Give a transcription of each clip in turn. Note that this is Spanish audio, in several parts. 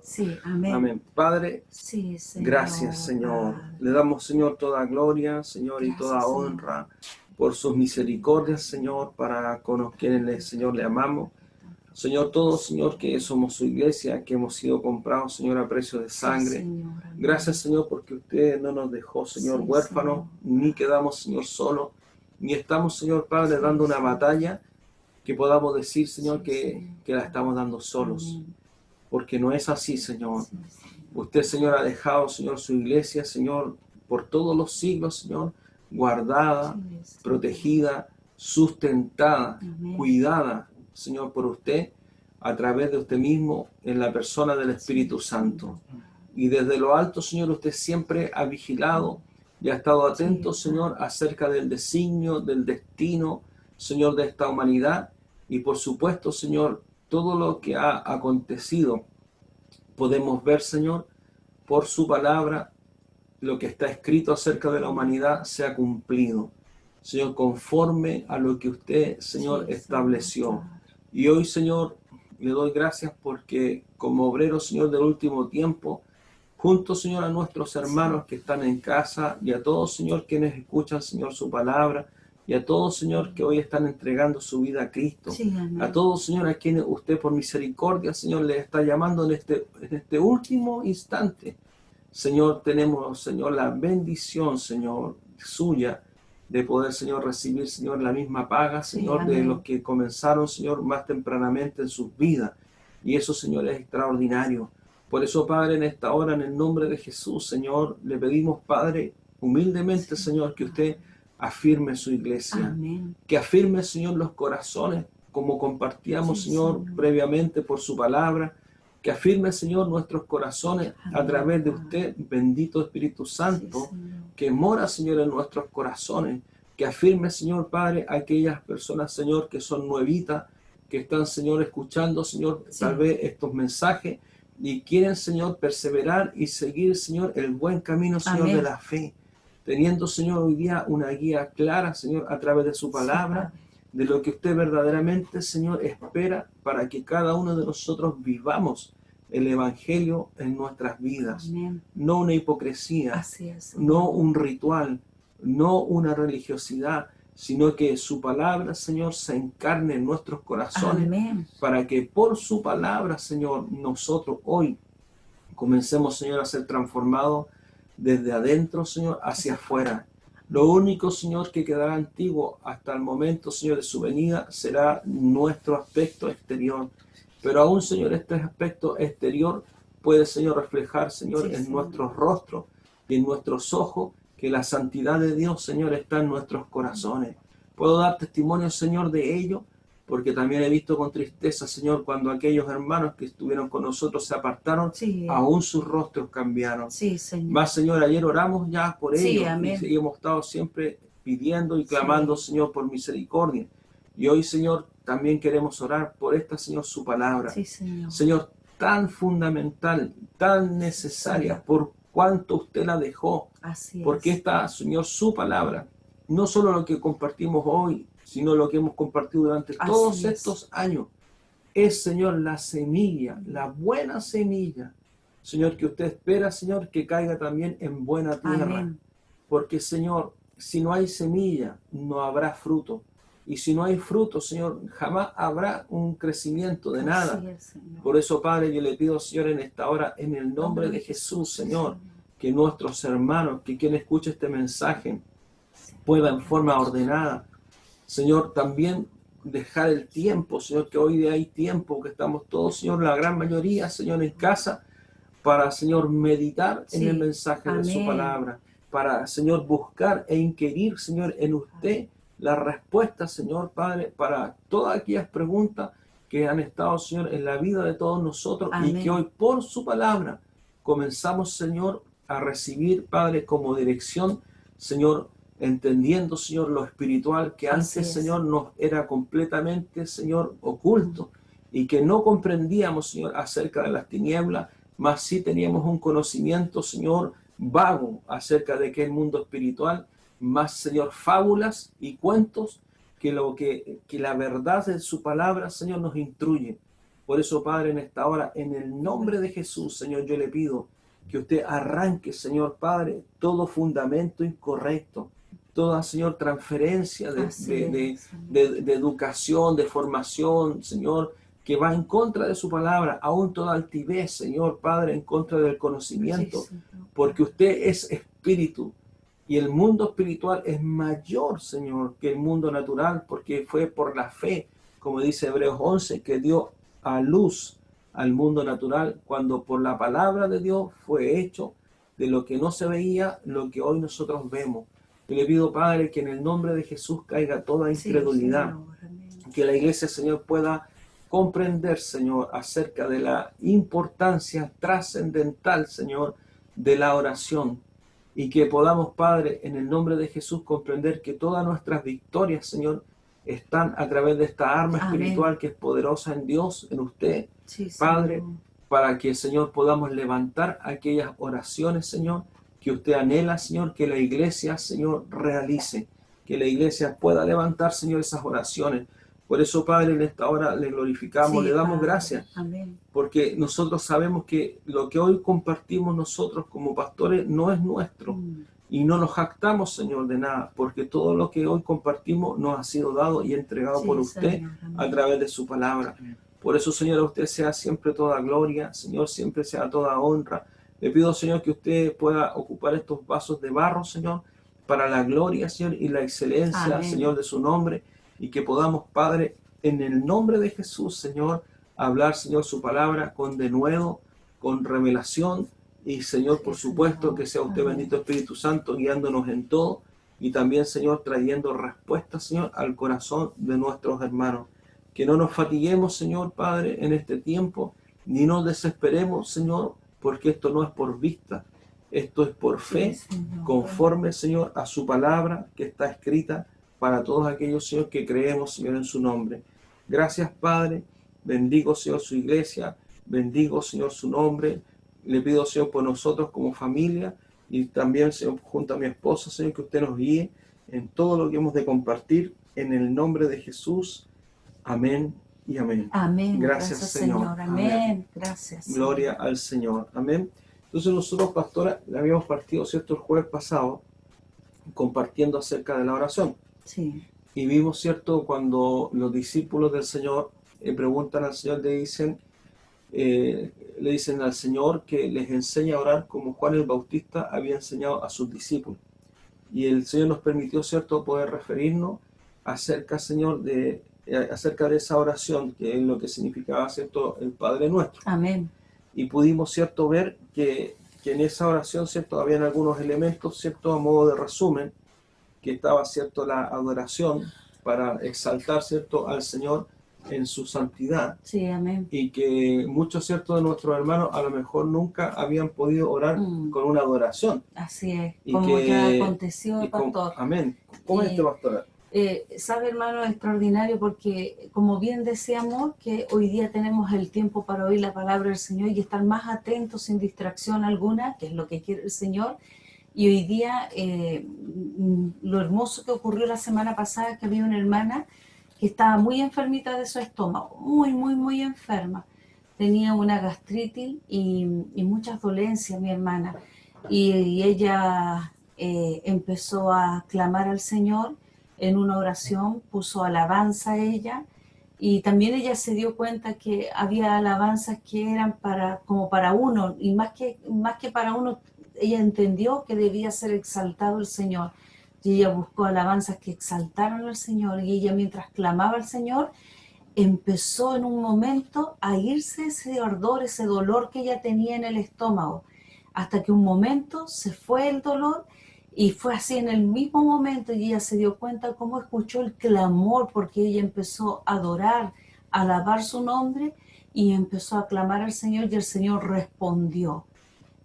Sí, amén. Amén. Padre, Sí, Señor. gracias, Señor. Padre. Le damos, Señor, toda gloria, Señor, y Gracias, toda Señor. honra por sus misericordias, Señor, para con los quienes, Señor, le amamos. Señor, todos, Señor, que somos su iglesia, que hemos sido comprados, Señor, a precio de sangre. Sí, Señor, amén. Gracias, Señor, porque usted no nos dejó, Señor, Sí, huérfanos, Señor. ni quedamos, Señor, solos, ni estamos, Señor Padre, Sí, dando una Señor. batalla que podamos decir, Señor, Sí, que Señor. la estamos dando solos. Amén. Porque no es así, Señor. Sí, Señor. Usted, Señor, ha dejado, Señor, su iglesia, Señor, por todos los siglos, Señor, guardada, Sí, Señor. protegida, sustentada, Amén. cuidada, Señor, por usted, a través de usted mismo, en la persona del Espíritu Santo. Y desde lo alto, Señor, usted siempre ha vigilado y ha estado atento, Sí, Señor, acerca del designio, del destino, Señor, de esta humanidad. Y por supuesto, Señor, todo lo que ha acontecido, podemos ver, Señor, por su palabra, lo que está escrito acerca de la humanidad se ha cumplido. Señor, conforme a lo que usted, Señor, Sí, estableció. Señor. Y hoy, Señor, le doy gracias porque como obrero, Señor, del último tiempo, junto, Señor, a nuestros hermanos que están en casa y a todos, Señor, quienes escuchan, Señor, su palabra, y a todos, Señor, que hoy están entregando su vida a Cristo. Sí, amén. A todos, Señor, a quienes usted por misericordia, Señor, les está llamando en este último instante. Señor, tenemos, Señor, la bendición, Señor, suya, de poder, Señor, recibir, Señor, la misma paga, Señor, Sí, de amén. los que comenzaron, Señor, más tempranamente en sus vidas. Y eso, Señor, es extraordinario. Por eso, Padre, en esta hora, en el nombre de Jesús, Señor, le pedimos, Padre, humildemente, Señor, que usted afirme su iglesia. Amén. Que afirme, Señor, los corazones, como compartíamos, Sí, Señor, Señor. previamente por su palabra. Que afirme, Señor, nuestros corazones a Amén, través de Padre. usted, bendito Espíritu Santo, Sí, Señor. que mora, Señor, en nuestros corazones. Que afirme, Señor Padre, a aquellas personas, Señor, que son nuevitas, que están, Señor, escuchando, Señor, Sí. tal vez estos mensajes y quieren, Señor, perseverar y seguir, Señor, el buen camino, Señor, Amén. de la fe. Teniendo, Señor, hoy día una guía clara, Señor, a través de su palabra, Sí, de lo que usted verdaderamente, Señor, espera para que cada uno de nosotros vivamos el Evangelio en nuestras vidas. amén. No una hipocresía, Así es, Señor. no un ritual, no una religiosidad, sino que su palabra, Señor, se encarne en nuestros corazones. Amén. Para que por su palabra, Señor, nosotros hoy comencemos, Señor, a ser transformados desde adentro, Señor, hacia afuera. Lo único, Señor, que quedará antiguo hasta el momento, Señor, de su venida será nuestro aspecto exterior. Pero aún, Señor, este aspecto exterior puede, Señor, reflejar, Señor, Sí, en Señor. nuestros rostros y en nuestros ojos, que la santidad de Dios, Señor, está en nuestros corazones. Puedo dar testimonio, Señor, de ello, porque también he visto con tristeza, Señor, cuando aquellos hermanos que estuvieron con nosotros se apartaron, Sí. aún sus rostros cambiaron. Sí, Señor. Más, Señor, ayer oramos ya por Sí, ellos amén. y hemos estado siempre pidiendo y clamando, Sí. Señor, por misericordia. Y hoy, Señor, también queremos orar por esta, Señor, su palabra. Sí, Señor. Señor, tan fundamental, tan necesaria, por cuánto usted la dejó. Así Porque es. esta, Señor, su palabra, no solo lo que compartimos hoy, sino lo que hemos compartido durante todos Así es. estos años, es, Señor, la semilla, la buena semilla, Señor, que usted espera, Señor, que caiga también en buena tierra. Amén. Porque, Señor, si no hay semilla, no habrá fruto. Y si no hay fruto, Señor, jamás habrá un crecimiento de nada. Así es, Señor. Por eso, Padre, yo le pido, Señor, en esta hora, en el nombre de Jesús, Señor, que nuestros hermanos, que quien escuche este mensaje, pueda en forma ordenada, Señor, también dejar el tiempo, Señor, que hoy día hay tiempo, que estamos todos, Señor, la gran mayoría, Señor, en casa, para, Señor, meditar en el mensaje de su palabra, para, Señor, buscar e inquirir, Señor, en usted la respuesta, Señor, Padre, para todas aquellas preguntas que han estado, Señor, en la vida de todos nosotros. Amén. Y que hoy, por su palabra, comenzamos, Señor, a recibir, Padre, como dirección, Señor, entendiendo, Señor, lo espiritual que antes, Señor, nos era completamente, Señor, oculto, y que no comprendíamos, Señor, acerca de las tinieblas, mas sí teníamos un conocimiento, Señor, vago acerca de qué es el mundo espiritual, más, Señor, fábulas y cuentos que la verdad de su palabra, Señor, nos instruye. Por eso, Padre, en esta hora, en el nombre de Jesús, Señor, yo le pido que usted arranque, Señor Padre, todo fundamento incorrecto, toda, Señor, transferencia de educación, de formación, Señor, que va en contra de su palabra, aún toda altivez, Señor Padre, en contra del conocimiento, porque usted es espíritu y el mundo espiritual es mayor, Señor, que el mundo natural, porque fue por la fe, como dice Hebreos 11, que dio a luz al mundo natural, cuando por la palabra de Dios fue hecho de lo que no se veía, lo que hoy nosotros vemos. Y le pido, Padre, que en el nombre de Jesús caiga toda incredulidad, que la iglesia, Señor, pueda comprender, Señor, acerca de la importancia trascendental, Señor, de la oración, y que podamos, Padre, en el nombre de Jesús, comprender que todas nuestras victorias, Señor, están a través de esta arma espiritual que es poderosa en Dios, en usted, Padre, para que, Señor, podamos levantar aquellas oraciones, Señor, que usted anhela, Señor, que la iglesia, Señor, realice, que la iglesia pueda levantar, Señor, esas oraciones. Por eso, Padre, en esta hora le glorificamos, le damos gracias, porque nosotros sabemos que lo que hoy compartimos nosotros como pastores no es nuestro, y no nos jactamos, Señor, de nada, porque todo lo que hoy compartimos nos ha sido dado y entregado por usted, Señor, a través de su palabra. Por eso, Señor, a usted sea siempre toda gloria, Señor, siempre sea toda honra. Le pido, Señor, que usted pueda ocupar estos vasos de barro, Señor, para la gloria, Señor, y la excelencia, Señor, de su nombre, y que podamos, Padre, en el nombre de Jesús, Señor, hablar, Señor, su palabra con denuedo, con revelación, y, Señor, por supuesto, que sea usted, bendito Espíritu Santo, guiándonos en todo, y también, Señor, trayendo respuestas, Señor, al corazón de nuestros hermanos. Que no nos fatiguemos, Señor, Padre, en este tiempo, ni nos desesperemos, Señor, porque esto no es por vista, esto es por fe, conforme, Señor, a su palabra que está escrita para todos aquellos, Señor, que creemos, Señor, en su nombre. Gracias, Padre. Bendigo, Señor, su iglesia. Bendigo, Señor, su nombre. Le pido, Señor, por nosotros como familia y también, Señor, junto a mi esposa, Señor, que usted nos guíe en todo lo que hemos de compartir en el nombre de Jesús. Amén y amén. Amén. Gracias, Señor. Amén. Gracias. Gloria al Señor. Amén. Entonces nosotros, pastora, le habíamos partido, ¿cierto?, el jueves pasado, compartiendo acerca de la oración. Sí. Y vimos, ¿cierto?, cuando los discípulos del Señor preguntan al Señor, le dicen al Señor que les enseña a orar como Juan el Bautista había enseñado a sus discípulos. Y el Señor nos permitió, ¿cierto?, poder referirnos acerca, Señor, acerca de esa oración, que es lo que significaba, ¿cierto?, el Padre Nuestro. Amén. Y pudimos, ¿cierto?, ver que en esa oración, ¿cierto?, habían algunos elementos, ¿cierto?, a modo de resumen, que estaba, ¿cierto?, la adoración para exaltar, ¿cierto?, al Señor en su santidad. Sí, amén. Y que muchos, ¿cierto?, de nuestros hermanos a lo mejor nunca habían podido orar con una adoración. Así es, y como ya aconteció, pastor. Amén. ¿Cómo es este, pastor? Sabe, hermano, es extraordinario porque, como bien decíamos, que hoy día tenemos el tiempo para oír la palabra del Señor y estar más atentos sin distracción alguna, que es lo que quiere el Señor. Y hoy día, lo hermoso que ocurrió la semana pasada, que había una hermana que estaba muy enfermita de su estómago, muy enferma. Tenía una gastritis y muchas dolencias, mi hermana. Y ella empezó a clamar al Señor en una oración, puso alabanza a ella, y también ella se dio cuenta que había alabanzas que eran como para uno, y más que para uno, ella entendió que debía ser exaltado el Señor. Y ella buscó alabanzas que exaltaron al Señor, y ella, mientras clamaba al Señor, empezó en un momento a irse ese ardor, ese dolor que ella tenía en el estómago, hasta que un momento se fue el dolor, y fue así en el mismo momento, y ella se dio cuenta cómo escuchó el clamor, porque ella empezó a adorar, a alabar su nombre, y empezó a clamar al Señor, y el Señor respondió.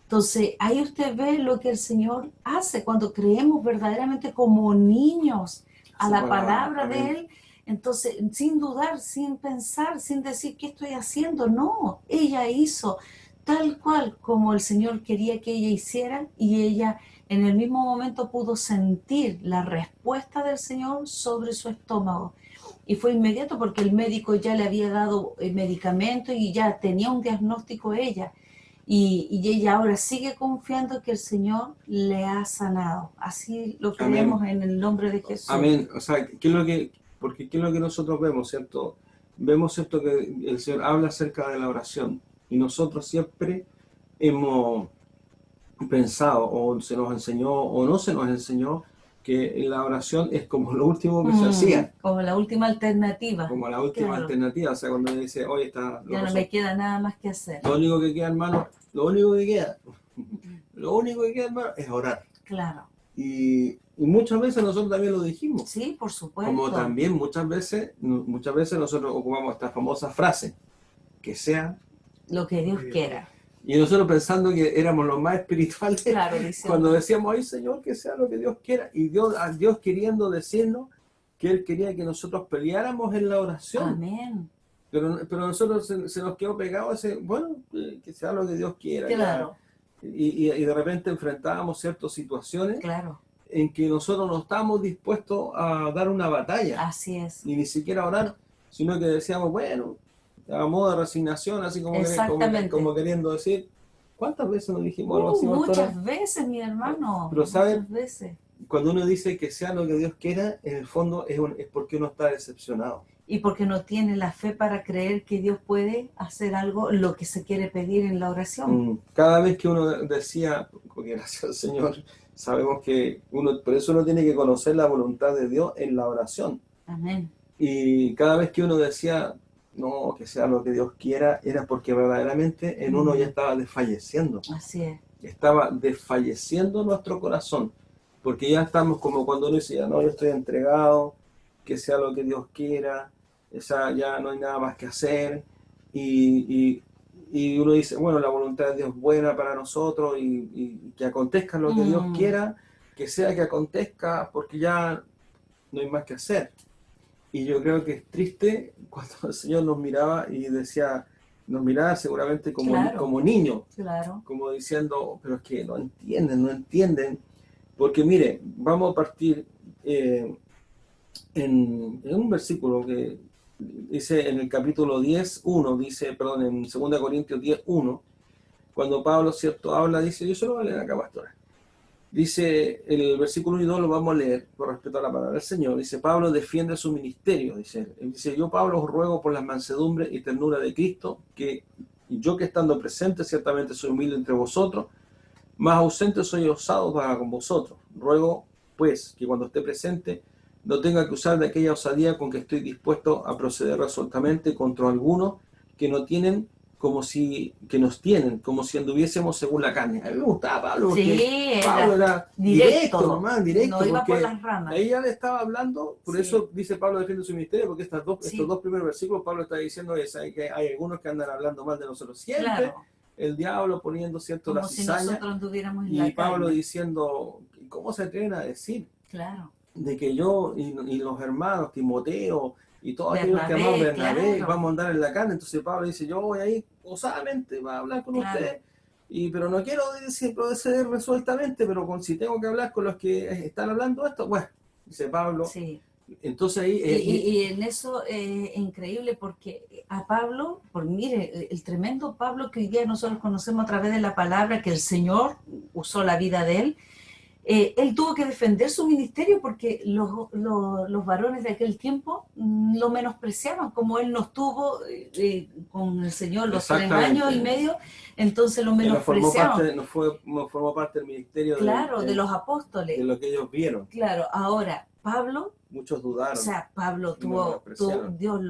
Entonces, ahí usted ve lo que el Señor hace cuando creemos verdaderamente como niños a la palabra de Él. Entonces, sin dudar, sin pensar, sin decir ¿qué estoy haciendo? No, ella hizo tal cual como el Señor quería que ella hiciera, y ella en el mismo momento pudo sentir la respuesta del Señor sobre su estómago. y fue inmediato porque el médico ya le había dado medicamento y ya tenía un diagnóstico ella. Y ella ahora sigue confiando que el Señor le ha sanado. Así lo Amén. creemos en el nombre de Jesús. Amén. O sea, porque ¿qué es lo que nosotros vemos, cierto? Vemos, cierto, que el Señor habla acerca de la oración y nosotros siempre hemos pensado o se nos enseñó o no se nos enseñó que la oración es como lo último que se hacía, Como la última alternativa. como la última Claro. alternativa. O sea, cuando uno dice, oye, está Ya no me queda nada más que hacer. lo único que queda, hermano, lo único que queda, hermano, es orar. Claro. Y muchas veces nosotros también lo dijimos. Sí, por supuesto. Como también muchas veces nosotros ocupamos esta famosa frase, que sea lo que Dios quiera. Y nosotros pensando que éramos los más espirituales, claro, cuando decíamos, ay Señor, que sea lo que Dios quiera, y Dios queriendo decirnos que Él quería que nosotros peleáramos en la oración. Amén. Pero nosotros se nos quedó pegado ese, bueno, que sea lo que Dios quiera. Claro. Y de repente enfrentábamos ciertas situaciones claro. en que nosotros no estábamos dispuestos a dar una batalla. Así es. Ni siquiera orar, sino que decíamos, bueno, a modo de resignación, así como queriendo decir, ¿cuántas veces nos dijimos algo así? Muchas veces, mi hermano. Pero ¿saben? Muchas veces. Cuando uno dice que sea lo que Dios quiera, en el fondo es porque uno está decepcionado. Y porque no tiene la fe para creer que Dios puede hacer algo, lo que se quiere pedir en la oración. Cada vez que uno decía, porque gracias al Señor, sabemos que por eso uno tiene que conocer la voluntad de Dios en la oración. Amén. Y cada vez que uno decía, no, que sea lo que Dios quiera, era porque verdaderamente en uno ya estaba desfalleciendo. Así es. Estaba desfalleciendo nuestro corazón, porque ya estamos como cuando uno decía, no, yo estoy entregado, que sea lo que Dios quiera, ya no hay nada más que hacer, y uno dice, bueno, la voluntad de Dios es buena para nosotros, y que acontezca lo que Dios quiera, que sea que acontezca, porque ya no hay más que hacer. Y yo creo que es triste cuando el Señor nos miraba y decía, nos miraba seguramente como niños, como diciendo, pero es que no entienden, porque mire, vamos a partir en un versículo que dice en el capítulo 10:1, dice, perdón, en 2 Corintios 10:1, cuando Pablo, cierto, habla, dice, yo se lo voy a leer acá, pastora. Dice, el versículo 1 y 2 lo vamos a leer por respeto a la palabra del Señor. Dice, Pablo defiende su ministerio. Dice, yo Pablo os ruego por la mansedumbre y ternura de Cristo, que yo que estando presente ciertamente soy humilde entre vosotros, más ausente soy osado para con vosotros. Ruego, pues, que cuando esté presente no tenga que usar de aquella osadía con que estoy dispuesto a proceder resueltamente contra algunos que nos tienen como si anduviésemos según la carne. A mí me gustaba Pablo, porque Pablo era directo, nomás, directo. No iba por las ramas. Ahí ya le estaba hablando, por eso dice Pablo defiende su ministerio, porque estos dos primeros versículos Pablo está diciendo que hay algunos que andan hablando mal de nosotros siempre. El diablo poniendo cierto la cizaña, si nosotros anduviéramos en y Pablo diciendo, ¿cómo se atreven a decir? De que yo y los hermanos, Timoteo, y todos aquellos que amamos Bernabé, vamos a andar en la carne. Entonces Pablo dice, yo voy ahí osadamente a hablar con ustedes, pero no quiero proceder resueltamente, pero si tengo que hablar con los que están hablando esto, bueno, dice Pablo. Sí. Entonces ahí... y en eso es increíble porque a Pablo, mire, el tremendo Pablo que hoy día nosotros conocemos a través de la palabra que el Señor usó la vida de él, él tuvo que defender su ministerio porque los varones de aquel tiempo lo menospreciaban, como él no estuvo con el Señor los 3 años y medio, entonces lo menospreciaban. No formó parte del ministerio de los apóstoles. De lo que ellos vieron. Claro, ahora Pablo, muchos dudaron. O sea, Pablo tuvo Dios,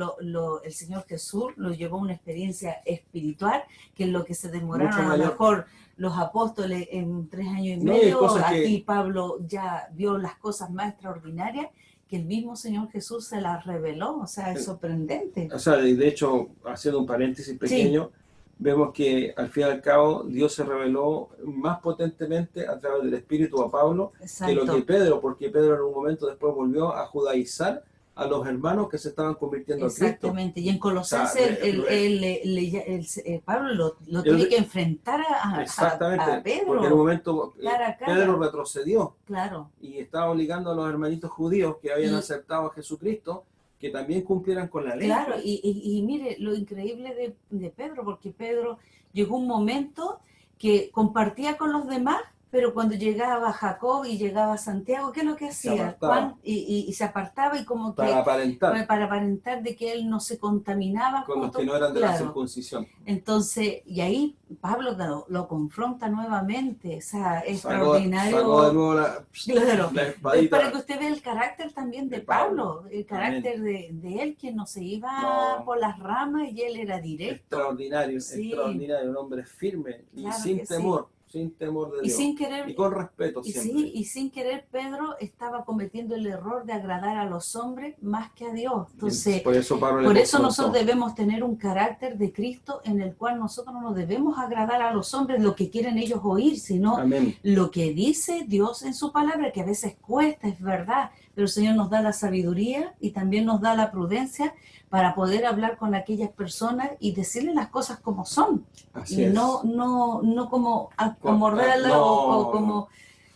el Señor Jesús lo llevó a una experiencia espiritual, que es lo que se demoraron a lo mejor los apóstoles en 3 años y medio. Aquí Pablo ya vio las cosas más extraordinarias que el mismo Señor Jesús se las reveló. O sea, es sorprendente. O sea, de hecho, haciendo un paréntesis pequeño, vemos que al fin y al cabo Dios se reveló más potentemente a través del Espíritu a Pablo que lo que Pedro, porque Pedro en un momento después volvió a judaizar a los hermanos que se estaban convirtiendo a Cristo. Exactamente, y en Colosenses Pablo lo tiene que enfrentar a Pedro. Porque en un momento cara. Pedro retrocedió claro. Y estaba obligando a los hermanitos judíos que habían aceptado a Jesucristo que también cumplieran con la ley. Claro, y mire lo increíble de Pedro, porque Pedro llegó un momento que compartía con los demás, pero cuando llegaba Jacob y llegaba Santiago, ¿qué es lo que Se hacía? apartaba. Juan, y se apartaba y como que Para aparentar para aparentar de que él no se contaminaba con los junto, que no eran de la claro. circuncisión. Entonces, y ahí Pablo lo confronta nuevamente, o sea, Sacó extraordinario. de nuevo Claro, la es espadita. para que usted vea el carácter también de De Pablo. Pablo, el carácter de él, que no se iba No. por las ramas y él era directo. Extraordinario, Sí. extraordinario, un hombre firme y Claro sin que temor, sin temor de Y Dios. sin querer, Y con respeto y siempre. sí, y sin querer Pedro estaba cometiendo el error de agradar a los hombres más que a Dios. Entonces, Por eso Pablo le por eso confrontó. nosotros debemos tener un carácter de Cristo en el cual nosotros no debemos agradar a los hombres lo que quieren ellos oír, sino Amén. lo que dice Dios en su palabra, que a veces cuesta, es verdad, pero el Señor nos da la sabiduría y también nos da la prudencia para poder hablar con aquellas personas y decirles las cosas como son. Así Y es. no como amordarla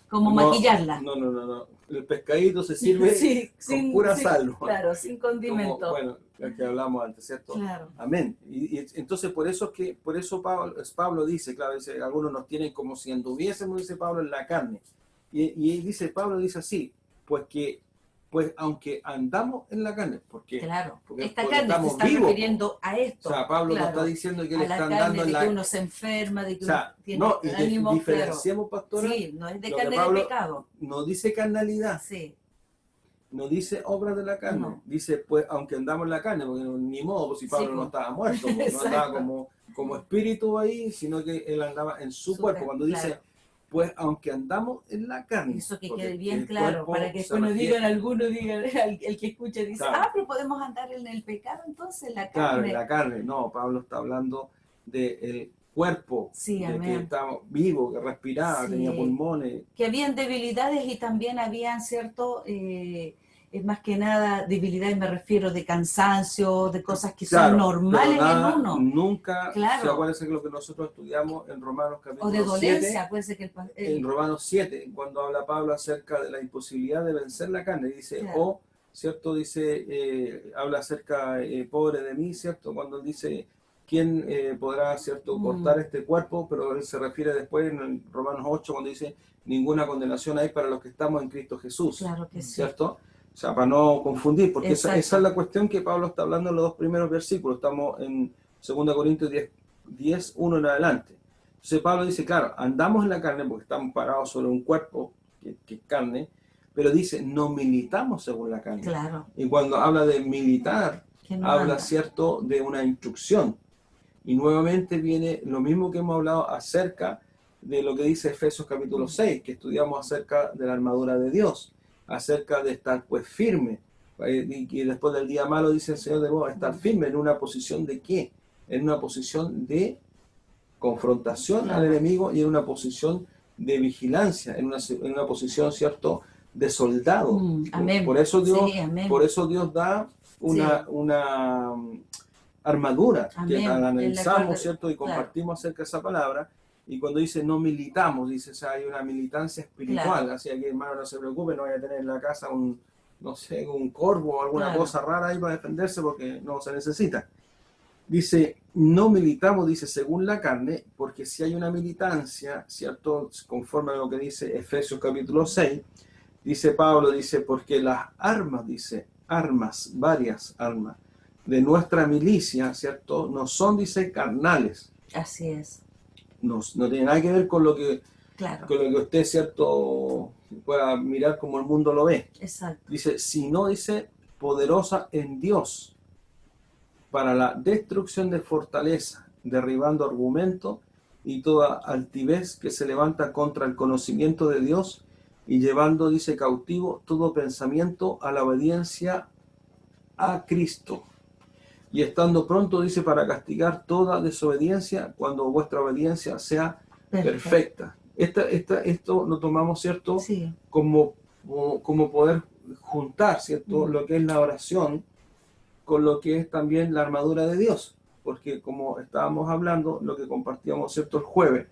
como maquillarla. No. El pescadito se sirve Sí, con pura sal. Claro, sin condimento. Como, bueno, lo que hablamos antes, ¿cierto? Claro. Amén. Y entonces por eso Pablo dice, claro, dice, algunos nos tienen como si anduviésemos, dice Pablo, en la carne. Y Pablo dice así, pues aunque andamos en la carne, porque esta carne se estamos está vivos, refiriendo a esto. O sea, Pablo no está diciendo que él a está la andando carne en de la que uno se enferma, de que o sea, uno tiene no, y ánimo, diferenciemos, pastora. Sí, no es de lo que carne Pablo de pecado. no dice carnalidad, Sí. no dice obras de la carne, No. dice pues aunque andamos en la carne, porque ni modo, pues si Pablo Sí, no pues. estaba muerto, pues, no andaba como espíritu ahí, sino que él andaba en su cuerpo. Cuando dice pues aunque andamos en la carne. Eso que quede bien claro, para que después no digan algunos, el que escucha dice, Claro. pero podemos andar en el pecado entonces, en la carne. Claro, en la carne. No, Pablo está hablando del cuerpo, Sí, de amén. que estaba vivo, que respiraba, Sí. tenía pulmones. Que habían debilidades y también habían más que nada debilidades, me refiero de cansancio, de cosas que son normales en uno. Nunca, Claro. acuérdense que lo que nosotros estudiamos en Romanos capítulo 7. O de dolencia, acuérdense que en Romanos 7, cuando habla Pablo acerca de la imposibilidad de vencer la carne, dice, claro. ¿cierto? Dice, habla acerca, pobre de mí, ¿cierto? Cuando dice, ¿quién podrá, ¿cierto?, cortar este cuerpo? Pero él se refiere después en Romanos 8, cuando dice, ninguna condenación hay para los que estamos en Cristo Jesús. Claro que sí. ¿Cierto? O sea, para no confundir, porque esa es la cuestión que Pablo está hablando en los dos primeros versículos. Estamos en 2 Corintios 10, 1 en adelante. Entonces Pablo dice, claro, andamos en la carne porque estamos parados sobre un cuerpo que es carne, pero dice, no militamos según la carne. Claro. Y cuando habla de militar, habla, ¿cierto?, de una instrucción. Y nuevamente viene lo mismo que hemos hablado acerca de lo que dice Efesios capítulo 6, que estudiamos acerca de la armadura de Dios, acerca de estar pues firme. Y después del día malo dice el Señor de nuevo, estar firme en una posición de ¿qué? En una posición de confrontación al enemigo y en una posición de vigilancia, en una posición, ¿cierto?, de soldado. Amén. Por eso Dios, sí, amén. por eso Dios da una armadura, amén. Que la analizamos, ¿cierto?, y compartimos acerca de esa palabra. Y cuando dice no militamos, dice, o sea, hay una militancia espiritual. Así que, hermano, no se preocupe, no vaya a tener en la casa un corvo o alguna cosa rara ahí para defenderse, porque no se necesita. Dice, no militamos, dice, según la carne, porque si hay una militancia, ¿cierto?, conforme a lo que dice Efesios capítulo 6, dice Pablo, dice, porque las armas, dice, varias armas de nuestra milicia, ¿cierto?, no son, dice, carnales. Así es. No tiene nada que ver con lo que, con lo que usted, ¿cierto?, pueda mirar como el mundo lo ve. Exacto. Dice, sino, dice, poderosa en Dios para la destrucción de fortaleza, derribando argumentos y toda altivez que se levanta contra el conocimiento de Dios y llevando, dice, cautivo todo pensamiento a la obediencia a Cristo. Y estando pronto, dice, para castigar toda desobediencia cuando vuestra obediencia sea perfecta. Esto lo tomamos, ¿cierto?, como poder juntar, ¿cierto?, lo que es la oración con lo que es también la armadura de Dios. Porque como estábamos hablando, lo que compartíamos, ¿cierto?, el jueves,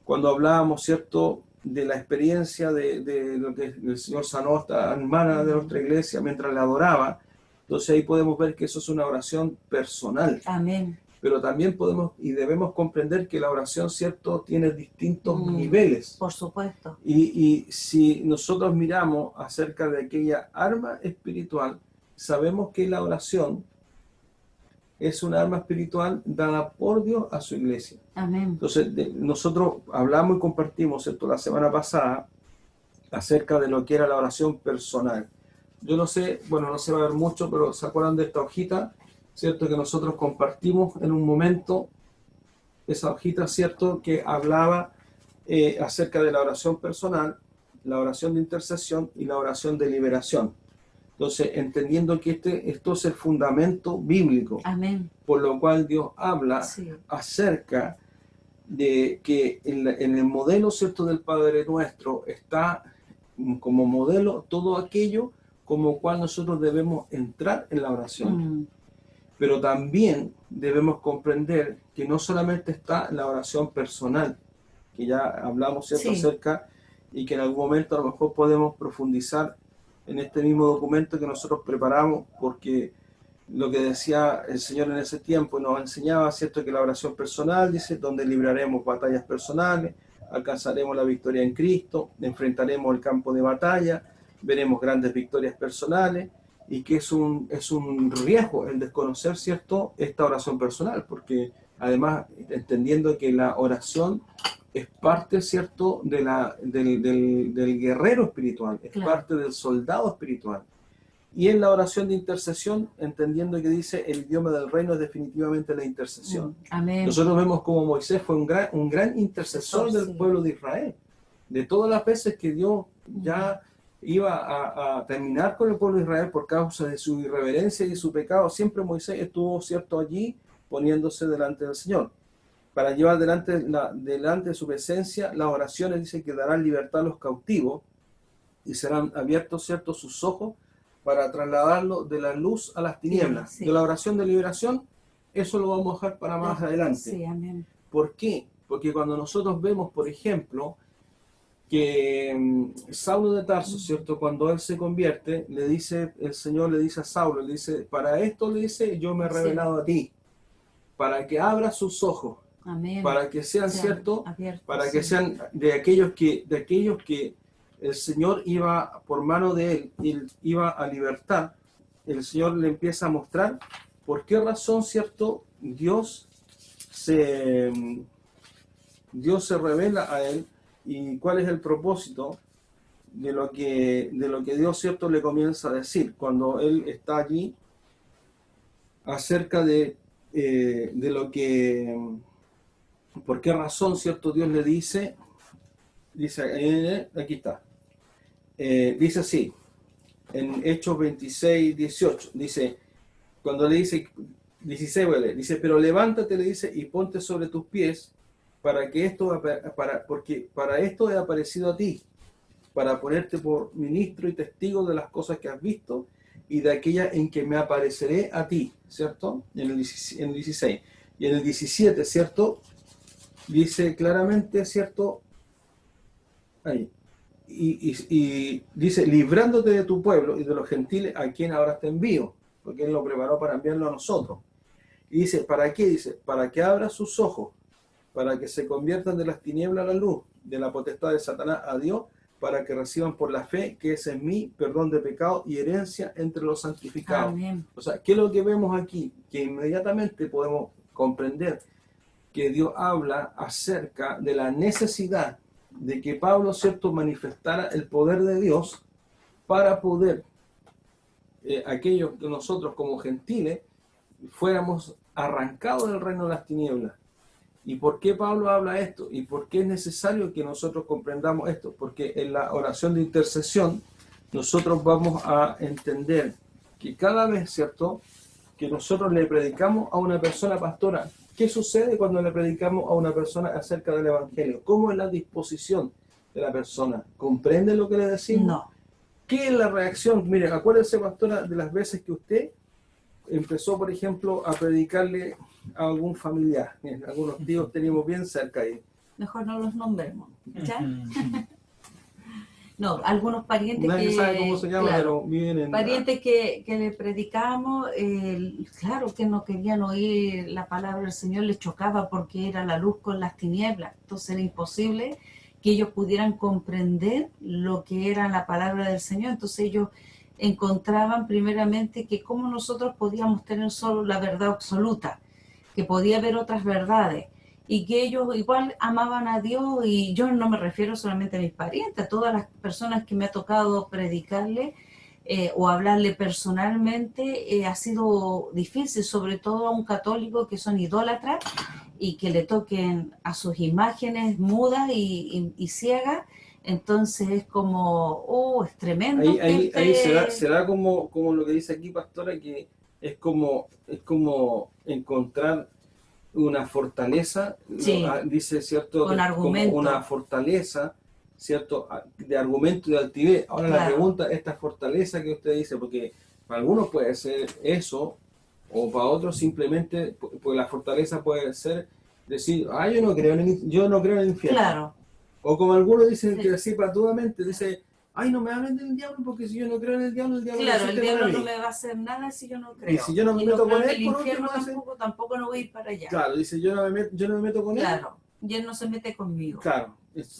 cuando hablábamos, ¿cierto?, de la experiencia de lo que el Señor sanó a esta hermana de nuestra iglesia mientras la adoraba, Entonces ahí podemos ver que eso es una oración personal. Amén. Pero también podemos y debemos comprender que la oración, ¿cierto?, tiene distintos niveles. Por supuesto. Y si nosotros miramos acerca de aquella arma espiritual, sabemos que la oración es una arma espiritual dada por Dios a su iglesia. Amén. Entonces, nosotros hablamos y compartimos, ¿cierto?, la semana pasada acerca de lo que era la oración personal. Yo no sé, bueno, no se va a ver mucho, pero ¿se acuerdan de esta hojita? ¿Cierto? Que nosotros compartimos en un momento, esa hojita, ¿cierto?, que hablaba acerca de la oración personal, la oración de intercesión y la oración de liberación. Entonces, entendiendo que esto es el fundamento bíblico. Amén. Por lo cual Dios habla acerca de que en el modelo, ¿cierto?, del Padre Nuestro está como modelo todo aquello como cual nosotros debemos entrar en la oración. Pero también debemos comprender que no solamente está la oración personal, que ya hablamos, ¿cierto?, acerca, y que en algún momento a lo mejor podemos profundizar en este mismo documento que nosotros preparamos, porque lo que decía el Señor en ese tiempo nos enseñaba, ¿cierto?, que la oración personal, dice, donde libraremos batallas personales, alcanzaremos la victoria en Cristo, enfrentaremos el campo de batalla, veremos grandes victorias personales, y que es un riesgo el desconocer, ¿cierto?, esta oración personal, porque además, entendiendo que la oración es parte, ¿cierto?, del guerrero espiritual, es parte del soldado espiritual. Y en la oración de intercesión, entendiendo que dice el idioma del reino es definitivamente la intercesión. Amén. Nosotros vemos como Moisés fue un gran intercesor del pueblo de Israel. De todas las veces que Dios ya iba a terminar con el pueblo de Israel por causa de su irreverencia y su pecado, siempre Moisés estuvo, ¿cierto?, allí poniéndose delante del Señor. Para llevar delante de su presencia las oraciones, dice que darán libertad a los cautivos y serán abiertos, ¿cierto?, sus ojos para trasladarlo de la luz a las tinieblas. De la oración de liberación, eso lo vamos a dejar para más adelante. Amén. ¿Por qué? Porque cuando nosotros vemos, por ejemplo, que Saulo de Tarso, ¿cierto?, cuando él se convierte, le dice, el Señor le dice a Saulo, le dice, para esto, le dice, yo me he revelado a ti, para que abra sus ojos. Amén. Para que sean, ¿cierto?, abiertos, para que sean de aquellos que el Señor iba, por mano de él iba a libertar. El Señor le empieza a mostrar por qué razón, ¿cierto?, Dios se revela a él y cuál es el propósito de lo que Dios, ¿cierto?, le comienza a decir cuando él está allí acerca de lo que, por qué razón, ¿cierto?, Dios le dice, aquí está, dice así, en Hechos 26, 18, dice, cuando le dice, 16, dice, pero levántate, le dice, y ponte sobre tus pies, porque para esto he aparecido a ti, para ponerte por ministro y testigo de las cosas que has visto y de aquella en que me apareceré a ti, ¿cierto? En el 16. Y en el 17, ¿cierto? Dice claramente, ¿cierto? Ahí. Y dice, librándote de tu pueblo y de los gentiles a quien ahora te envío, porque Él lo preparó para enviarlo a nosotros. Y dice, ¿para qué? Dice, para que abra sus ojos, para que se conviertan de las tinieblas a la luz, de la potestad de Satanás a Dios, para que reciban por la fe, que es en mí, perdón de pecado y herencia entre los santificados. Amén. O sea, ¿qué es lo que vemos aquí? Que inmediatamente podemos comprender que Dios habla acerca de la necesidad de que Pablo, ¿cierto?, manifestara el poder de Dios para poder, aquellos que nosotros como gentiles, fuéramos arrancados del reino de las tinieblas. ¿Y por qué Pablo habla esto? ¿Y por qué es necesario que nosotros comprendamos esto? Porque en la oración de intercesión nosotros vamos a entender que cada vez, ¿cierto?, que nosotros le predicamos a una persona, pastora, ¿qué sucede cuando le predicamos a una persona acerca del Evangelio? ¿Cómo es la disposición de la persona? ¿Comprende lo que le decimos? No. ¿Qué es la reacción? Mire, acuérdese, pastora, de las veces que usted empezó, por ejemplo, a predicarle a algún familiar. Algunos tíos tenemos bien cerca ahí. Mejor no los nombremos, ¿ya? No, algunos parientes Nadie sabe cómo se llama, claro, pero viven en... parientes que le predicábamos, claro que no querían oír la palabra del Señor, les chocaba porque era la luz con las tinieblas, entonces era imposible que ellos pudieran comprender lo que era la palabra del Señor, entonces ellos encontraban primeramente que cómo nosotros podíamos tener solo la verdad absoluta, que podía haber otras verdades, y que ellos igual amaban a Dios, y yo no me refiero solamente a mis parientes, a todas las personas que me ha tocado predicarle o hablarle personalmente, ha sido difícil, sobre todo a un católico que son idólatras y que le toquen a sus imágenes mudas y ciegas, entonces es como, es tremendo Ahí se da como lo que dice aquí, pastora, que es como encontrar una fortaleza, sí, dice, ¿cierto? con Como una argumentos, fortaleza, ¿cierto? De argumento y de altivez. Ahora la claro, pregunta, esta fortaleza que usted dice, porque para algunos puede ser eso, o para otros simplemente, pues la fortaleza puede ser decir, yo no creo en el infierno. claro, O como algunos dicen que sí. así patudamente, dice, ay, no me hablen del diablo, porque si yo no creo en el diablo no Claro, el existe para diablo no mí. me va a hacer nada si yo no Y si creo. yo no me Y no meto creo con en él, el por último, infierno hace, tampoco no voy a ir para allá. claro, dice, yo no me meto con él. Claro, y él no se mete conmigo. Claro,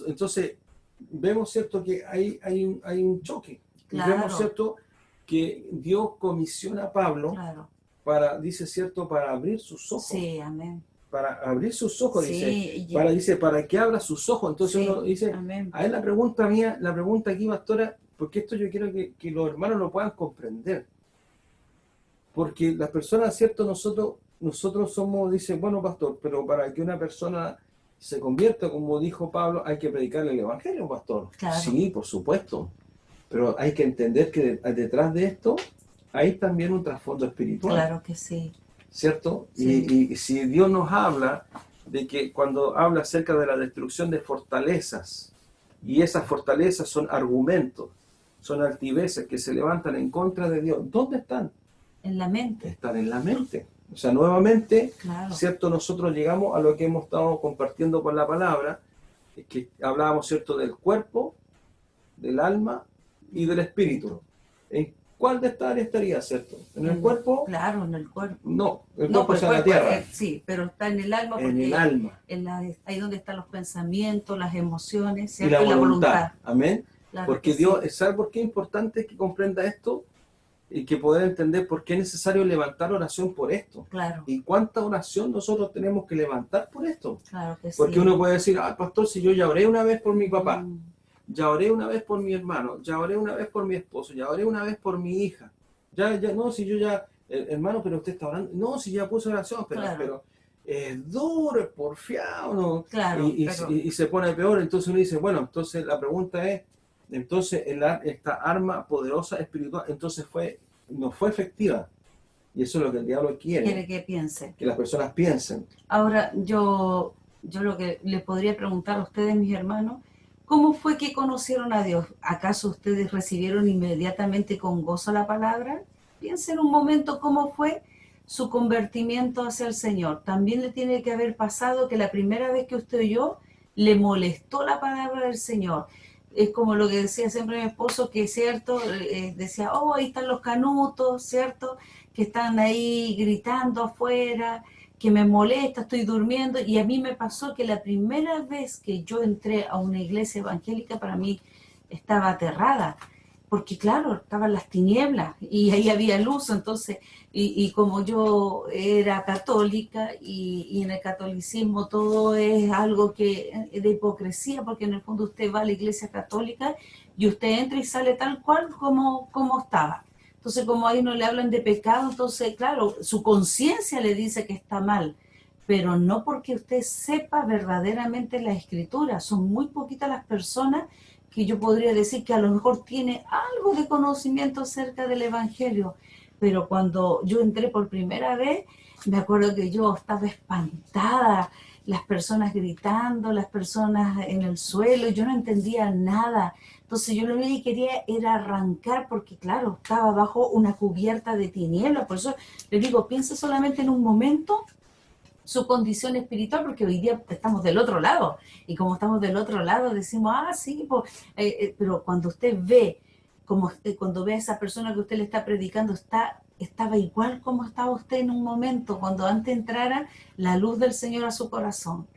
entonces vemos, ¿cierto?, que hay un choque. Y vemos, Claro, ¿cierto?, que Dios comisiona a Pablo claro. dice, ¿cierto?, para abrir sus ojos. Sí, amén. Para abrir sus ojos, Sí, dice, para que abra sus ojos. Entonces sí, uno dice, amén. a él la pregunta mía, la pregunta aquí, pastora, porque esto yo quiero que los hermanos lo puedan comprender. Porque las personas, ¿cierto? Nosotros somos, dice, bueno, pastor, pero para que una persona se convierta, como dijo Pablo, hay que predicarle el evangelio, pastor. Claro, Sí, por supuesto. Pero hay que entender que detrás de esto hay también un trasfondo espiritual, claro que sí. ¿cierto? Sí, Y si Dios nos habla de que cuando habla acerca de la destrucción de fortalezas, y esas fortalezas son argumentos, son altiveces que se levantan en contra de Dios, ¿dónde están? en la mente. Están en la mente. O sea, nuevamente, Claro, ¿cierto? Nosotros llegamos a lo que hemos estado compartiendo con la palabra, que hablábamos, ¿cierto?, del cuerpo, del alma y del espíritu. ¿En cuál de estas áreas estaría, cierto? ¿En el cuerpo? claro, en el cuerpo. No, el No, cuerpo pues está el en la cuerpo, tierra, sí, pero está en el alma en el porque alma ahí donde están los pensamientos, las emociones, y la ¿cierto? Y la voluntad. voluntad. Amén. Claro Porque que sí. Dios, ¿sabe por qué es importante que comprenda esto? Y que poder entender por qué es necesario levantar oración por esto. Claro, Y cuánta oración nosotros tenemos que levantar por esto. claro que Porque sí. uno puede decir, pastor, si yo ya oré una vez por mi papá, Mm, ya oré una vez por mi hermano, ya oré una vez por mi esposo, ya oré una vez por mi hija. No, si yo ya, hermano, pero usted está orando. No, si ya puse oración, pero, claro, pero es duro, es porfiado, ¿no? claro, pero Y se pone peor. Entonces uno dice, bueno, entonces la pregunta es, entonces esta arma poderosa espiritual, entonces no fue efectiva. Y eso es lo que el diablo quiere quiere, que piense. que las personas piensen. Ahora, yo lo que les podría preguntar a ustedes, mis hermanos, ¿cómo fue que conocieron a Dios? ¿Acaso ustedes recibieron inmediatamente con gozo la palabra? Piensen un momento cómo fue su convertimiento hacia el Señor. También le tiene que haber pasado que la primera vez que usted oyó, le molestó la palabra del Señor. Es como lo que decía siempre mi esposo, que es cierto, decía, ahí están los canutos, ¿cierto? Que están ahí gritando afuera, que me molesta, estoy durmiendo. Y a mí me pasó que la primera vez que yo entré a una iglesia evangélica, para mí estaba aterrada, porque claro, estaban las tinieblas y ahí había luz, entonces, y como yo era católica y en el catolicismo todo es algo que de hipocresía, porque en el fondo usted va a la iglesia católica y usted entra y sale tal cual como estaba. Entonces, como ahí no le hablan de pecado, entonces, claro, su conciencia le dice que está mal, pero no porque usted sepa verdaderamente la escritura. Son muy poquitas las personas que yo podría decir que a lo mejor tiene algo de conocimiento acerca del Evangelio, pero cuando yo entré por primera vez, me acuerdo que yo estaba espantada, las personas gritando, las personas en el suelo, yo no entendía nada. Entonces yo lo único que quería era arrancar, porque claro, estaba bajo una cubierta de tinieblas. Por eso le digo, piensa solamente en un momento su condición espiritual, porque hoy día estamos del otro lado, y como estamos del otro lado decimos, sí, pues, pero cuando usted ve, cuando ve a esa persona que usted le está predicando, estaba igual como estaba usted en un momento, cuando antes entrara la luz del Señor a su corazón,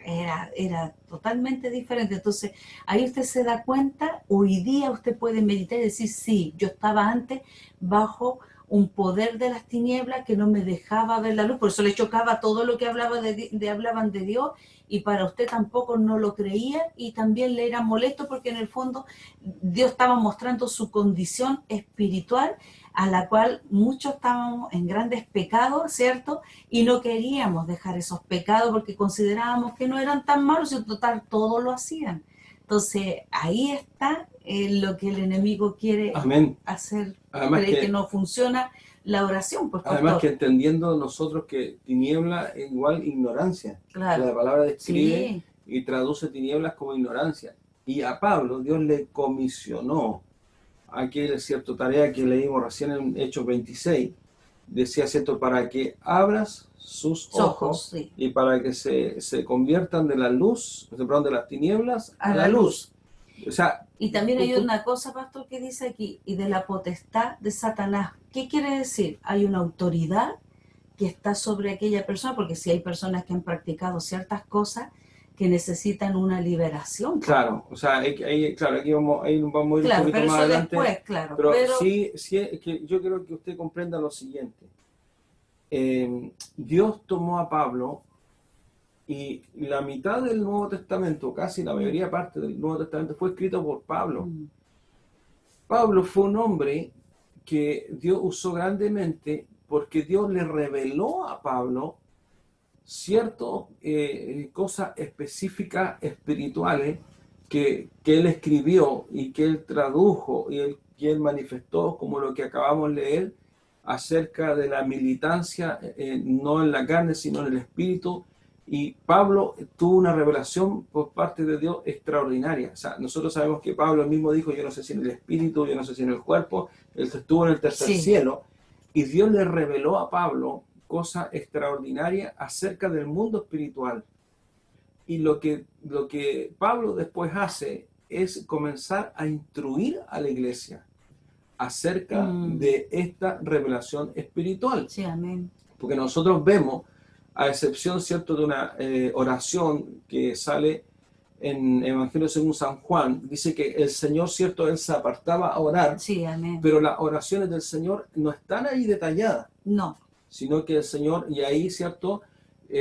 era totalmente diferente. Entonces ahí usted se da cuenta, hoy día usted puede meditar y decir, sí, yo estaba antes bajo un poder de las tinieblas que no me dejaba ver la luz, por eso le chocaba todo lo que hablaban de Dios, y para usted tampoco no lo creía, y también le era molesto porque en el fondo Dios estaba mostrando su condición espiritual, a la cual muchos estábamos en grandes pecados, ¿cierto? Y no queríamos dejar esos pecados porque considerábamos que no eran tan malos, y en total todos lo hacían. Entonces ahí está lo que el enemigo quiere Amén. hacer, Además cree que no funciona la oración, pues Además que pastor. entendiendo nosotros que tiniebla es igual ignorancia. Claro. La palabra describe Sí, y traduce tinieblas como ignorancia. Y a Pablo Dios le comisionó aquella cierta tarea que leímos recién en Hechos 26. Decía, cierto, para que abras sus ojos sí, y para que se conviertan de la luz, perdón, de las tinieblas a a la la luz. luz. O sea, Y también hay tú- una cosa, pastor, que dice aquí, y de la potestad de Satanás. ¿Qué quiere decir? Hay una autoridad que está sobre aquella persona, porque si hay personas que han practicado ciertas cosas que necesitan una liberación, pues. claro, o sea, claro, ahí vamos a ir un Claro, poquito pero más eso adelante, después, claro. pero Pero sí es que yo creo que usted comprenda lo siguiente. Dios tomó a Pablo y la mitad del Nuevo Testamento, casi la mayoría parte del Nuevo Testamento, fue escrito por Pablo. Pablo fue un hombre que Dios usó grandemente porque Dios le reveló a Pablo ciertas cosas específicas espirituales que él escribió y que él tradujo que él manifestó, como lo que acabamos de leer acerca de la militancia, no en la carne, sino en el espíritu. Y Pablo tuvo una revelación por parte de Dios extraordinaria. O sea, nosotros sabemos que Pablo mismo dijo, yo no sé si en el espíritu, yo no sé si en el cuerpo, él estuvo en el tercer sí, cielo, y Dios le reveló a Pablo cosas extraordinarias acerca del mundo espiritual. Y lo que Pablo después hace es comenzar a instruir a la iglesia acerca de esta revelación espiritual. sí, amén. Porque nosotros vemos, a excepción, ¿cierto?, de una oración que sale en Evangelio según San Juan, dice que el Señor, ¿cierto?, él se apartaba a orar, Sí, amén. pero las oraciones del Señor no están ahí detalladas. No. Sino que el Señor, y ahí, ¿cierto?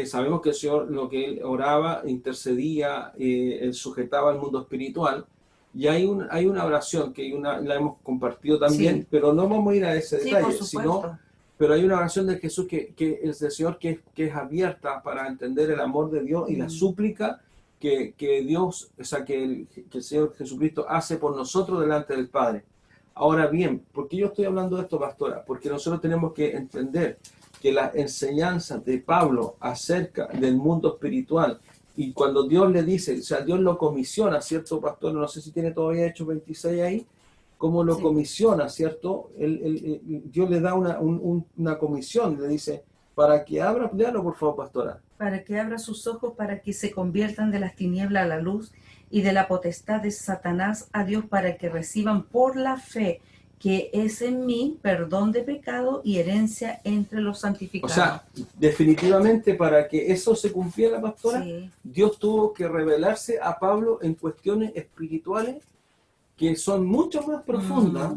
Sabemos que el Señor, lo que Él oraba, intercedía, Él sujetaba al mundo espiritual, y hay una oración que la hemos compartido también, Sí. pero no vamos a ir a ese Sí, detalle, por supuesto. sino, pero hay una oración de Jesús que es del Señor que es abierta para entender el amor de Dios y la súplica que Dios, o sea, que el Señor Jesucristo hace por nosotros delante del Padre. Ahora bien, ¿por qué yo estoy hablando de esto, pastora? Porque nosotros tenemos que entender que las enseñanzas de Pablo acerca del mundo espiritual, y cuando Dios le dice, o sea, Dios lo comisiona, ¿cierto, pastor? No sé si tiene todavía Hechos 26 ahí, cómo lo comisiona, ¿cierto? Dios le da una comisión, le dice, para que abra, léalo por favor, pastora. Para que abra sus ojos, para que se conviertan de las tinieblas a la luz y de la potestad de Satanás a Dios, para que reciban por la fe que es en mí perdón de pecado y herencia entre los O santificados. sea, definitivamente para que eso se cumpliera, pastora, Sí. Dios tuvo que revelarse a Pablo en cuestiones espirituales que son mucho más profundas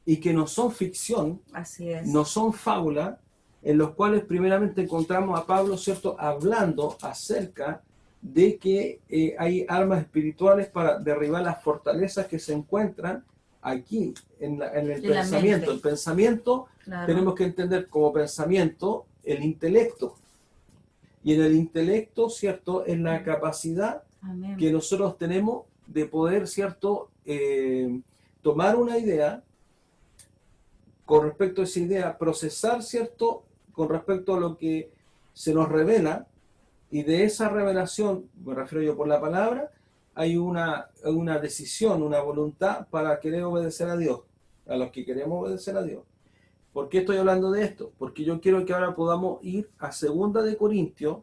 y que no son ficción, Así es. no son fábulas, en los cuales primeramente encontramos a Pablo, ¿cierto?, hablando acerca de que hay armas espirituales para derribar las fortalezas que se encuentran aquí en el pensamiento. El pensamiento, claro, tenemos que entender como pensamiento el intelecto. Y en el intelecto, ¿cierto?, es la capacidad Amén. que nosotros tenemos de poder, ¿cierto?, tomar una idea, con respecto a esa idea, procesar, ¿cierto?, con respecto a lo que se nos revela, y de esa revelación, me refiero yo por la palabra, hay una decisión, una voluntad para querer obedecer a Dios, a los que queremos obedecer a Dios. ¿Por qué estoy hablando de esto? Porque yo quiero que ahora podamos ir a 2 de Corintios,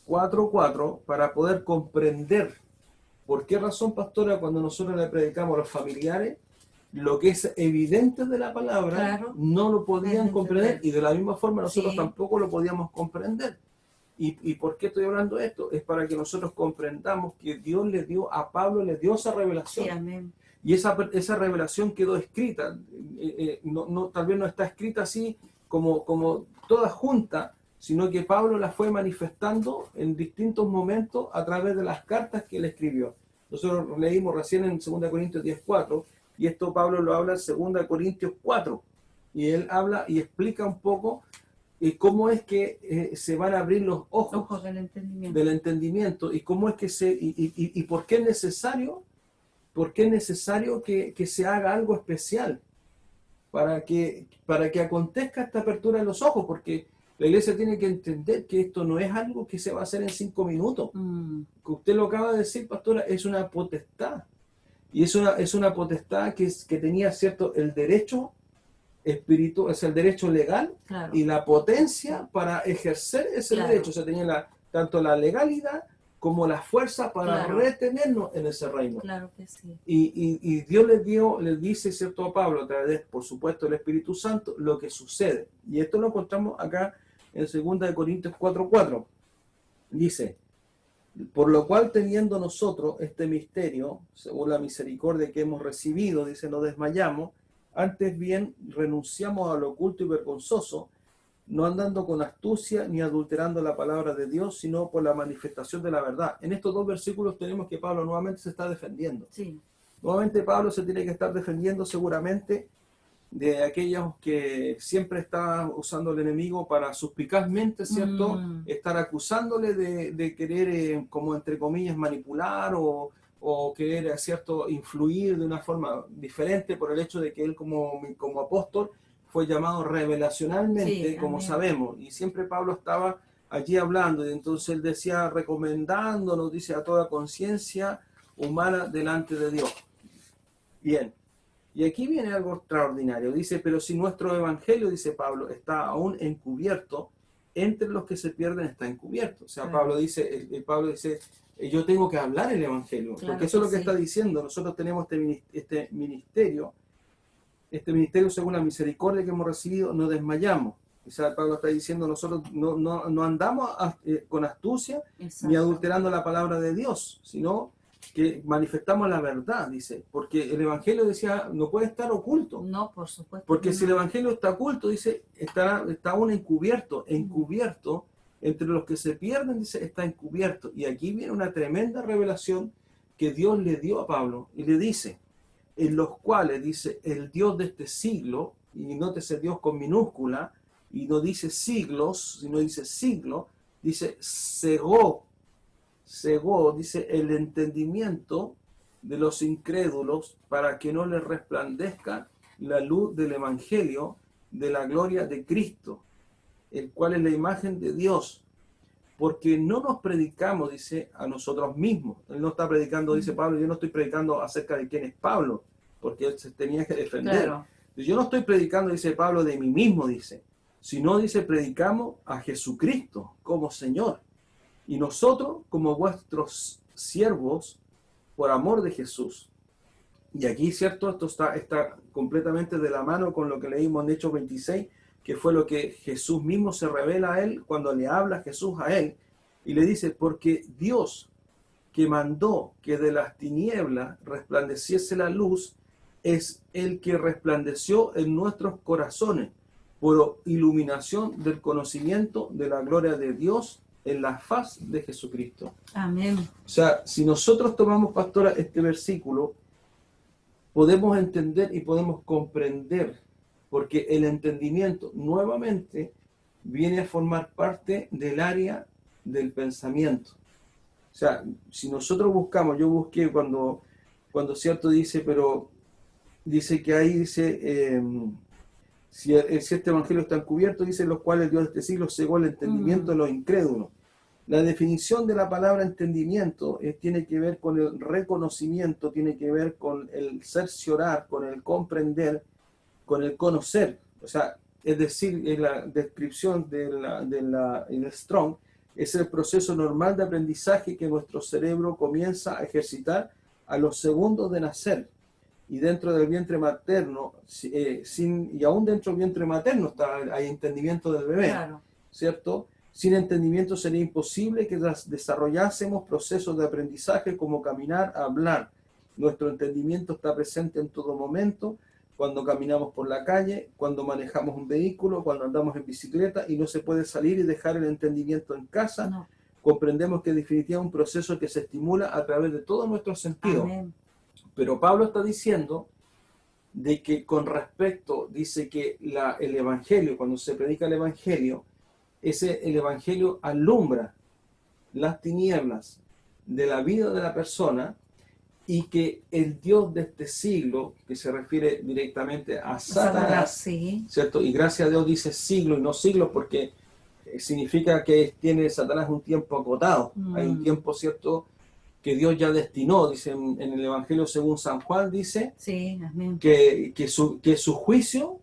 4:4 para poder comprender por qué razón, pastora, cuando nosotros le predicamos a los familiares, lo que es evidente de la palabra, Claro, no lo podían es comprender entender. y de la misma forma nosotros Sí, tampoco lo podíamos comprender. ¿Y por qué estoy hablando de esto? Es para que nosotros comprendamos que Dios le dio a Pablo, le dio esa sí, revelación. amén. Y esa revelación quedó escrita. Tal vez no está escrita así como toda junta, sino que Pablo la fue manifestando en distintos momentos a través de las cartas que él escribió. Nosotros leímos recién en 2 Corintios 10:4, y esto Pablo lo habla en 2 Corintios 4. Y él habla y explica un poco cómo es que se van a abrir los ojos Ojos del entendimiento. del entendimiento y cómo es que y por qué es necesario que se haga algo especial para que acontezca esta apertura de los ojos, porque la iglesia tiene que entender que esto no es algo que se va a hacer en 5 minutos. Que usted lo acaba de decir, pastora, es una potestad. Y es una potestad que tenía, ¿cierto?, el derecho espíritu, es el derecho legal, Claro, y la potencia para ejercer ese Claro. derecho. O sea, tenía tanto la legalidad como la fuerza para Claro. retenernos en ese reino. claro que sí. Y Dios les dice, ¿cierto?, a Pablo, a través, por supuesto, del Espíritu Santo, lo que sucede. Y esto lo encontramos acá en 2 Corintios 4:4. Dice: por lo cual, teniendo nosotros este misterio, según la misericordia que hemos recibido, dice, no desmayamos, antes bien renunciamos a lo oculto y vergonzoso, no andando con astucia ni adulterando la palabra de Dios, sino por la manifestación de la verdad. En estos dos versículos tenemos que Pablo nuevamente se está defendiendo. Sí, Nuevamente Pablo se tiene que estar defendiendo seguramente de aquellos que siempre está usando el enemigo para suspicazmente, ¿cierto?, estar acusándole de querer, como entre comillas, manipular o querer, ¿cierto?, influir de una forma diferente por el hecho de que él como apóstol fue llamado revelacionalmente, Sí, como amén. sabemos. Y siempre Pablo estaba allí hablando, y entonces él decía, recomendándonos, dice, a toda conciencia humana delante de Dios. Bien. Y aquí viene algo extraordinario. Dice, pero si nuestro evangelio, dice Pablo, está aún encubierto, entre los que se pierden está encubierto. O sea, Claro. Pablo dice, yo tengo que hablar el evangelio, Claro porque eso es que lo que sí. está diciendo. Nosotros tenemos este ministerio según la misericordia que hemos recibido, no desmayamos. O sea, Pablo está diciendo, nosotros no andamos con astucia ni Exacto. adulterando la palabra de Dios, sino que manifestamos la verdad, dice, porque el evangelio, decía, no puede estar oculto, No, por supuesto. porque que si el no. evangelio está oculto, dice, está aún encubierto, entre los que se pierden, dice, está encubierto. Y aquí viene una tremenda revelación que Dios le dio a Pablo, y le dice, en los cuales, dice, el Dios de este siglo, y nótese Dios con minúscula, y no dice siglos, sino dice siglo, dice, cegó, dice, el entendimiento de los incrédulos para que no les resplandezca la luz del evangelio de la gloria de Cristo, el cual es la imagen de Dios. Porque no nos predicamos, dice, a nosotros mismos. Él no está predicando, dice Pablo, yo no estoy predicando acerca de quién es Pablo, porque él se tenía que defender. Claro. Yo no estoy predicando, dice Pablo, de mí mismo, dice, sino, dice, predicamos a Jesucristo como Señor. Y nosotros como vuestros siervos por amor de Jesús. Y aquí, ¿cierto? Esto está completamente de la mano con lo que leímos en Hechos 26, que fue lo que Jesús mismo se revela a él cuando le habla Jesús a él. Y le dice, porque Dios que mandó que de las tinieblas resplandeciese la luz, es el que resplandeció en nuestros corazones por iluminación del conocimiento de la gloria de Dios en la faz de Jesucristo. Amén. O sea, si nosotros tomamos, pastora, este versículo, podemos entender y podemos comprender, porque el entendimiento nuevamente viene a formar parte del área del pensamiento. O sea, si nosotros buscamos, yo busqué cuando cierto dice, pero dice que ahí dice, si este evangelio está encubierto, dice, los cuales Dios de este siglo cegó el entendimiento de los incrédulos. La definición de la palabra entendimiento tiene que ver con el reconocimiento, tiene que ver con el cerciorar, con el comprender, con el conocer. O sea, es decir, en la descripción en Strong, Es el proceso normal de aprendizaje que nuestro cerebro comienza a ejercitar a los segundos de nacer. Y dentro del vientre materno, y aún dentro del vientre materno hay entendimiento del bebé, Claro. ¿cierto? Sin entendimiento sería imposible que desarrollásemos procesos de aprendizaje como caminar, hablar. Nuestro entendimiento está presente en todo momento, cuando caminamos por la calle, cuando manejamos un vehículo, cuando andamos en bicicleta, y no se puede salir y dejar el entendimiento en casa. No. Comprendemos que en definitiva es un proceso que se estimula a través de todos nuestros sentidos. Amén. Pero Pablo está diciendo de que con respecto, dice que el Evangelio, cuando se predica el Evangelio, el Evangelio alumbra las tinieblas de la vida de la persona, y que el Dios de este siglo, que se refiere directamente a Satanás, Sí. ¿cierto? Y gracias a Dios dice siglo y no siglos, porque significa que tiene Satanás un tiempo acotado. Hay un tiempo, ¿cierto?, que Dios ya destinó. Dice en el Evangelio según San Juan, dice Sí, amén. que su juicio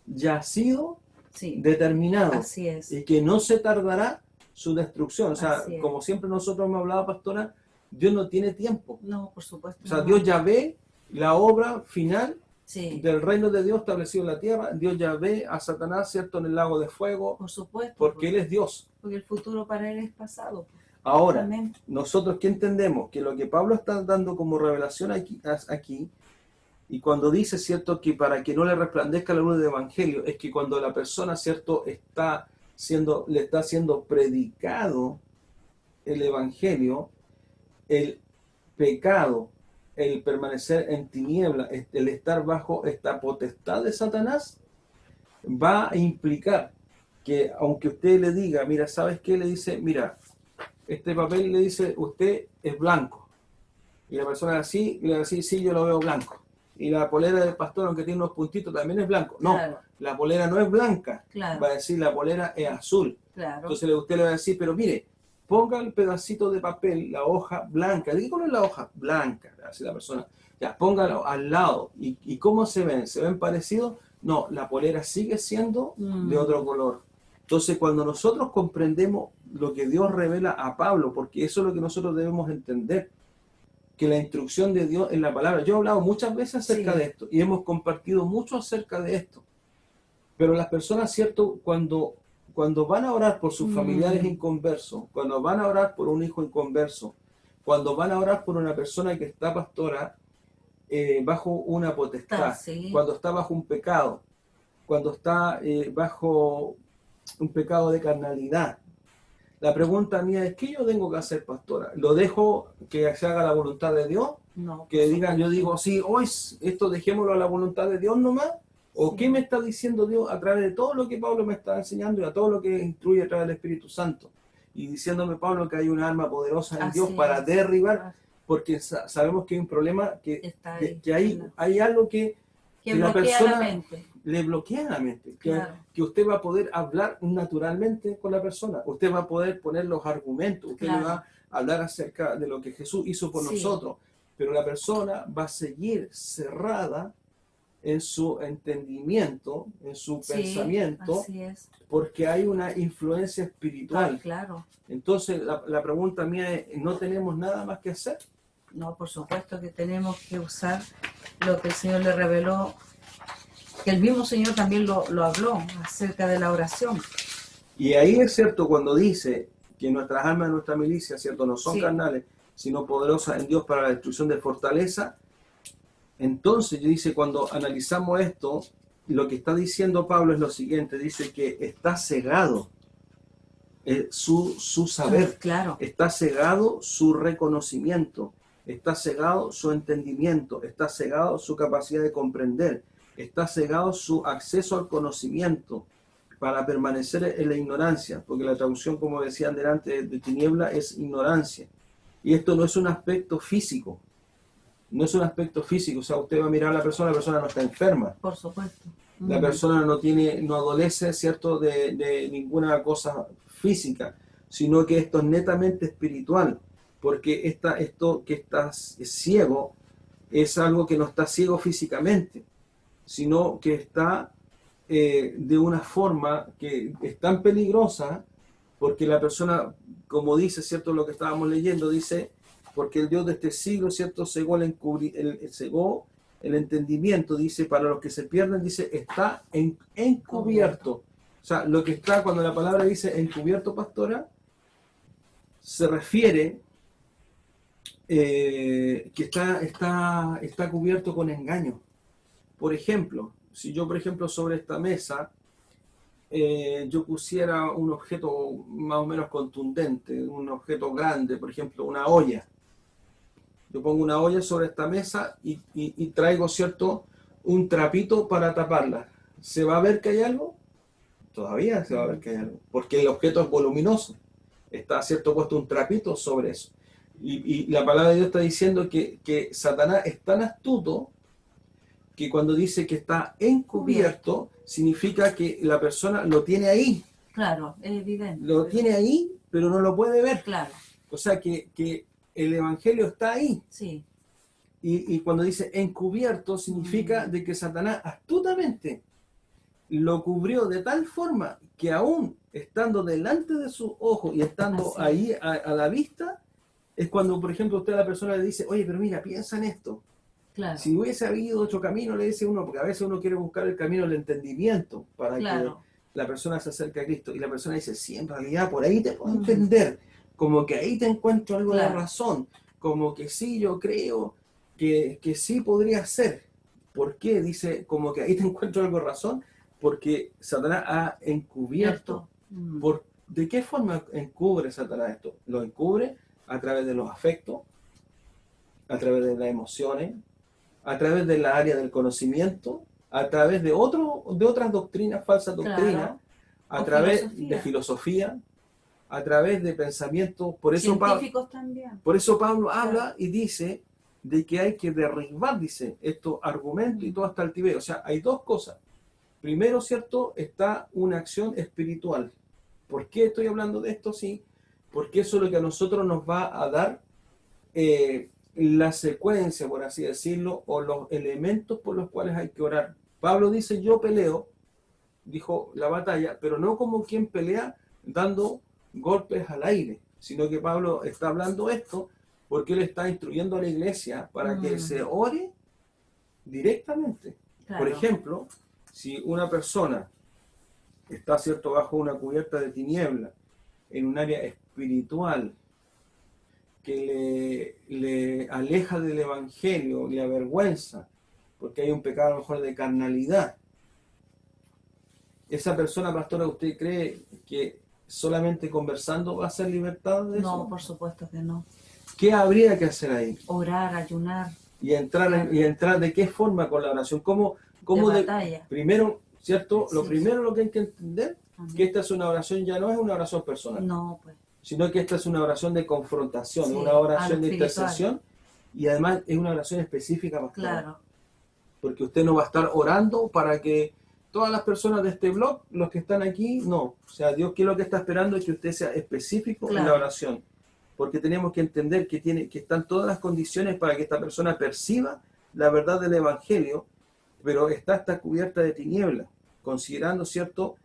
ya ha sido Sí. determinado. Así es. Y que no se tardará su destrucción. O sea, Así es. como siempre nosotros hemos hablado, pastora, Dios no tiene tiempo. No, por supuesto. O sea, no. Dios ya ve la obra final Sí. del reino de Dios establecido en la tierra. Dios ya ve a Satanás, ¿cierto?, en el lago de fuego, Por supuesto. porque Él es Dios. Porque el futuro para él es pasado. Ahora, Amén. nosotros que entendemos que lo que Pablo está dando como revelación aquí, y cuando dice, ¿cierto?, que para que no le resplandezca la luz del Evangelio, es que cuando la persona, ¿cierto?, le está siendo predicado el Evangelio, el pecado, el permanecer en tiniebla, el estar bajo esta potestad de Satanás, va a implicar que aunque usted le diga, mira, ¿sabes qué? Le dice, mira, este papel, le dice, usted es blanco. Y la persona así, le dice, sí, yo lo veo blanco. Y la polera del pastor, aunque tiene unos puntitos, también es blanco. No, Claro. la polera no es blanca. Claro. Va a decir, la polera es azul. Claro. Entonces usted le va a decir, pero mire, ponga el pedacito de papel, la hoja blanca. ¿De qué color es la hoja? Blanca. Así la persona. Ya, póngalo al lado. ¿Y cómo se ven? ¿Se ven parecidos? No, la polera sigue siendo de otro color. Entonces, cuando nosotros comprendemos lo que Dios revela a Pablo, porque eso es lo que nosotros debemos entender, que la instrucción de Dios en la palabra. Yo he hablado muchas veces acerca de esto y hemos compartido mucho acerca de esto. Pero las personas, ¿cierto?, cuando van a orar por sus familiares inconversos, cuando van a orar por un hijo inconverso, cuando van a orar por una persona que está, pastora, bajo una potestad, cuando está bajo un pecado, cuando está bajo un pecado de carnalidad, la pregunta mía es, ¿qué yo tengo que hacer, pastora? ¿Lo dejo que se haga la voluntad de Dios? No, Que digan, yo digo, sí, hoy esto dejémoslo a la voluntad de Dios nomás. ¿O Sí. qué me está diciendo Dios a través de todo lo que Pablo me está enseñando y a todo lo que instruye a través del Espíritu Santo? Y diciéndome, Pablo, que hay un arma poderosa en Así Dios para es. derribar, porque sabemos que hay un problema, Está ahí, que hay algo que la bloquea persona la mente. le bloquea la mente, Claro. que usted va a poder hablar naturalmente con la persona, usted va a poder poner los argumentos, usted Claro. le va a hablar acerca de lo que Jesús hizo por Sí. nosotros, pero la persona va a seguir cerrada en su entendimiento, en su pensamiento, Así es. porque hay una influencia espiritual. Claro. Entonces la pregunta mía es, ¿no tenemos nada más que hacer? No, por supuesto que tenemos que usar lo que el Señor le reveló, que el mismo Señor también lo habló acerca de la oración. Y ahí es cierto cuando dice que nuestras almas de nuestra milicia, ¿cierto?, no son Sí. carnales, sino poderosas en Dios para la destrucción de fortaleza. Entonces, dice, cuando analizamos esto, lo que está diciendo Pablo es lo siguiente, dice que está cegado su saber, Claro. está cegado su reconocimiento, está cegado su entendimiento, está cegado su capacidad de comprender, está cegado su acceso al conocimiento para permanecer en la ignorancia, porque la traducción, como decían delante, de tiniebla es ignorancia. Y esto no es un aspecto físico, no es un aspecto físico, o sea, usted va a mirar a la persona no está enferma. Por supuesto. La persona no adolece, ¿cierto?, de ninguna cosa física, sino que esto es netamente espiritual, porque esto que estás ciego es algo que no está ciego físicamente, sino que está de una forma que es tan peligrosa, porque la persona, como dice, ¿cierto? Lo que estábamos leyendo, dice, porque el Dios de este siglo, ¿cierto? Cegó cegó el entendimiento, dice, para los que se pierden, dice, está encubierto. O sea, lo que está, cuando la palabra dice encubierto, pastora, se refiere que está cubierto con engaño. Por ejemplo, si yo, por ejemplo, sobre esta mesa, yo pusiera un objeto más o menos contundente, un objeto grande, por ejemplo, una olla. Yo pongo una olla sobre esta mesa y traigo, ¿cierto?, un trapito para taparla. ¿Se va a ver que hay algo? Todavía se va a ver que hay algo, porque el objeto es voluminoso. Está, ¿cierto?, puesto un trapito sobre eso. Y la palabra de Dios está diciendo que Satanás es tan astuto que cuando dice que está encubierto, significa que la persona lo tiene ahí. Claro, es evidente. Lo tiene ahí, pero no lo puede ver. Claro. O sea, que el evangelio está ahí. Sí. Y cuando dice encubierto, significa de que Satanás astutamente lo cubrió de tal forma que aún estando delante de sus ojos y estando ahí a la vista, es cuando, por ejemplo, usted a la persona le dice, oye, pero mira, piensa en esto. Claro. Si hubiese habido otro camino, le dice uno, porque a veces uno quiere buscar el camino del entendimiento para que la persona se acerque a Cristo. Y la persona dice, sí, en realidad por ahí te puedo entender, como que ahí te encuentro algo de razón, como que sí, yo creo que sí podría ser. ¿Por qué? Dice, como que ahí te encuentro algo de razón, porque Satanás ha encubierto. ¿De qué forma encubre Satanás esto? Lo encubre a través de los afectos, a través de las emociones, a través de la área del conocimiento, a través de otras doctrinas, falsas doctrinas, a través de filosofía, a través de pensamientos. Por eso científicos también. Por eso Pablo habla y dice de que hay que derribar, dice, estos argumentos y toda esta altivez. O sea, hay dos cosas. Primero, ¿cierto? Está una acción espiritual. ¿Por qué estoy hablando de esto? Sí, porque eso es lo que a nosotros nos va a dar la secuencia, por así decirlo, o los elementos por los cuales hay que orar. Pablo dice, yo peleo, dijo la batalla, pero no como quien pelea dando golpes al aire, sino que Pablo está hablando esto porque él está instruyendo a la iglesia para que se ore directamente. Claro. Por ejemplo, si una persona está, ¿cierto?, bajo una cubierta de tiniebla, en un área espiritual, que le aleja del evangelio, le avergüenza, porque hay un pecado a lo mejor de carnalidad. ¿Esa persona, pastora, usted cree que solamente conversando va a ser libertad de eso? No, por supuesto que no. ¿Qué habría que hacer ahí? Orar, ayunar. Y entrar ¿de qué forma con la oración? ¿Cómo de batalla. Primero, ¿cierto? Sí, Lo primero que hay que entender, que esta es una oración, ya no es una oración personal. No, pues. Sino que esta es una oración de confrontación, una oración de intercesión, y además es una oración específica, pastor. Claro. Porque usted no va a estar orando para que todas las personas de este blog, los que están aquí, no. O sea, Dios que lo que está esperando es que usted sea específico en la oración. Porque tenemos que entender que están todas las condiciones para que esta persona perciba la verdad del Evangelio, pero está cubierta de tinieblas, considerando, ¿cierto?,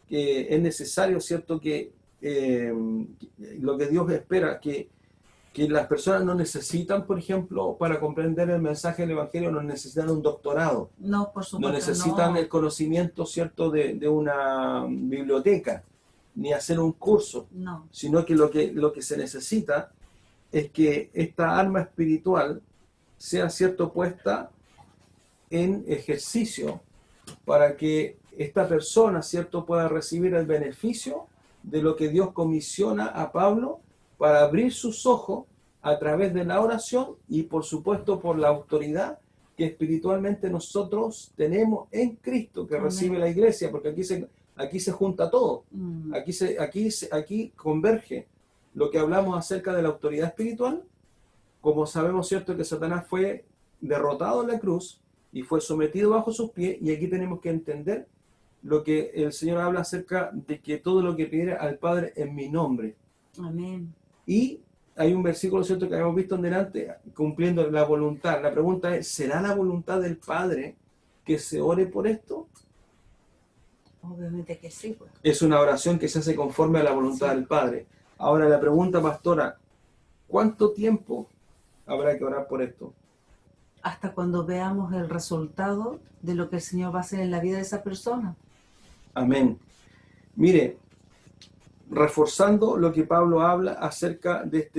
que es necesario, ¿cierto?, que lo que Dios espera, que las personas no necesitan, por ejemplo, para comprender el mensaje del Evangelio, no necesitan un doctorado. No, por supuesto, no necesitan el conocimiento, ¿cierto?, de una biblioteca, ni hacer un curso. No. Sino que lo que se necesita es que esta arma espiritual sea, ¿cierto?, puesta en ejercicio para que esta persona, ¿cierto?, pueda recibir el beneficio de lo que Dios comisiona a Pablo para abrir sus ojos a través de la oración y, por supuesto, por la autoridad que espiritualmente nosotros tenemos en Cristo, que recibe la iglesia, porque aquí se junta todo. Aquí converge lo que hablamos acerca de la autoridad espiritual. Como sabemos, ¿cierto?, que Satanás fue derrotado en la cruz y fue sometido bajo sus pies, y aquí tenemos que entender lo que el Señor habla acerca de que todo lo que pidiera al Padre en mi nombre. Amén. Y hay un versículo, ¿cierto?, que habíamos visto en delante, cumpliendo la voluntad. La pregunta es, ¿será la voluntad del Padre que se ore por esto? Obviamente que sí, pues. Es una oración que se hace conforme a la voluntad Sí. del Padre. Ahora la pregunta, pastora, ¿cuánto tiempo habrá que orar por esto? Hasta cuando veamos el resultado de lo que el Señor va a hacer en la vida de esa persona. Amén. Mire, reforzando lo que Pablo habla acerca de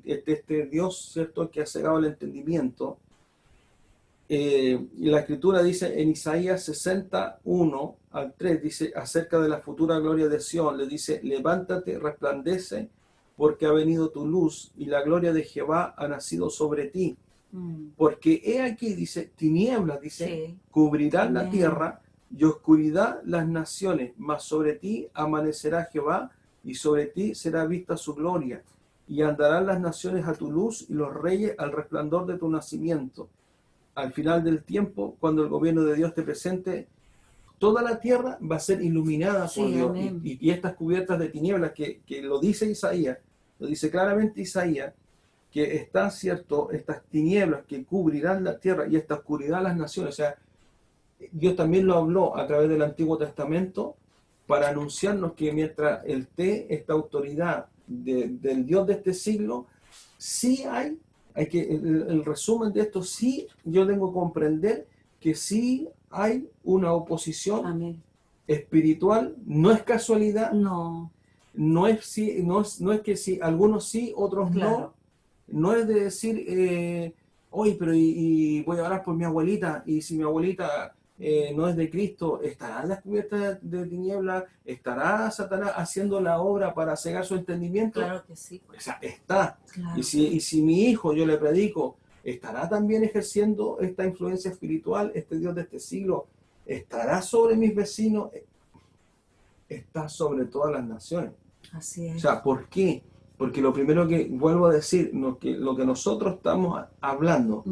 este Dios, ¿cierto?, que ha cegado el entendimiento. Y la escritura dice en Isaías 61 al 3, dice acerca de la futura gloria de Sión, le dice, levántate, resplandece, porque ha venido tu luz y la gloria de Jehová ha nacido sobre ti. Porque he aquí, dice, tinieblas, dice, Sí. cubrirán la Amén. tierra y oscuridad las naciones, mas sobre ti amanecerá Jehová y sobre ti será vista su gloria. Y andarán las naciones a tu luz y los reyes al resplandor de tu nacimiento. Al final del tiempo, cuando el gobierno de Dios te presente, toda la tierra va a ser iluminada por Sí, Dios. amén. Y estas cubiertas de tinieblas que lo dice Isaías, lo dice claramente Isaías, que están, cierto, estas tinieblas que cubrirán la tierra y esta oscuridad las naciones. O sea, Dios también lo habló a través del Antiguo Testamento para anunciarnos que mientras Él esté esta autoridad del Dios de este siglo, sí hay que, el resumen de esto, sí, yo tengo que comprender que sí hay una oposición Amén. espiritual, no es casualidad, No, no es, no es que sí, algunos sí, otros claro. no es de decir, oye, pero y voy a orar por mi abuelita, y si mi abuelita no es de Cristo, ¿estarán las cubiertas de tinieblas? ¿Estará Satanás haciendo la obra para cegar su entendimiento? Claro que sí. O sea, está. Claro. Y si mi hijo, yo le predico, ¿estará también ejerciendo esta influencia espiritual, este Dios de este siglo? ¿Estará sobre mis vecinos? Está sobre todas las naciones. Así es. O sea, ¿por qué? Porque lo primero que vuelvo a decir, lo que nosotros estamos hablando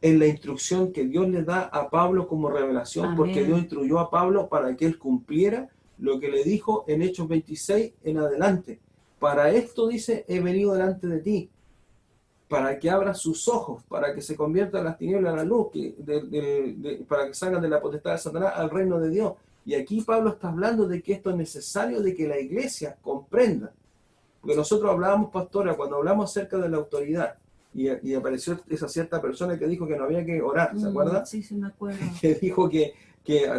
es la instrucción que Dios le da a Pablo como revelación, Amén. porque Dios instruyó a Pablo para que él cumpliera lo que le dijo en Hechos 26 en adelante. Para esto, dice, he venido delante de ti, para que abra sus ojos, para que se conviertan las tinieblas a la luz, para que salgan de la potestad de Satanás al reino de Dios. Y aquí Pablo está hablando de que esto es necesario de que la iglesia comprenda. Porque nosotros hablábamos, pastora, cuando hablamos acerca de la autoridad, y apareció esa cierta persona que dijo que no había que orar, ¿se acuerda? Sí, sí, me acuerdo. Que dijo que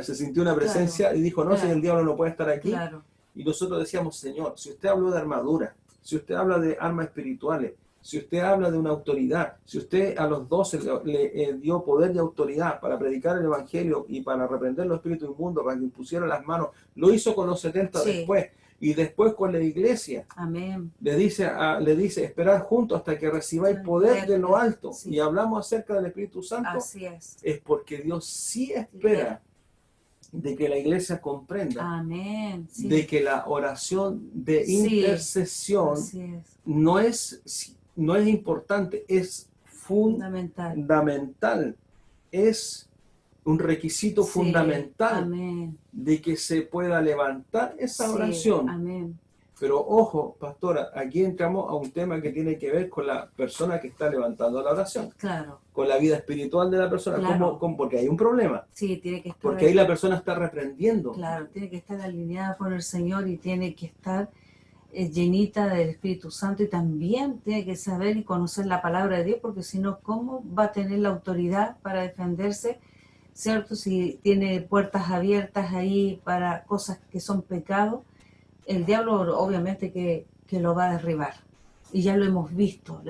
se sintió una presencia, Claro, y dijo, no, si el diablo no puede estar aquí. Claro. Y nosotros decíamos, Señor, si usted habló de armadura, si usted habla de armas espirituales, si usted habla de una autoridad, si usted a los 12 le dio poder y autoridad para predicar el evangelio y para reprender los espíritus inmundos, para que impusieran las manos, lo hizo con los 70 Sí. después, y después con la iglesia. Amén. Le dice esperar juntos hasta que recibáis poder de lo alto. Sí. Y hablamos acerca del Espíritu Santo. Así es. Es porque Dios sí espera de que la iglesia comprenda. Amén. Sí. De que la oración de Sí. intercesión Así es. no es importante, es fundamental. Es un requisito Sí. fundamental Amén. de que se pueda levantar esa Sí. oración. Amén. Pero ojo, pastora, aquí entramos a un tema que tiene que ver con la persona que está levantando la oración. Claro. Con la vida espiritual de la persona. Claro. Porque hay un problema. Sí, tiene que estar. Porque ahí la persona está reprendiendo. Claro, tiene que estar alineada con el Señor y tiene que estar llenita del Espíritu Santo, y también tiene que saber y conocer la palabra de Dios, porque si no, ¿cómo va a tener la autoridad para defenderse? ¿Cierto? Si tiene puertas abiertas ahí para cosas que son pecados, el diablo obviamente que lo va a derribar. Y ya lo hemos visto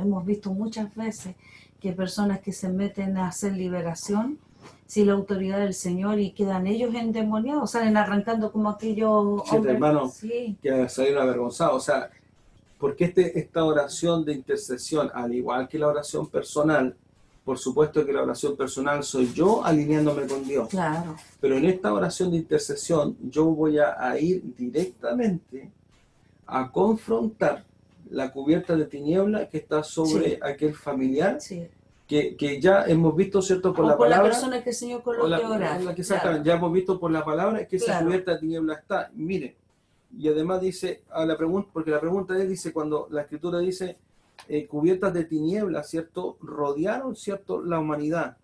muchas veces, que personas que se meten a hacer liberación sin la autoridad del Señor y quedan ellos endemoniados, salen arrancando como aquellos hombres. Hermano, sí, que salieron avergonzados. O sea, porque esta oración de intercesión, al igual que la oración personal, por supuesto que la oración personal soy yo alineándome con Dios. Claro. Pero en esta oración de intercesión yo voy a ir directamente a confrontar la cubierta de tiniebla que está sobre aquel familiar. Sí. Que ya hemos visto, ¿cierto? Por la palabra. La persona que el Señor coloque a orar. Exactamente, ya hemos visto por la palabra que esa cubierta de tiniebla está. Mire, y además dice, a la pregunta, porque la pregunta es, dice, cuando la Escritura dice, cubiertas de tiniebla, ¿cierto? Rodearon, ¿cierto? La humanidad.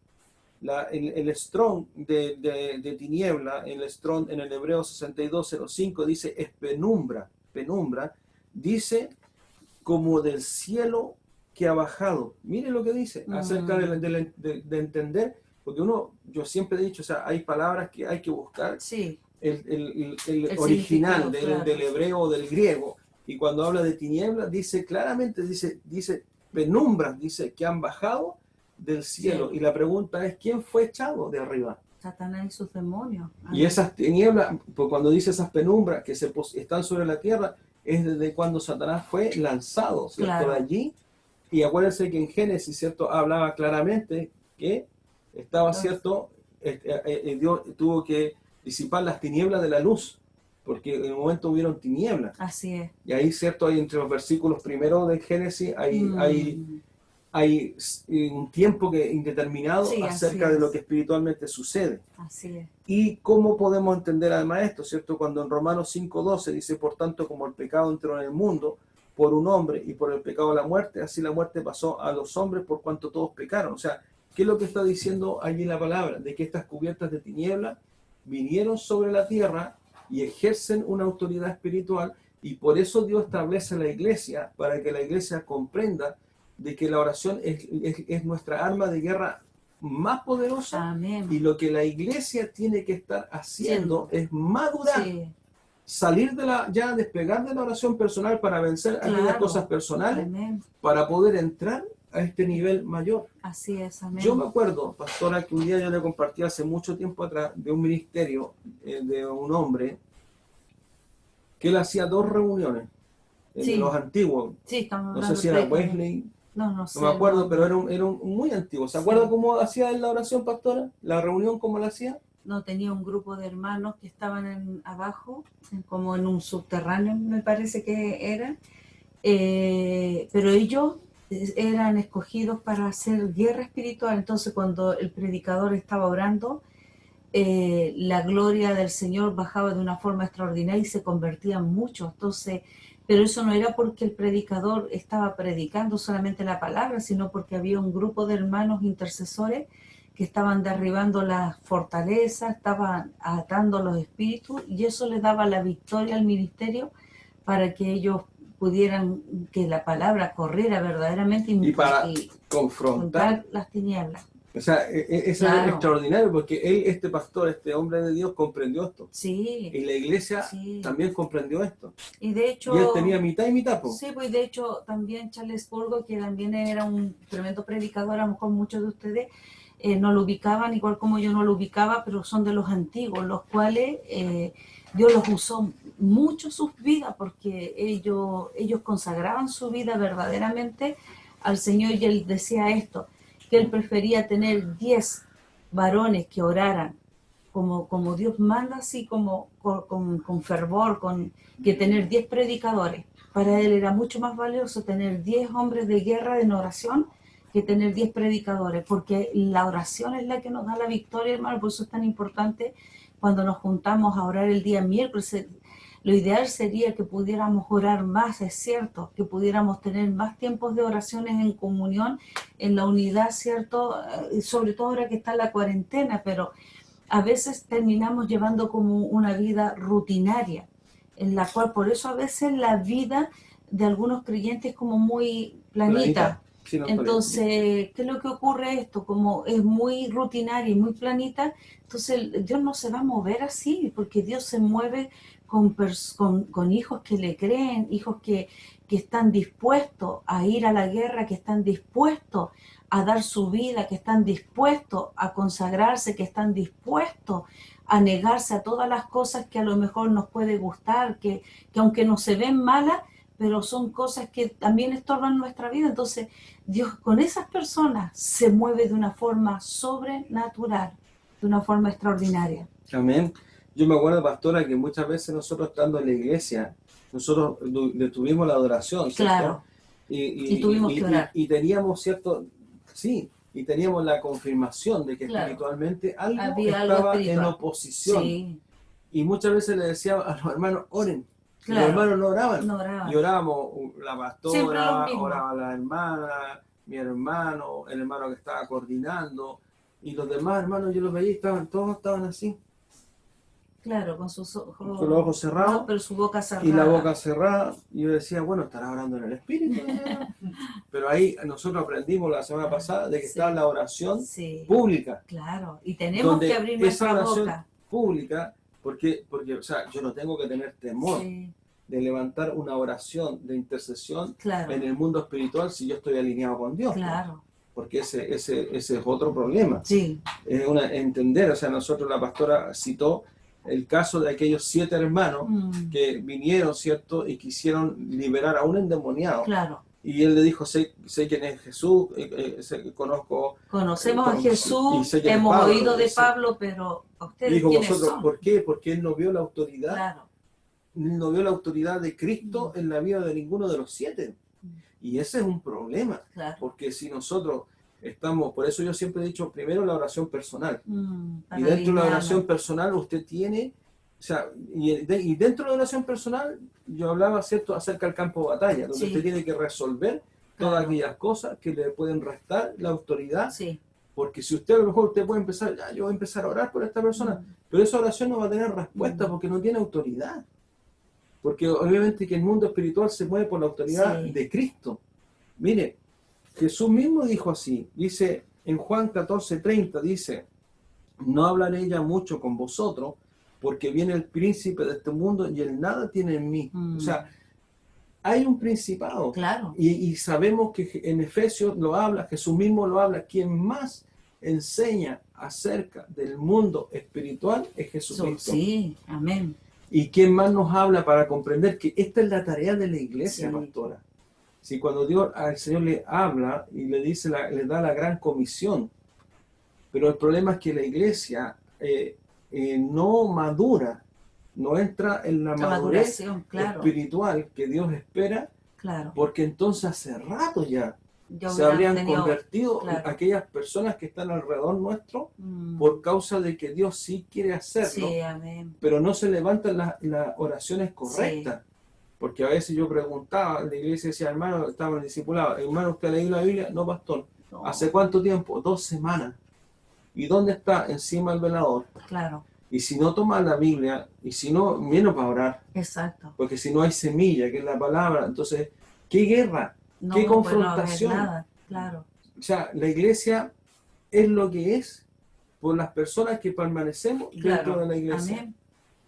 el strong de tiniebla, el strong en el hebreo 6205 dice es penumbra, penumbra, dice como del cielo que ha bajado. Miren lo que dice acerca de entender, porque yo siempre he dicho, o sea, hay palabras que hay que buscar Sí, el el original significado, claro. del hebreo o del griego, y cuando habla de tinieblas, dice claramente, dice penumbras, dice que han bajado del cielo, Sí. y la pregunta es, ¿quién fue echado de arriba? Satanás y sus demonios. Y esas tinieblas, pues cuando dice esas penumbras que están sobre la tierra, es desde cuando Satanás fue lanzado, ¿cierto? Claro. De allí. Y acuérdense que en Génesis, ¿cierto? Hablaba claramente que estaba, ¿cierto? Dios tuvo que disipar las tinieblas de la luz, porque en un momento hubieron tinieblas. Así es. Y ahí, ¿cierto? Hay entre los versículos primeros de Génesis, hay un tiempo indeterminado Sí, acerca así de lo es. que espiritualmente sucede. Así es. ¿Y cómo podemos entender además esto, cierto? Cuando en Romanos 5:12 dice, por tanto, como el pecado entró en el mundo por un hombre y por el pecado la muerte, así la muerte pasó a los hombres por cuanto todos pecaron. O sea, ¿qué es lo que está diciendo allí la palabra? De que estas cubiertas de tiniebla vinieron sobre la tierra y ejercen una autoridad espiritual, y por eso Dios establece la iglesia, para que la iglesia comprenda de que la oración es nuestra arma de guerra más poderosa. Amén. Y lo que la iglesia tiene que estar haciendo es madurar, Sí, salir ya despegar de la oración personal para vencer aquellas claro. cosas personales, Amén. para poder entrar a este nivel mayor. Así es. Amén. Yo me acuerdo, pastora, que un día yo le compartí hace mucho tiempo atrás de un ministerio de un hombre que él hacía 2 reuniones Sí. de los antiguos. Sí, estamos No hablando sé si era de- Wesley, No sé. no me acuerdo, no, pero era un muy antiguo. ¿Se Sí. acuerda cómo hacía él la oración, pastora? ¿La reunión cómo la hacía? No, tenía un grupo de hermanos que estaban abajo, como en un subterráneo, me parece que era. Pero ellos eran escogidos para hacer guerra espiritual. Entonces, cuando el predicador estaba orando, la gloria del Señor bajaba de una forma extraordinaria y se convertían muchos. Entonces, pero eso no era porque el predicador estaba predicando solamente la palabra, sino porque había un grupo de hermanos intercesores que estaban derribando las fortalezas, estaban atando los espíritus, y eso les daba la victoria al ministerio para que ellos pudieran, que la palabra corriera verdaderamente Y para y confrontar. las tinieblas. O sea, eso es Claro. extraordinario, porque este pastor, este hombre de Dios, comprendió esto. Sí. Y la iglesia Sí. también comprendió esto. Y de hecho, Y él tenía mitad y mitad, po. sí, pues de hecho también Charles Spurgeon, que también era un tremendo predicador, a lo mejor muchos de ustedes no lo ubicaban, igual como yo no lo ubicaba, pero son de los antiguos, los cuales Dios los usó mucho sus vidas, porque ellos consagraban su vida verdaderamente al Señor, y él decía esto, que él prefería tener 10 varones que oraran como Dios manda, así como con fervor, que tener 10 predicadores. Para él era mucho más valioso tener 10 hombres de guerra en oración que tener 10 predicadores, porque la oración es la que nos da la victoria, hermano. Por eso es tan importante cuando nos juntamos a orar el día miércoles. Lo ideal sería que pudiéramos orar más, es cierto, que pudiéramos tener más tiempos de oraciones en comunión, en la unidad, ¿cierto? Sobre todo ahora que está la cuarentena, pero a veces terminamos llevando como una vida rutinaria, en la cual por eso a veces la vida de algunos creyentes es como muy planita. Sí, no, Entonces, ¿qué es lo que ocurre esto? Como es muy rutinaria y muy planita, entonces Dios no se va a mover así, porque Dios se mueve con hijos que le creen, hijos que están dispuestos a ir a la guerra, que están dispuestos a dar su vida, que están dispuestos a consagrarse, que están dispuestos a negarse a todas las cosas que a lo mejor nos puede gustar, que aunque no se ven malas, pero son cosas que también estorban nuestra vida. Entonces, Dios con esas personas se mueve de una forma sobrenatural, de una forma extraordinaria. Amén. Yo me acuerdo, pastora, que muchas veces nosotros estando en la iglesia, nosotros detuvimos la adoración, ¿cierto? Claro. Y tuvimos que orar. Y teníamos, ¿cierto? Sí, y teníamos la confirmación de que Claro. espiritualmente algo Había algo estaba espiritual. en oposición. Sí, Y muchas veces le decía a los hermanos, oren. Y claro. los hermanos no oraban. No oraban. Y orábamos la Siempre lo pastora, mismo. oraba la hermana, mi hermano, el hermano que estaba coordinando. Y los demás hermanos, yo los veía y todos estaban así, Claro, con sus ojos, con los ojos cerrados, no, pero su boca cerrada. y la boca cerrada. Y yo decía, bueno, estará orando en el Espíritu. Pero ahí nosotros aprendimos la semana pasada de que Sí. está la oración Sí, pública. claro. Y tenemos Donde que abrir esa nuestra oración boca. pública, porque, o sea, yo no tengo que tener temor Sí, de levantar una oración de intercesión claro, en el mundo espiritual si yo estoy alineado con Dios. claro. Porque ese es otro problema. Sí, Es entender, o sea, nosotros, la pastora citó el caso de aquellos 7 hermanos que vinieron, ¿cierto? Y quisieron liberar a un endemoniado. claro. Y él le dijo, sé quién es Jesús, Conocemos a y Jesús, sé quién es hemos Pablo, oído de Pablo, pero ¿a Y ustedes dijo, quiénes vosotros, son? ¿por qué? Porque él no vio la autoridad, Claro. no vio la autoridad de Cristo en la vida de ninguno de los 7. Y ese es un problema, Claro. porque si nosotros estamos, por eso yo siempre he dicho, primero la oración personal. Para Y dentro de la alinearnos. oración personal usted tiene, o sea, y dentro de la oración personal yo hablaba, ¿cierto?, acerca del campo de batalla, donde Sí. usted tiene que resolver todas Claro. aquellas cosas que le pueden restar la autoridad. Sí, Porque si usted a lo mejor usted puede empezar, ya, yo voy a empezar a orar por esta persona, pero esa oración no va a tener respuesta porque no tiene autoridad. Porque obviamente que el mundo espiritual se mueve por la autoridad Sí. de Cristo. Mire, Jesús mismo dijo así, dice en Juan 14:30, dice, no hablaré ya mucho con vosotros, porque viene el príncipe de este mundo y él nada tiene en mí. O sea, hay un principado. claro. Y sabemos que en Efesios lo habla, Jesús mismo lo habla, quien más enseña acerca del mundo espiritual es Jesucristo. Sí, amén. Y quien más nos habla para comprender que esta es la tarea de la iglesia, Sí. pastora. Si cuando Dios al Señor le habla y le dice, le da la gran comisión, pero el problema es que la iglesia no madura, no entra en la madurez maduración, claro. espiritual que Dios espera, Claro. porque entonces hace rato ya Ya se hubieran habrían tenido- convertido claro. aquellas personas que están alrededor nuestro por causa de que Dios sí quiere hacerlo, Sí, amén. pero no se levantan las oraciones correctas. Porque a veces yo preguntaba, la iglesia decía, hermano, estaba en discipulado, hermano, ¿usted ha leído la Biblia? No, pastor. No. ¿Hace cuánto tiempo? 2 semanas. ¿Y dónde está? Encima del velador. Claro, Y si no toma la Biblia, y si no, menos para orar, exacto. porque si no hay semilla, que es la palabra, entonces, ¿qué guerra? No, ¿Qué pues no va a haber confrontación? nada, claro. O sea, la iglesia es lo que es por las personas que permanecemos dentro Claro. de la iglesia. Amén.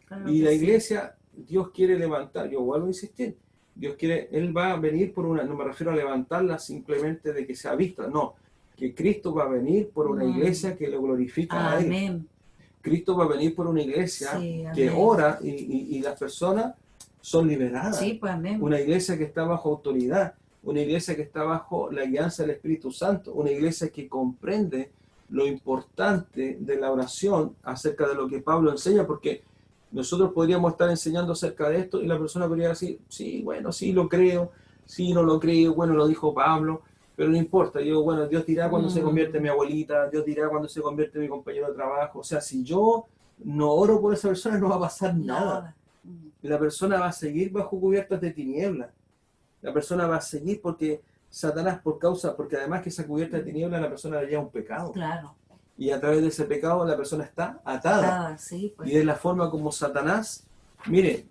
Claro Y que la sí. iglesia, Dios quiere levantar, yo vuelvo a insistir, Dios quiere, Él va a venir por una, no me refiero a levantarla simplemente de que sea vista, no, que Cristo va a venir por una iglesia que lo glorifica a Él. Amén. Cristo va a venir por una iglesia Sí, que amén. ora y las personas son liberadas. Sí, pues amén. Una iglesia que está bajo autoridad, una iglesia que está bajo la guianza del Espíritu Santo, una iglesia que comprende lo importante de la oración acerca de lo que Pablo enseña, porque nosotros podríamos estar enseñando acerca de esto y la persona podría decir, sí, bueno, sí lo creo, sí no lo creo, bueno, lo dijo Pablo, pero no importa. Yo, bueno, Dios dirá cuando se convierte mi abuelita, Dios dirá cuando se convierte mi compañero de trabajo. O sea, si yo no oro por esa persona, no va a pasar nada. La persona va a seguir bajo cubiertas de tinieblas. La persona va a seguir porque Satanás, porque además que esa cubierta de tinieblas, la persona le lleva un pecado. Claro. Y a través de ese pecado la persona está atada. Sí, pues. Y de la forma como Satanás, mire,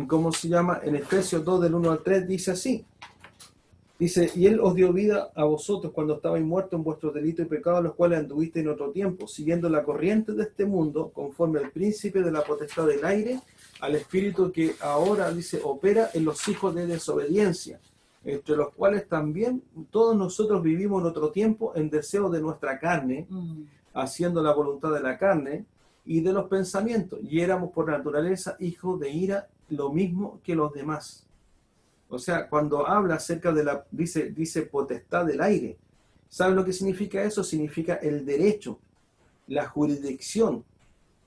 ¿cómo se llama? En Efesios 2 del 1 al 3 dice así. Dice, y Él os dio vida a vosotros cuando estabais muertos en vuestros delitos y pecados, los cuales anduviste en otro tiempo, siguiendo la corriente de este mundo, conforme al príncipe de la potestad del aire, al espíritu que ahora, dice, opera en los hijos de desobediencia, entre los cuales también todos nosotros vivimos en otro tiempo en deseo de nuestra carne, haciendo la voluntad de la carne y de los pensamientos, y éramos por naturaleza hijos de ira, lo mismo que los demás. O sea, cuando habla acerca de la, dice potestad del aire, ¿saben lo que significa eso? Significa el derecho, la jurisdicción,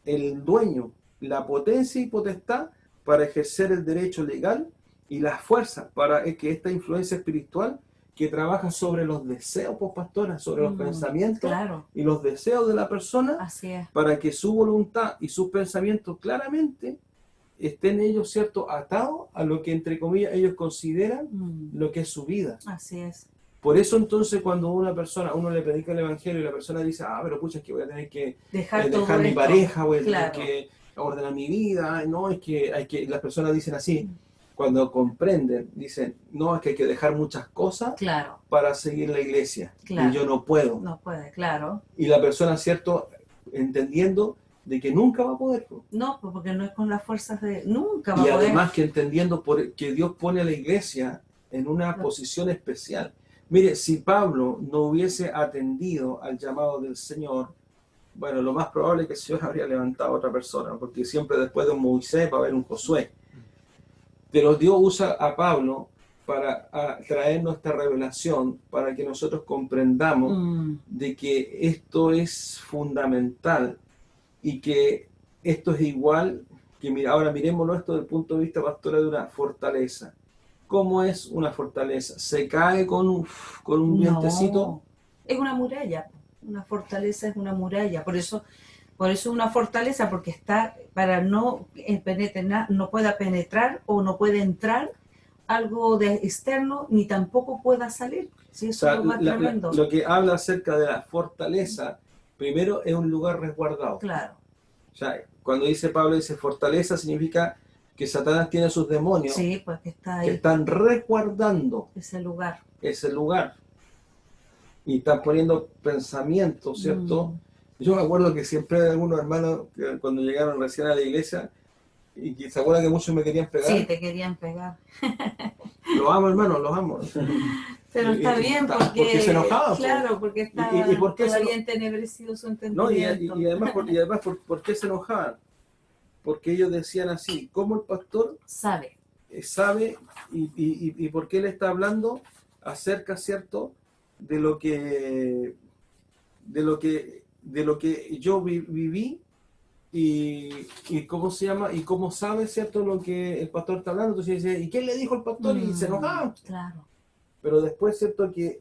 el dueño, la potencia y potestad para ejercer el derecho legal y las fuerzas para que esta influencia espiritual que trabaja sobre los deseos, pues pastora, sobre los pensamientos y los deseos de la persona, así es, para que su voluntad y sus pensamientos claramente estén ellos, ¿cierto?, atados a lo que, entre comillas, ellos consideran lo que es su vida. Así es. Por eso entonces cuando uno le predica el evangelio y la persona dice, pero pucha, es que voy a tener que Dejar todo dejar mi esto. pareja, voy a tener Claro. que ordenar mi vida, no, es que las personas dicen así, cuando comprenden, dicen, no, es que hay que dejar muchas cosas Claro, para seguir la iglesia, y claro. yo no puedo. No puede, claro. Y la persona, ¿cierto?, entendiendo de que nunca va a poder. No, pues porque no es con las fuerzas de... Nunca va Y a poder. además que entendiendo que Dios pone a la iglesia en una posición especial. Mire, si Pablo no hubiese atendido al llamado del Señor, bueno, lo más probable es que el Señor habría levantado a otra persona, porque siempre después de un Moisés va a haber un Josué. Pero Dios usa a Pablo para traernos esta revelación, para que nosotros comprendamos de que esto es fundamental y que esto es igual que, mira, ahora miremoslo esto desde el punto de vista, pastora, de una fortaleza. ¿Cómo es una fortaleza? ¿Se cae con un vientecito? No, es una muralla. Una fortaleza es una muralla. Por eso una fortaleza, porque está para no penetrar, no pueda penetrar o no puede entrar algo de externo, ni tampoco pueda salir. Sí, eso O sea, es lo más tremendo. lo que habla acerca de la fortaleza, primero es un lugar resguardado. Claro. O sea, cuando dice Pablo, dice fortaleza, significa que Satanás tiene sus demonios, Sí, pues que está ahí, que están resguardando ese lugar. ese lugar. Y están poniendo pensamientos, ¿cierto? Yo me acuerdo que siempre hay algunos hermanos que cuando llegaron recién a la iglesia, y que se acuerdan que muchos me querían pegar. Sí, te querían pegar. Los amo, hermano, los amo. Pero está bien porque se enojaban. Claro, porque estaba ¿Y por qué todavía entenebrecido su entendimiento. No, y además, ¿por qué se enojaban? Porque ellos decían así, ¿cómo el pastor sabe y por qué le está hablando acerca, ¿cierto?, de lo que yo viví y cómo se llama y cómo sabe, ¿cierto?, lo que el pastor está hablando? Entonces dice, ¿y qué le dijo el pastor? Y se enojaban. Claro. Pero después, ¿cierto?, que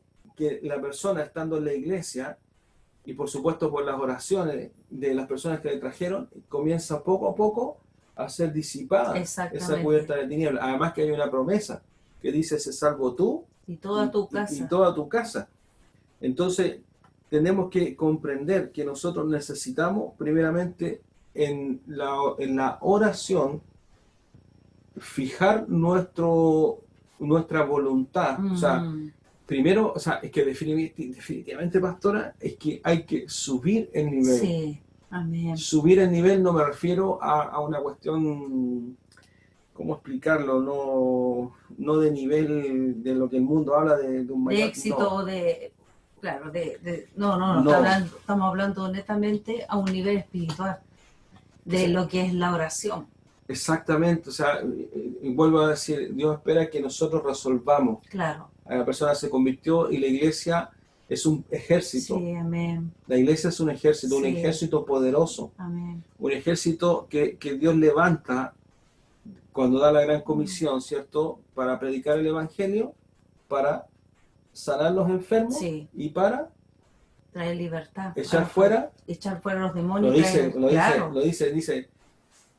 la persona estando en la iglesia y por supuesto por las oraciones de las personas que le trajeron, comienza poco a poco a ser disipada esa cubierta de tinieblas. Además que hay una promesa que dice, se salvo tú y toda tu casa. Y toda tu casa. Entonces, tenemos que comprender que nosotros necesitamos, primeramente, en la oración, fijar nuestra voluntad. O sea, primero, o sea, es que definitivamente, pastora, es que hay que subir el nivel. Sí, amén. Subir el nivel no me refiero a una cuestión, ¿cómo explicarlo? No de nivel de lo que el mundo habla de un mayor... De éxito, no. Claro, no. Estamos hablando honestamente a un nivel espiritual, de lo que es la oración. Exactamente, o sea, y vuelvo a decir, Dios espera que nosotros resolvamos. Claro. La persona se convirtió y la iglesia es un ejército. Sí, amén. La iglesia es un ejército, sí. Un ejército poderoso. Amén. Un ejército que Dios levanta cuando da la gran comisión, ¿cierto? Para predicar el evangelio, para sanar los enfermos, sí. Y para traer libertad. Echar fuera los demonios. Lo dice,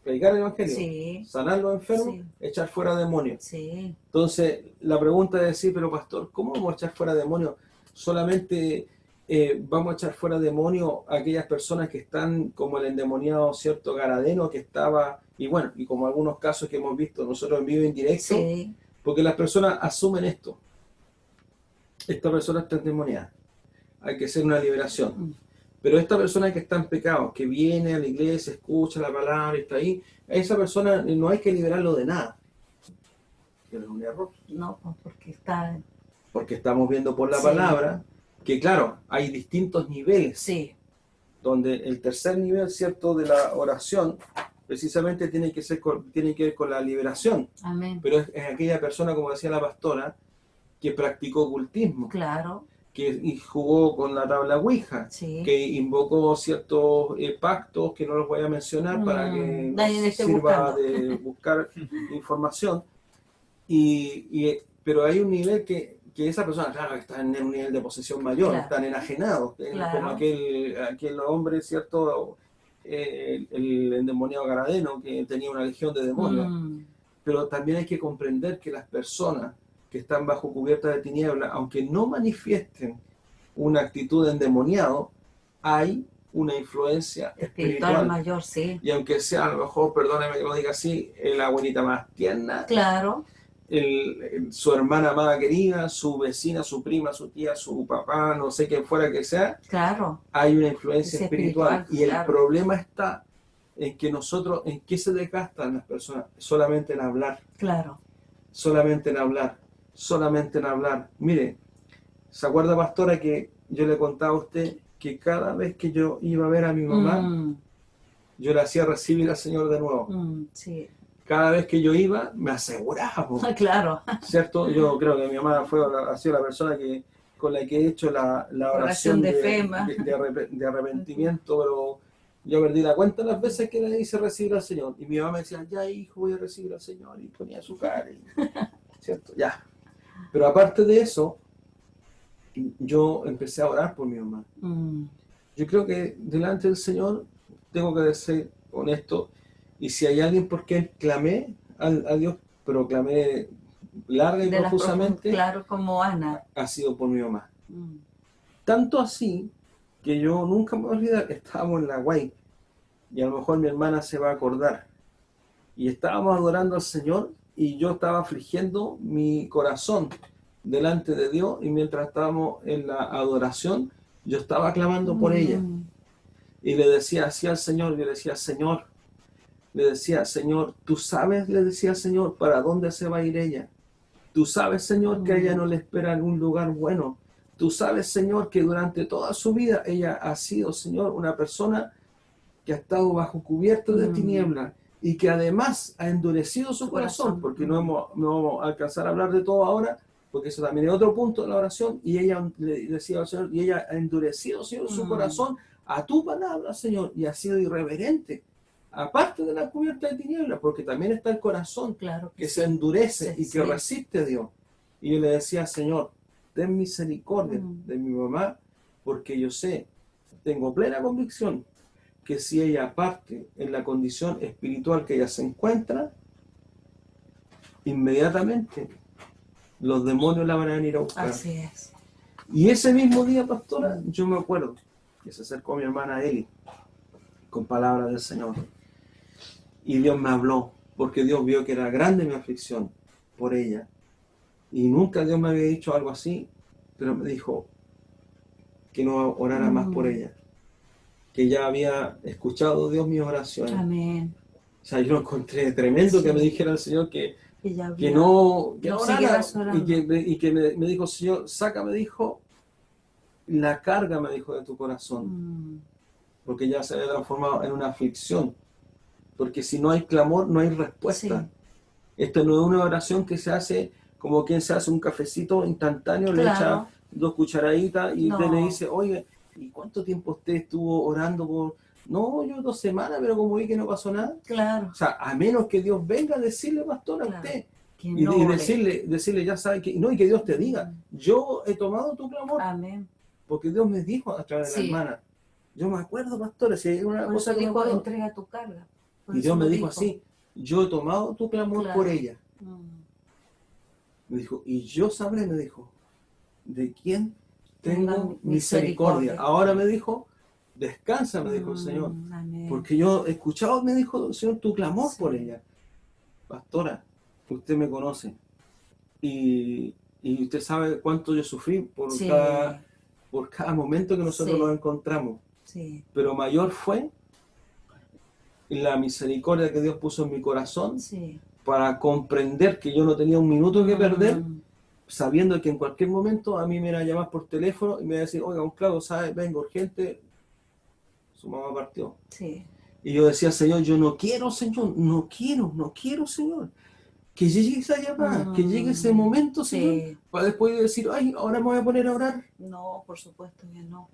predicar el evangelio, sí. Sanar los enfermos, sí. Echar fuera demonios. Sí. Entonces, la pregunta es decir, pero pastor, ¿cómo vamos a echar fuera demonios? Solamente vamos a echar fuera demonios a aquellas personas que están como el endemoniado, ¿cierto?, Garadeno, que estaba, y bueno, y como algunos casos que hemos visto nosotros en vivo y en directo, sí. Porque las personas asumen esto. Esta persona está endemoniada. Hay que hacer una liberación. Pero esta persona que está en pecado, que viene a la iglesia, escucha la palabra y está ahí, a esa persona no hay que liberarlo de nada. Pero es un error. No, porque estamos viendo por la palabra que, claro, hay distintos niveles. Sí. Donde el tercer nivel, ¿cierto?, de la oración, precisamente tiene que ver con la liberación. Amén. Pero es aquella persona, como decía la pastora, que practicó ocultismo. Claro. Que jugó con la tabla Ouija, sí. Que invocó ciertos pactos que no los voy a mencionar para que nos sirva de buscar información. Pero hay un nivel que esa persona, claro, está en un nivel de posesión mayor, claro. Están enajenados, claro. Como aquel hombre, ¿cierto? El endemoniado Garadeno, que tenía una legión de demonios. Pero también hay que comprender que las personas que están bajo cubierta de tinieblas, aunque no manifiesten una actitud endemoniado, hay una influencia Espiritual espiritual. mayor, sí. Y aunque sea, a lo mejor, perdóneme que lo diga así, la abuelita más tierna, Claro, su hermana amada querida, su vecina, su prima, su tía, su papá, no sé quién fuera que sea, claro. hay una influencia Es espiritual. espiritual, Y el claro. problema está en que nosotros, ¿en qué se desgastan las personas? Solamente en hablar, Claro. solamente en hablar, solamente en hablar. Mire, ¿se acuerda, pastora, que yo le contaba a usted que cada vez que yo iba a ver a mi mamá, Mm, yo le hacía recibir al Señor de nuevo? sí. Cada vez que yo iba, me aseguraba, po, Claro. ¿cierto? Yo creo que mi mamá ha sido la persona con la que he hecho la Oración oración de fe, de arrepentimiento, pero yo perdí la cuenta las veces que le hice recibir al Señor. Y mi mamá me decía, ya hijo, voy a recibir al Señor, y ponía su cara, ¿cierto? Ya. Pero aparte de eso, yo empecé a orar por mi mamá. Yo creo que delante del Señor tengo que ser honesto, y si hay alguien por quien clamé a Dios, pero clamé larga y De las profusamente, claro, como Ana. ha sido por mi mamá. Mm, Tanto así que yo nunca me voy a olvidar, estábamos en la Guay, y a lo mejor mi hermana se va a acordar, y estábamos adorando al Señor, y yo estaba afligiendo mi corazón delante de Dios, y mientras estábamos en la adoración, yo estaba clamando por ella. Y le decía así al Señor, le decía, Señor, tú sabes, le decía, Señor, para dónde se va a ir ella. Tú sabes, Señor, que a ella no le espera en un lugar bueno. Tú sabes, Señor, que durante toda su vida ella ha sido, Señor, una persona que ha estado bajo cubierta de tinieblas y que además ha endurecido su corazón, porque no vamos a alcanzar a hablar de todo ahora, porque eso también es otro punto de la oración, y ella le decía al Señor, y ella ha endurecido, Señor, su corazón a tu palabra, Señor, y ha sido irreverente, aparte de la cubierta de tinieblas, porque también está el corazón, claro que sí. se endurece y que Sí. resiste a Dios. Y yo le decía, Señor, ten misericordia de mi mamá, porque yo sé, tengo plena convicción, que si ella parte en la condición espiritual que ella se encuentra, inmediatamente los demonios la van a venir a buscar. Así es. Y ese mismo día, pastora, yo me acuerdo que se acercó mi hermana Eli con palabras del Señor. Y Dios me habló, porque Dios vio que era grande mi aflicción por ella. Y nunca Dios me había dicho algo así, pero me dijo que no orara más por ella. Que ya había escuchado Dios mis oraciones. Amén. O sea, yo lo encontré tremendo que me dijera el Señor que no orara, y que me dijo, Señor, saca, me dijo, la carga, me dijo, de tu corazón. Porque ya se había transformado en una aflicción. Porque si no hay clamor, no hay respuesta. Sí. Esto no es una oración que se hace como quien se hace un cafecito instantáneo, le echa 2 cucharaditas y usted le dice, oye, ¿y cuánto tiempo usted estuvo orando por...? No, yo 2 semanas, pero como vi que no pasó nada. Claro. O sea, a menos que Dios venga a decirle, pastor, a usted. Y decirle, ya sabe que... No, y que Dios te diga, yo he tomado tu clamor. Amén. Porque Dios me dijo a través de la hermana. Yo me acuerdo, pastor, si hay una cosa que dijo, entrega tu carga. Y Dios me dijo así, yo he tomado tu clamor por ella. Me dijo, y yo sabré, me dijo, de quién tengo misericordia. Ahora me dijo, descansa, me dijo el Señor. Amén. Porque yo he escuchado, me dijo el Señor, tu clamor por ella. Pastora, usted me conoce. Y usted sabe cuánto yo sufrí por cada momento que nosotros nos encontramos. Sí. Pero mayor fue la misericordia que Dios puso en mi corazón para comprender que yo no tenía un minuto que perder, sabiendo que en cualquier momento a mí me iba a llamar por teléfono y me iba a decir, oiga, un Claudio, ¿sabe? Venga, urgente, su mamá partió. Sí. Y yo decía, Señor, yo no quiero, Señor, no quiero, Señor, que llegue esa llamada, que llegue ese momento, Señor, para después decir, ay, ahora me voy a poner a orar. No, por supuesto que no.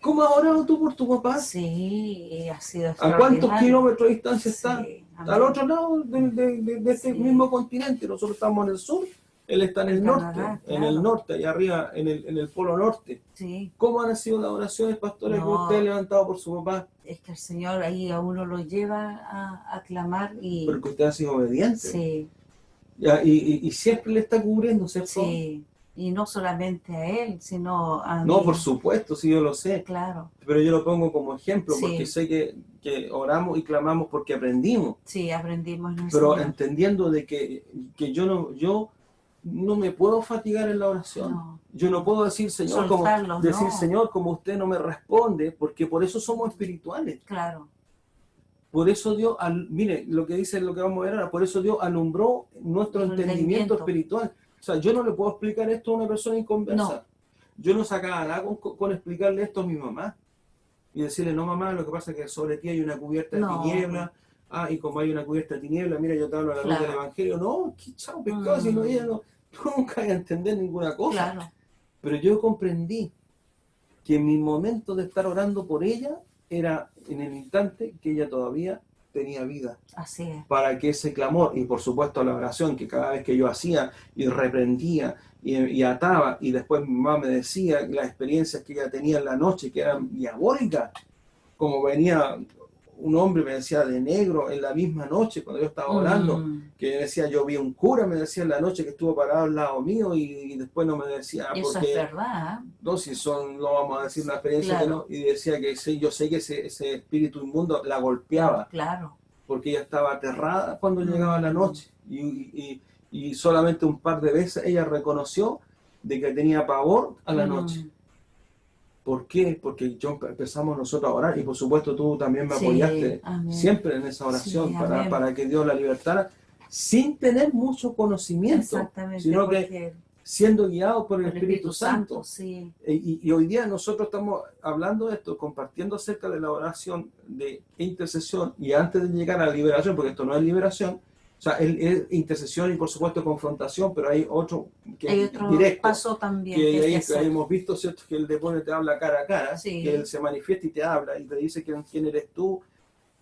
¿Cómo has orado tú por tu papá? Sí, ha sido ¿A cuántos kilómetros de distancia está? Amén. Al otro lado de este mismo continente. Nosotros estamos en el sur, él está en el norte, Canadá, en el norte, allá arriba, en el polo norte. Sí. ¿Cómo han sido las oraciones, pastores, que usted ha levantado por su papá? Es que el Señor ahí a uno lo lleva a clamar y... Porque usted ha sido obediente. Sí. Ya, y siempre le está cubriendo, ¿cierto? Sí, y no solamente a él, sino a No, mí. por supuesto, sí, yo lo sé. Claro, Pero yo lo pongo como ejemplo porque sí, sé que oramos y clamamos porque aprendimos. sí, aprendimos en el Pero Señor. entendiendo de que yo no me puedo fatigar en la oración. No, Yo no puedo decir, soltarlos, no. Señor, como usted no me responde, porque por eso somos espirituales. Claro, Por eso Dios, mire, lo que dice, lo que vamos a ver ahora, por eso Dios alumbró nuestro nuestro entendimiento entendimiento. espiritual. O sea, yo no le puedo explicar esto a una persona inconversa. No. Yo no sacaba nada con explicarle esto a mi mamá y decirle, no mamá, lo que pasa es que sobre ti hay una cubierta de No, tiniebla, y como hay una cubierta de tiniebla, mira, yo te hablo a la luz del claro, Evangelio. No, qué chao, pescado, si no, ella nunca iba a entender ninguna cosa. claro, Pero yo comprendí que mi momento de estar orando por ella era en el instante que ella todavía tenía vida. así es. Para que ese clamor, y por supuesto la oración que cada vez que yo hacía y reprendía y ataba, y después mi mamá me decía las experiencias que ella tenía en la noche, que eran diabólicas, como venía un hombre, me decía, de negro en la misma noche cuando yo estaba orando, que decía, yo vi un cura, me decía en la noche que estuvo parado al lado mío, y después no me decía, Eso es porque verdad. no, si son, no vamos a decir una experiencia que Claro, no, y decía que sí, yo sé que ese espíritu inmundo la golpeaba, claro. porque ella estaba aterrada cuando llegaba la noche, y solamente un par de veces ella reconoció de que tenía pavor a la noche. ¿Por qué? Porque empezamos nosotros a orar, y por supuesto tú también me Sí, apoyaste amén. siempre en esa oración, Sí, para que Dios la libertara, sin tener mucho conocimiento, Exactamente, sino que porque siendo guiado por el el Espíritu Santo. sí, Y hoy día nosotros estamos hablando de esto, compartiendo acerca de la oración de intercesión, y antes de llegar a la liberación, porque esto no es liberación, o sea, es intercesión y por supuesto confrontación, pero hay otro que hay es otro directo, paso también que que hay que ahí hacer. hemos visto, ¿cierto? Que el demonio te habla cara a cara, Sí. que él se manifiesta y te habla y te dice quién eres tú,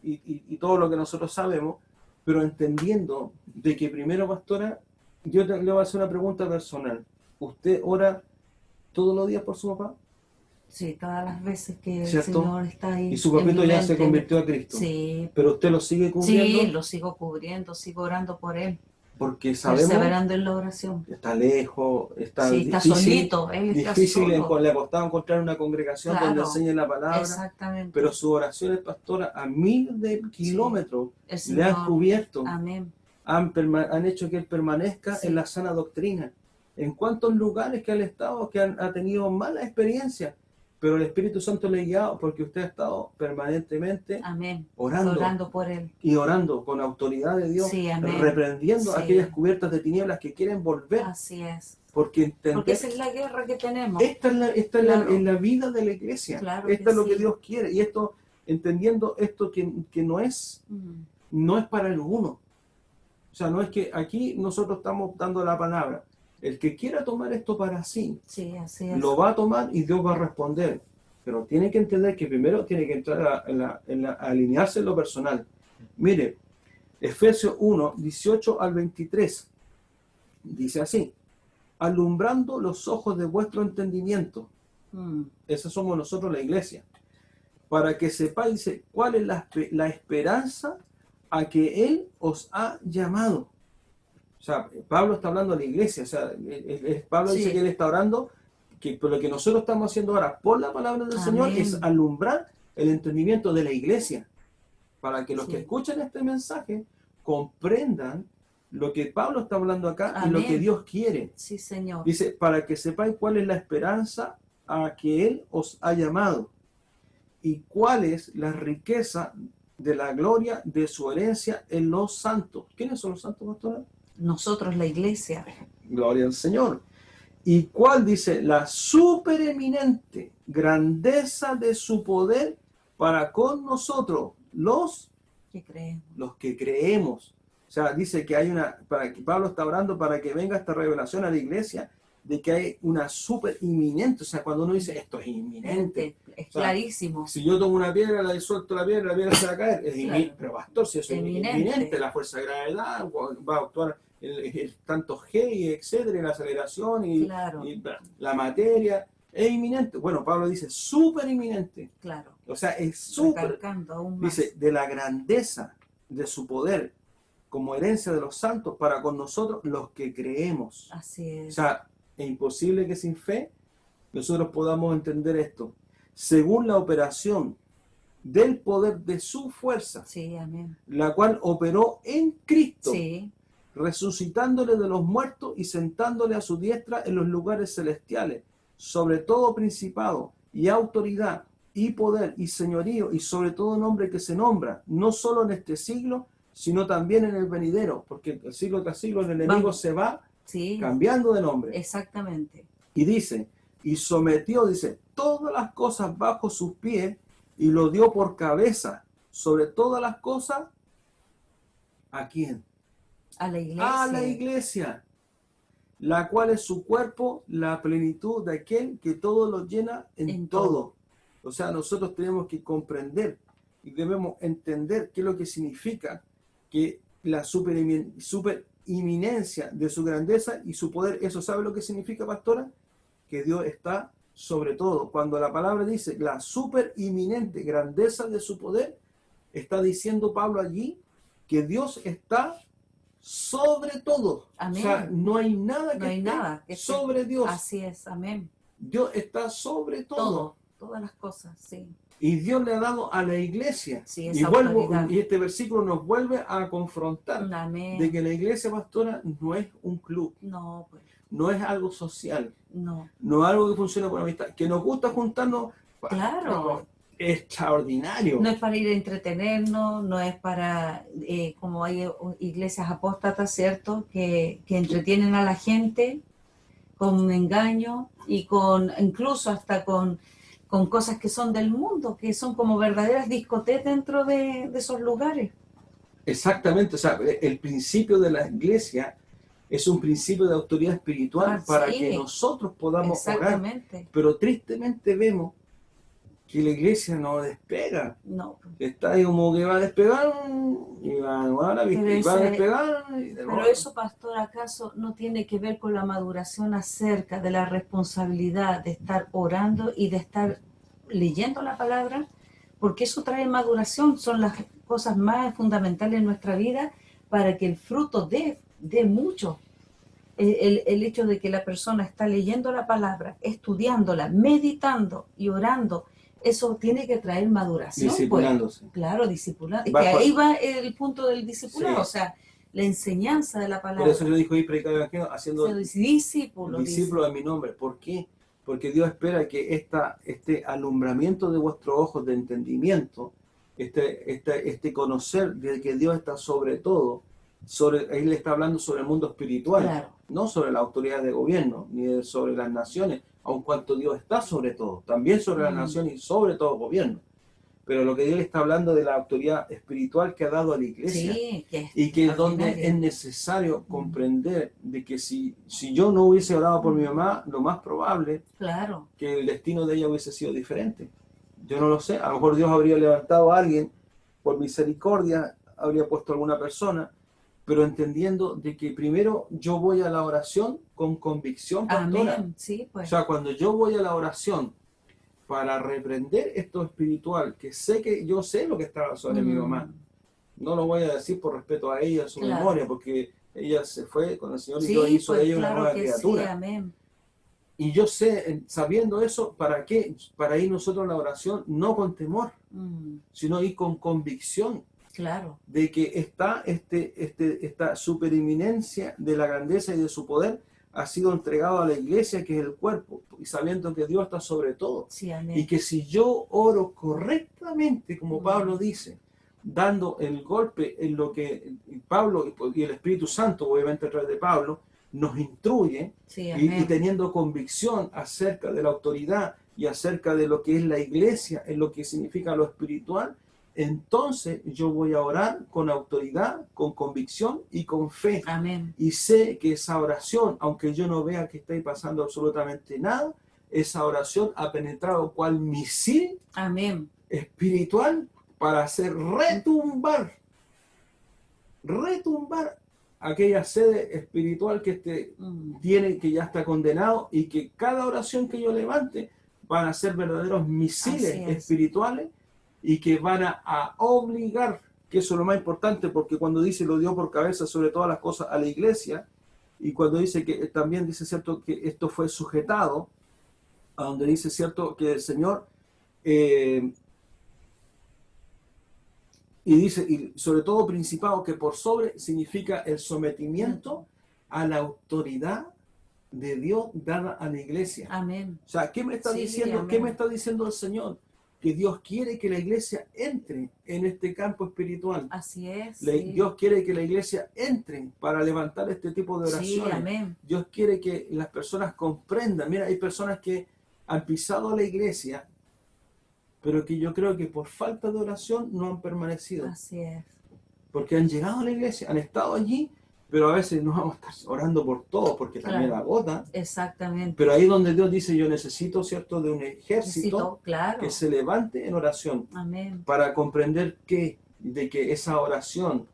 y todo lo que nosotros sabemos, pero entendiendo de que primero, pastora, yo le voy a hacer una pregunta personal. ¿Usted ora todos los días por su papá? Sí, todas las veces que el ¿Cierto? Señor está ahí Y su en mi papito ya mente. se convirtió a Cristo. Sí, Pero usted lo sigue cubriendo, sí, lo sigo cubriendo, sigo orando por él, porque sabemos perseverando en la oración. que está lejos, está Sí, está difícil, solito, él está difícil, solo. le ha costado encontrar una congregación donde Claro, enseñe la palabra, exactamente. pero sus oraciones, pastora, a 1000 de kilómetros El le han Señor, cubierto, amén. han hecho que él permanezca Sí. en la sana doctrina. ¿En cuántos lugares que él ha estado que ha tenido malas experiencias? Pero el Espíritu Santo le ha guiado porque usted ha estado permanentemente Amén. orando por él. y orando con autoridad de Dios, Sí, amén. reprendiendo Sí. aquellas cubiertas de tinieblas que quieren volver. Así es. Porque esa es la guerra que tenemos. esta es Claro. la vida de la iglesia. Claro Esta que es lo que sí. Dios quiere. Y esto, entendiendo esto que no es para alguno. O sea, no es que aquí nosotros estamos dando la palabra. El que quiera tomar esto para sí, Sí, así es. lo va a tomar y Dios va a responder. Pero tiene que entender que primero tiene que entrar a alinearse en lo personal. Mire, Efesios 1, 18 al 23, dice así: alumbrando los ojos de vuestro entendimiento. Esa somos nosotros, la iglesia. Para que sepáis cuál es la esperanza a que Él os ha llamado. O sea, Pablo está hablando a la iglesia. O sea, Pablo dice que él está orando, que por lo que nosotros estamos haciendo ahora por la palabra del Señor es alumbrar el entendimiento de la iglesia. Para que los que escuchen este mensaje comprendan lo que Pablo está hablando acá y lo que Dios quiere. Sí, Señor. Dice, para que sepáis cuál es la esperanza a que Él os ha llamado y cuál es la riqueza de la gloria de su herencia en los santos. ¿Quiénes son los santos, pastora? Nosotros, la iglesia. Gloria al Señor. ¿Y cuál dice? La supereminente grandeza de su poder para con nosotros, los que creemos. O sea, dice que hay para que Pablo está orando para que venga esta revelación a la iglesia de que hay una super inminente. O sea, cuando uno dice esto es inminente, es clarísimo. Si yo tomo una piedra, la suelto la piedra se va a caer. Es inminente. Pero pastor, si eso es inminente, la fuerza de gravedad va a actuar el tanto G, etcétera, y la aceleración y la materia. Es inminente. Bueno, Pablo dice súper inminente. Claro. O sea, es súper. Dice, de la grandeza de su poder como herencia de los santos para con nosotros los que creemos. Así O es. sea, es imposible que sin fe nosotros podamos entender esto. Según la operación del poder de su fuerza, Sí, amén. la cual operó en Cristo, Sí, resucitándole de los muertos y sentándole a su diestra en los lugares celestiales, sobre todo principado y autoridad y poder y señorío y sobre todo nombre que se nombra, no solo en este siglo, sino también en el venidero, porque el siglo tras siglo el enemigo vamos. se va Sí, cambiando de nombre. exactamente. Y dice, y sometió, dice, todas las cosas bajo sus pies y lo dio por cabeza sobre todas las cosas. ¿A quién? A la iglesia. A la iglesia, la cual es su cuerpo, la plenitud de aquel que todo lo llena en todo. O sea, nosotros tenemos que comprender y debemos entender qué es lo que significa que la superinminencia de su grandeza y su poder. ¿Eso sabe lo que significa, pastora? Que Dios está sobre todo. Cuando la palabra dice la superinminente grandeza de su poder, está diciendo Pablo allí que Dios está sobre todo. Amén. O sea, no hay nada que No hay esté nada que sobre esté. Dios. Así es, amén. Dios está sobre todo. Todas las cosas, sí. Y Dios le ha dado a la iglesia. Sí, y esa autoridad. este versículo nos vuelve a confrontar Amén. de que la iglesia pastora no es un club, No, pues, no es algo social, no. no es algo que funciona por amistad. Que nos gusta juntarnos, Claro. no, extraordinario. No es para ir a entretenernos, no es para, como hay iglesias apóstatas, ¿cierto? Que entretienen a la gente con engaño y con, incluso hasta con cosas que son del mundo, que son como verdaderas discotecas dentro de esos lugares. Exactamente, o sea, el principio de la iglesia es un principio de autoridad espiritual para sí, que nosotros podamos orar. exactamente. Pero tristemente vemos que la iglesia no despega. No. Está ahí como que va a despegar y va a despegar. Pero eso, pastor, ¿acaso no tiene que ver con la maduración acerca de la responsabilidad de estar orando y de estar leyendo la palabra? Porque eso trae maduración, son las cosas más fundamentales en nuestra vida para que el fruto dé mucho. El hecho de que la persona está leyendo la palabra, estudiándola, meditando y orando, eso tiene que traer maduración. Discipulándose. Pues. Claro, discipulando. Y que ahí va el punto del discipulado, sí. O sea, la enseñanza de la palabra. Por eso yo dijo ahí predicar el evangelio haciendo discípulos en mi nombre. ¿Por qué? Porque Dios espera que este alumbramiento de vuestros ojos de entendimiento, este conocer de que Dios está sobre todo, ahí le está hablando sobre el mundo espiritual, claro. No sobre la autoridad de gobierno, ni sobre las naciones, aun cuanto Dios está sobre todo, también sobre las naciones y sobre todo gobierno. Pero lo que Dios está hablando de la autoridad espiritual que ha dado a la iglesia, sí, y que es donde es necesario comprender de que si yo no hubiese orado por mi mamá, lo más probable claro. Que el destino de ella hubiese sido diferente. Yo no lo sé, a lo mejor Dios habría levantado a alguien, por misericordia, habría puesto a alguna persona, pero entendiendo de que primero yo voy a la oración con convicción, pastora. Amén. Sí, pues. O sea, cuando yo voy a la oración para reprender esto espiritual, que yo sé lo que estaba sobre mi mamá, no lo voy a decir por respeto a ella, a su memoria, porque ella se fue con el Señor y Dios hizo de ella una nueva criatura. Sí, amén. Y yo sé, sabiendo eso, ¿para qué? Para ir nosotros a la oración, no con temor, sino ir con convicción. Claro. De que esta supereminencia de la grandeza y de su poder ha sido entregado a la iglesia, que es el cuerpo, y sabiendo que Dios está sobre todo. Sí, amén. Y que si yo oro correctamente, como Pablo dice, dando el golpe en lo que Pablo y el Espíritu Santo, obviamente a través de Pablo, nos instruye, sí, y teniendo convicción acerca de la autoridad y acerca de lo que es la iglesia, en lo que significa lo espiritual, entonces yo voy a orar con autoridad, con convicción y con fe. Amén. Y sé que esa oración, aunque yo no vea que esté pasando absolutamente nada, esa oración ha penetrado cual misil Amén. espiritual para hacer retumbar aquella sede espiritual que tiene, que ya está condenado, y que cada oración que yo levante van a ser verdaderos misiles espirituales y que van a obligar que eso es lo más importante, porque cuando dice lo dio por cabeza sobre todas las cosas a la iglesia, y cuando dice que también dice, ¿cierto?, que esto fue sujetado, a donde dice, ¿cierto?, que el Señor, y dice, y sobre todo principado, que por sobre significa el sometimiento a la autoridad de Dios dada a la iglesia. Amén. O sea, ¿qué me está Sí, diciendo? amén. ¿Qué me está diciendo el Señor? Que Dios quiere que la iglesia entre en este campo espiritual. Así es. Sí. Dios quiere que la iglesia entre para levantar este tipo de oraciones. Sí, amén. Dios quiere que las personas comprendan. Mira, hay personas que han pisado la iglesia, pero que yo creo que por falta de oración no han permanecido. Así es. Porque han llegado a la iglesia, han estado allí, pero a veces no vamos a estar orando por todo, porque también agota. Exactamente. Pero ahí donde Dios dice, yo necesito, ¿cierto?, de un ejército claro, que se levante en oración. Amén. Para comprender de que esa oración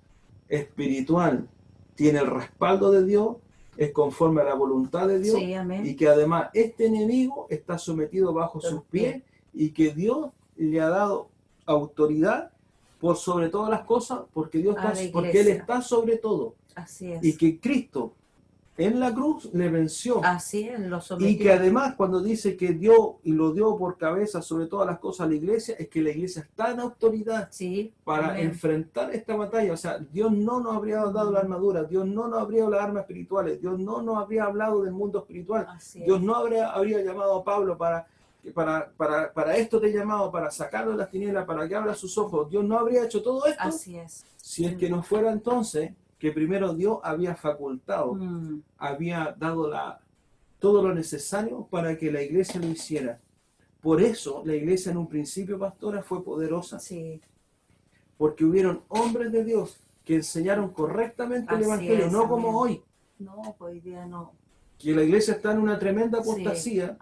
espiritual tiene el respaldo de Dios, es conforme a la voluntad de Dios, Sí, amén. y que además este enemigo está sometido bajo sus pies, y que Dios le ha dado autoridad por sobre todas las cosas, porque Dios está, porque Él está sobre todo. Así es. Y que Cristo en la cruz le venció. Así es, lo sometió. Y que además cuando dice que dio y lo dio por cabeza sobre todas las cosas a la iglesia, es que la iglesia está en autoridad para amén. enfrentar esta batalla. O sea, Dios no nos habría dado la armadura, Dios no nos habría dado las armas espirituales, Dios no nos habría hablado del mundo espiritual. Dios no habría llamado a Pablo para esto te he llamado, para sacarlo de las tinieblas, para que abra sus ojos. Dios no habría hecho todo esto. Así es. Si es que no fuera entonces que primero Dios había facultado, había dado todo lo necesario para que la iglesia lo hiciera. Por eso la iglesia en un principio, pastora, fue poderosa. Sí. Porque hubieron hombres de Dios que enseñaron correctamente el Evangelio, no como hoy. No, hoy día no. Que la iglesia está en una tremenda apostasía,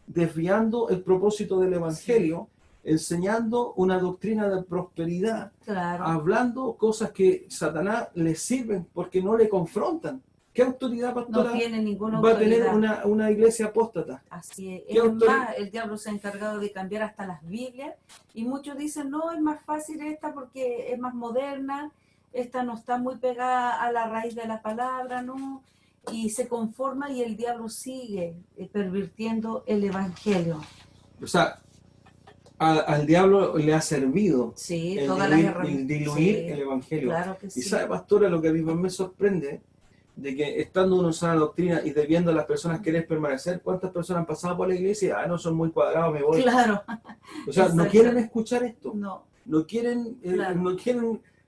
desviando el propósito del Evangelio, enseñando una doctrina de prosperidad, hablando cosas que Satanás le sirven porque no le confrontan. ¿Qué autoridad, pastora, no tiene ninguna va autoridad. a tener una iglesia apóstata? Así es. Es más, el diablo se ha encargado de cambiar hasta las Biblias, y muchos dicen, no, es más fácil esta porque es más moderna, esta no está muy pegada a la raíz de la palabra, ¿no? Y se conforma, y el diablo sigue pervirtiendo el Evangelio. O sea, al diablo le ha servido diluir el Evangelio. Claro que sí. Y sabe, pastora, lo que a mí más me sorprende, de que estando uno en sana doctrina y debiendo a las personas querer permanecer, ¿cuántas personas han pasado por la iglesia? No, son muy cuadrados, me voy. Claro. O sea, no quieren escuchar esto. No quieren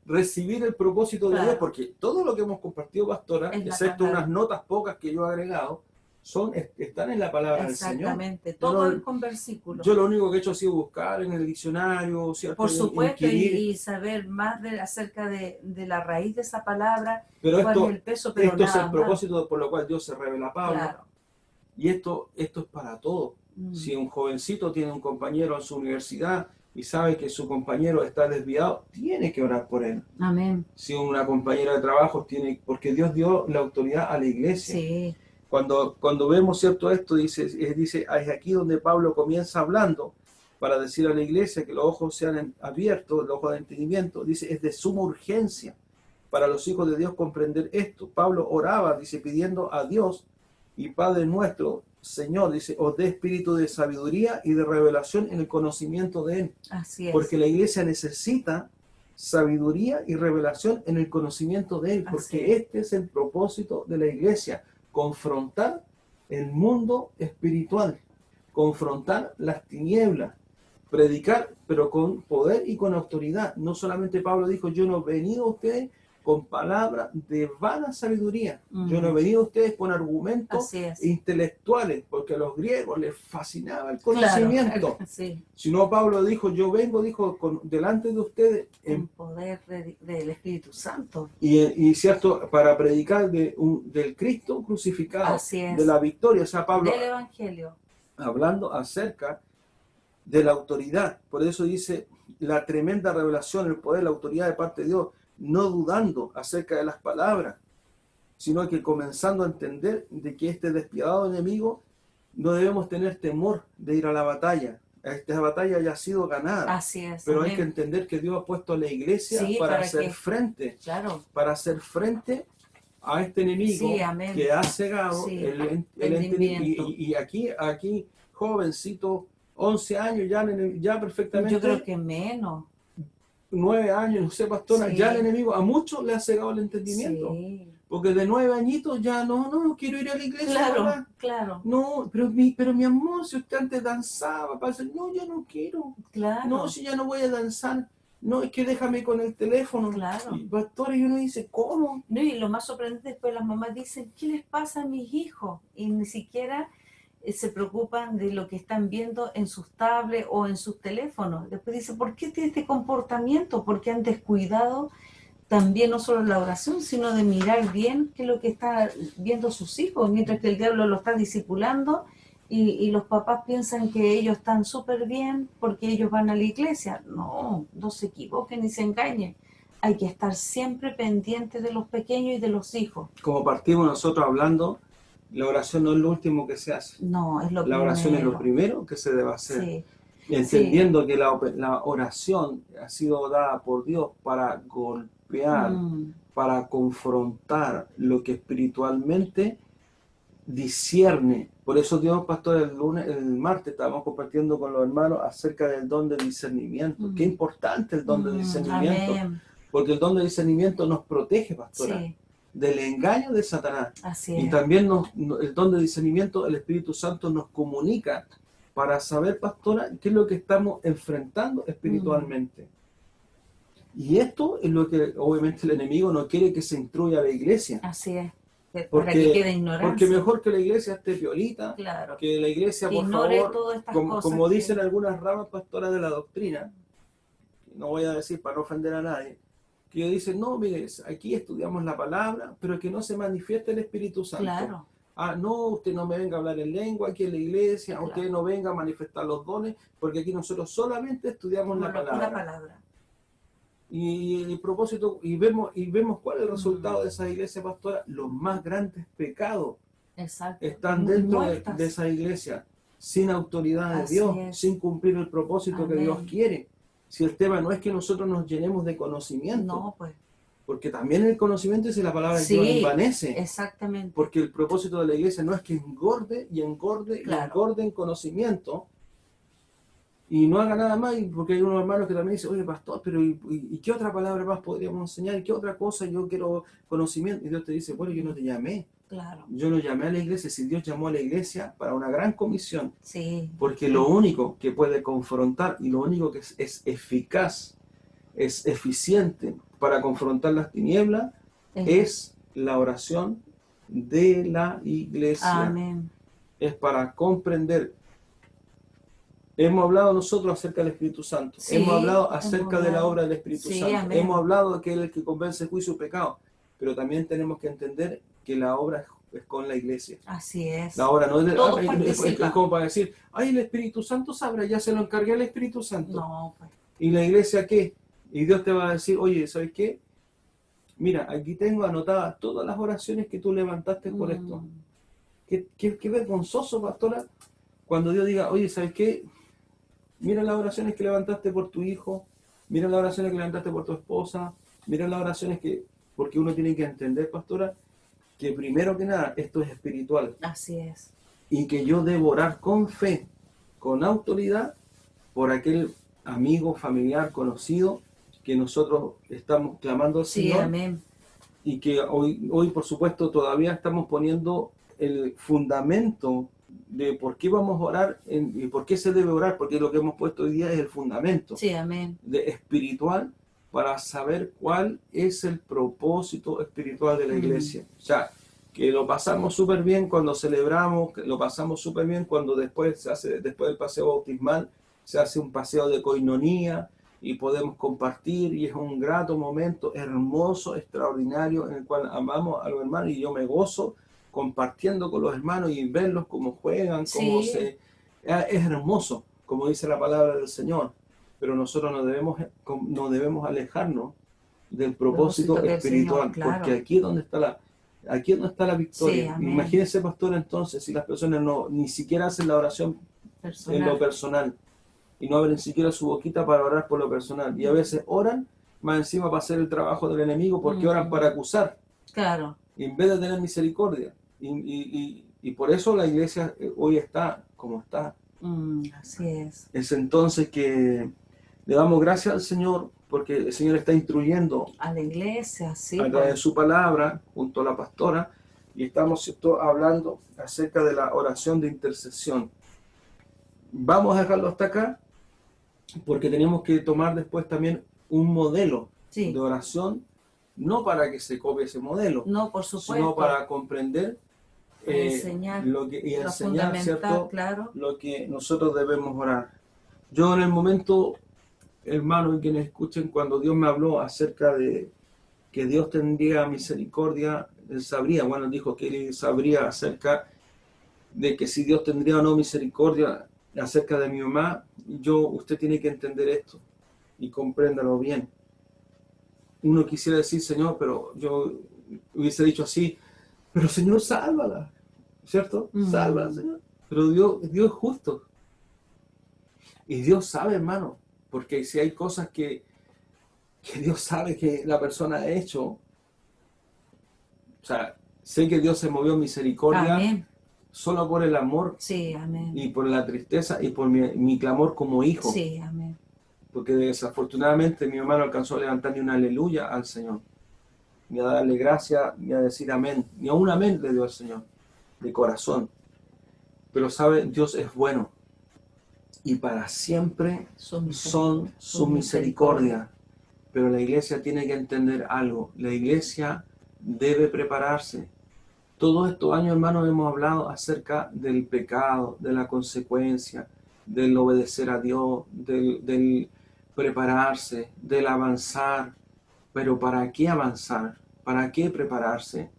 recibir el propósito de Dios, porque todo lo que hemos compartido, pastora, excepto unas notas pocas que yo he agregado, están en la palabra del Señor. Exactamente, todo con versículos. Yo lo único que he hecho ha sido buscar en el diccionario, ¿cierto? Por supuesto, y saber más acerca de la raíz de esa palabra, pero cuál es el peso, pero esto es el propósito por lo cual Dios se revela a Pablo. Claro. Y esto es para todos. Si un jovencito tiene un compañero en su universidad y sabe que su compañero está desviado, tiene que orar por él. Amén. Si una compañera de trabajo porque Dios dio la autoridad a la iglesia. Sí. Cuando vemos, ¿cierto?, esto, dice, es aquí donde Pablo comienza hablando para decir a la iglesia que los ojos sean abiertos, los ojos de entendimiento. Dice, es de suma urgencia para los hijos de Dios comprender esto. Pablo oraba, dice, pidiendo a Dios y Padre nuestro, Señor, dice, os dé espíritu de sabiduría y de revelación en el conocimiento de Él. Así es. Porque la iglesia necesita sabiduría y revelación en el conocimiento de Él, porque este es el propósito de la iglesia. Confrontar el mundo espiritual, confrontar las tinieblas, predicar, pero con poder y con autoridad. No solamente Pablo dijo, yo no he venido a ustedes con palabras de vana sabiduría, yo no he venido a ustedes con argumentos intelectuales, porque a los griegos les fascinaba el conocimiento. Claro, sino Pablo dijo, yo vengo, delante de ustedes en poder del Espíritu Santo. Y cierto, para predicar del Cristo crucificado, de la victoria. O sea, Pablo, del Evangelio, hablando acerca de la autoridad. Por eso dice, la tremenda revelación, el poder, la autoridad de parte de Dios, no dudando acerca de las palabras, sino que comenzando a entender de que este despiadado enemigo no debemos tener temor de ir a la batalla. esta batalla ya ha sido ganada. Así es. Pero hay amén. que entender que Dios ha puesto a la iglesia Sí, para para hacer que- frente, Claro. a este enemigo Sí, amén. que ha cegado Sí, el entendimiento. Y aquí, jovencito, 11 años, ya Yo perfectamente, creo que menos. 9 años, no sé, pastora, Sí. ya el enemigo a muchos le ha cegado el entendimiento. Sí. Porque de 9 añitos ya no quiero ir a la iglesia, Claro, mamá. claro, No, pero mi amor, si usted antes danzaba, no, ya no quiero. claro. No, si ya no voy a danzar. No, es que déjame con el teléfono. Claro. Y pastor, y uno dice, ¿cómo? No, y lo más sorprendente es que las mamás dicen, ¿qué les pasa a mis hijos? Y ni siquiera se preocupan de lo que están viendo en sus tablets o en sus teléfonos. Después dice, ¿por qué tiene este comportamiento? Porque han descuidado también no solo la oración, sino de mirar bien qué es lo que está viendo sus hijos, mientras que el diablo lo está discipulando y los papás piensan que ellos están súper bien porque ellos van a la iglesia. No se equivoquen ni se engañen. Hay que estar siempre pendientes de los pequeños y de los hijos. Como partimos nosotros hablando, la oración no es lo último que se hace. No, es lo La primero. oración es lo primero que se debe hacer. Sí. Entendiendo que la oración ha sido dada por Dios para golpear, para confrontar lo que espiritualmente discierne. Por eso Dios, pastor, el martes estábamos compartiendo con los hermanos acerca del don de discernimiento. Qué importante el don de discernimiento. Amén. Porque el don de discernimiento nos protege, pastora, Sí, del engaño de Satanás. así Y es. también el don de discernimiento, el Espíritu Santo nos comunica para saber, pastora, qué es lo que estamos enfrentando espiritualmente. Y esto es lo que obviamente el enemigo no quiere que se instruya a la iglesia. Así es. Para que quede ignorancia. Porque mejor que la iglesia esté piolita, Claro. que la iglesia, Que por ignore favor, todas estas como cosas dicen que- algunas ramas pastoras de la doctrina, no voy a decir para no ofender a nadie, que dicen, no, mire, aquí estudiamos la palabra, pero que no se manifieste el Espíritu Santo. Claro. Ah, no, usted no me venga a hablar en lengua aquí en la iglesia, Claro. usted no venga a manifestar los dones, porque aquí nosotros solamente estudiamos la palabra. La palabra. Y el propósito, y vemos cuál es el resultado de esa iglesia pastora. Los más grandes pecados Exacto. están dentro Muertas. de esa iglesia, sin autoridad de Así Dios, es. sin cumplir el propósito que Amén. Dios quiere. Si el tema no es que nosotros nos llenemos de conocimiento, No, pues. porque también el conocimiento es la palabra Sí, que Dios envanece. Exactamente. Porque el propósito de la iglesia no es que engorde y engorde Claro. y engorde en conocimiento y no haga nada más, porque hay unos hermanos que también dicen, oye pastor, pero ¿y qué otra palabra más podríamos enseñar? ¿Y qué otra cosa? Yo quiero conocimiento. Y Dios te dice, bueno, yo no te llamé. Claro. Yo no llamé a la iglesia. Si Dios llamó a la iglesia para una gran comisión, Sí. porque lo único que puede confrontar y lo único que es eficaz, es eficiente para confrontar las tinieblas, es la oración de la iglesia. Amén. Es para comprender. Hemos hablado nosotros acerca del Espíritu Santo. Sí, hemos hablado acerca de la obra del Espíritu Sí, Santo. amén. Hemos hablado de que Él es el que convence juicio y pecado. Pero también tenemos que entender que la obra es con la iglesia. Así es. La obra no es de Todos es participan. como para decir, ay, el Espíritu Santo sabrá, ya se lo encargué al Espíritu Santo. No, pues. ¿Y la iglesia qué? Y Dios te va a decir, oye, ¿sabes qué? Mira, aquí tengo anotadas todas las oraciones que tú levantaste por esto. Qué vergonzoso, pastora, cuando Dios diga, oye, ¿sabes qué? Mira las oraciones que levantaste por tu hijo, mira las oraciones que levantaste por tu esposa, mira las oraciones que... Porque uno tiene que entender, pastora, que primero que nada, esto es espiritual. Así es. Y que yo debo orar con fe, con autoridad, por aquel amigo, familiar, conocido, que nosotros estamos clamando al Sí, Señor. amén. Y que hoy, por supuesto, todavía estamos poniendo el fundamento de por qué vamos a orar y por qué se debe orar, porque lo que hemos puesto hoy día es el fundamento Sí, amén. espiritual para saber cuál es el propósito espiritual de la iglesia. O sea, que lo pasamos súper bien cuando celebramos, que lo pasamos súper bien cuando después del paseo bautismal, se hace un paseo de coinonía y podemos compartir y es un grato momento, hermoso, extraordinario, en el cual amamos a los hermanos y yo me gozo compartiendo con los hermanos y verlos cómo juegan, cómo Sí. es hermoso, como dice la palabra del Señor, pero nosotros no debemos alejarnos del propósito Del espiritual, Señor, claro. porque aquí es donde está la victoria. Sí, amén. Imagínense, pastor, entonces, si las personas ni siquiera hacen la oración en lo personal, y no abren ni siquiera su boquita para orar por lo personal. Y a veces oran más encima para hacer el trabajo del enemigo porque oran para acusar, Claro. en vez de tener misericordia. Y por eso la iglesia hoy está como está. Así es. Es entonces que le damos gracias al Señor porque el Señor está instruyendo A la iglesia, sí. a través de su palabra junto a la pastora y estamos, ¿cierto?, hablando acerca de la oración de intercesión. Vamos a dejarlo hasta acá porque tenemos que tomar después también un modelo Sí. de oración, no para que se copie ese modelo, No, por supuesto. sino para comprender enseñar lo que, y lo enseñar, fundamental, ¿cierto?, claro. lo que nosotros debemos orar. Yo en el momento, hermanos y quienes escuchen, cuando Dios me habló acerca de que Dios tendría misericordia, Él sabría, bueno, dijo que Él sabría acerca de que si Dios tendría o no misericordia acerca de mi mamá, usted tiene que entender esto y compréndalo bien. Uno quisiera decir, Señor, pero yo hubiese dicho así, pero Señor, sálvala, ¿cierto? Sálvala, Señor. Pero Dios es justo. Y Dios sabe, hermano, porque si hay cosas que Dios sabe que la persona ha hecho, o sea, sé que Dios se movió en misericordia. Amén. Solo por el amor, sí, amén, y por la tristeza y por mi clamor como hijo. Sí, amén. Porque desafortunadamente mi mamá no alcanzó a levantar ni una aleluya al Señor, ni a darle gracias, ni a decir amén, ni a un amén le dio al Señor, de corazón. Pero sabe, Dios es bueno y para siempre son su misericordia. Pero la iglesia tiene que entender algo, la iglesia debe prepararse. Todos estos años, hermanos, hemos hablado acerca del pecado, de la consecuencia, del obedecer a Dios, del prepararse, del avanzar. Pero ¿para qué avanzar? ¿Para qué prepararse?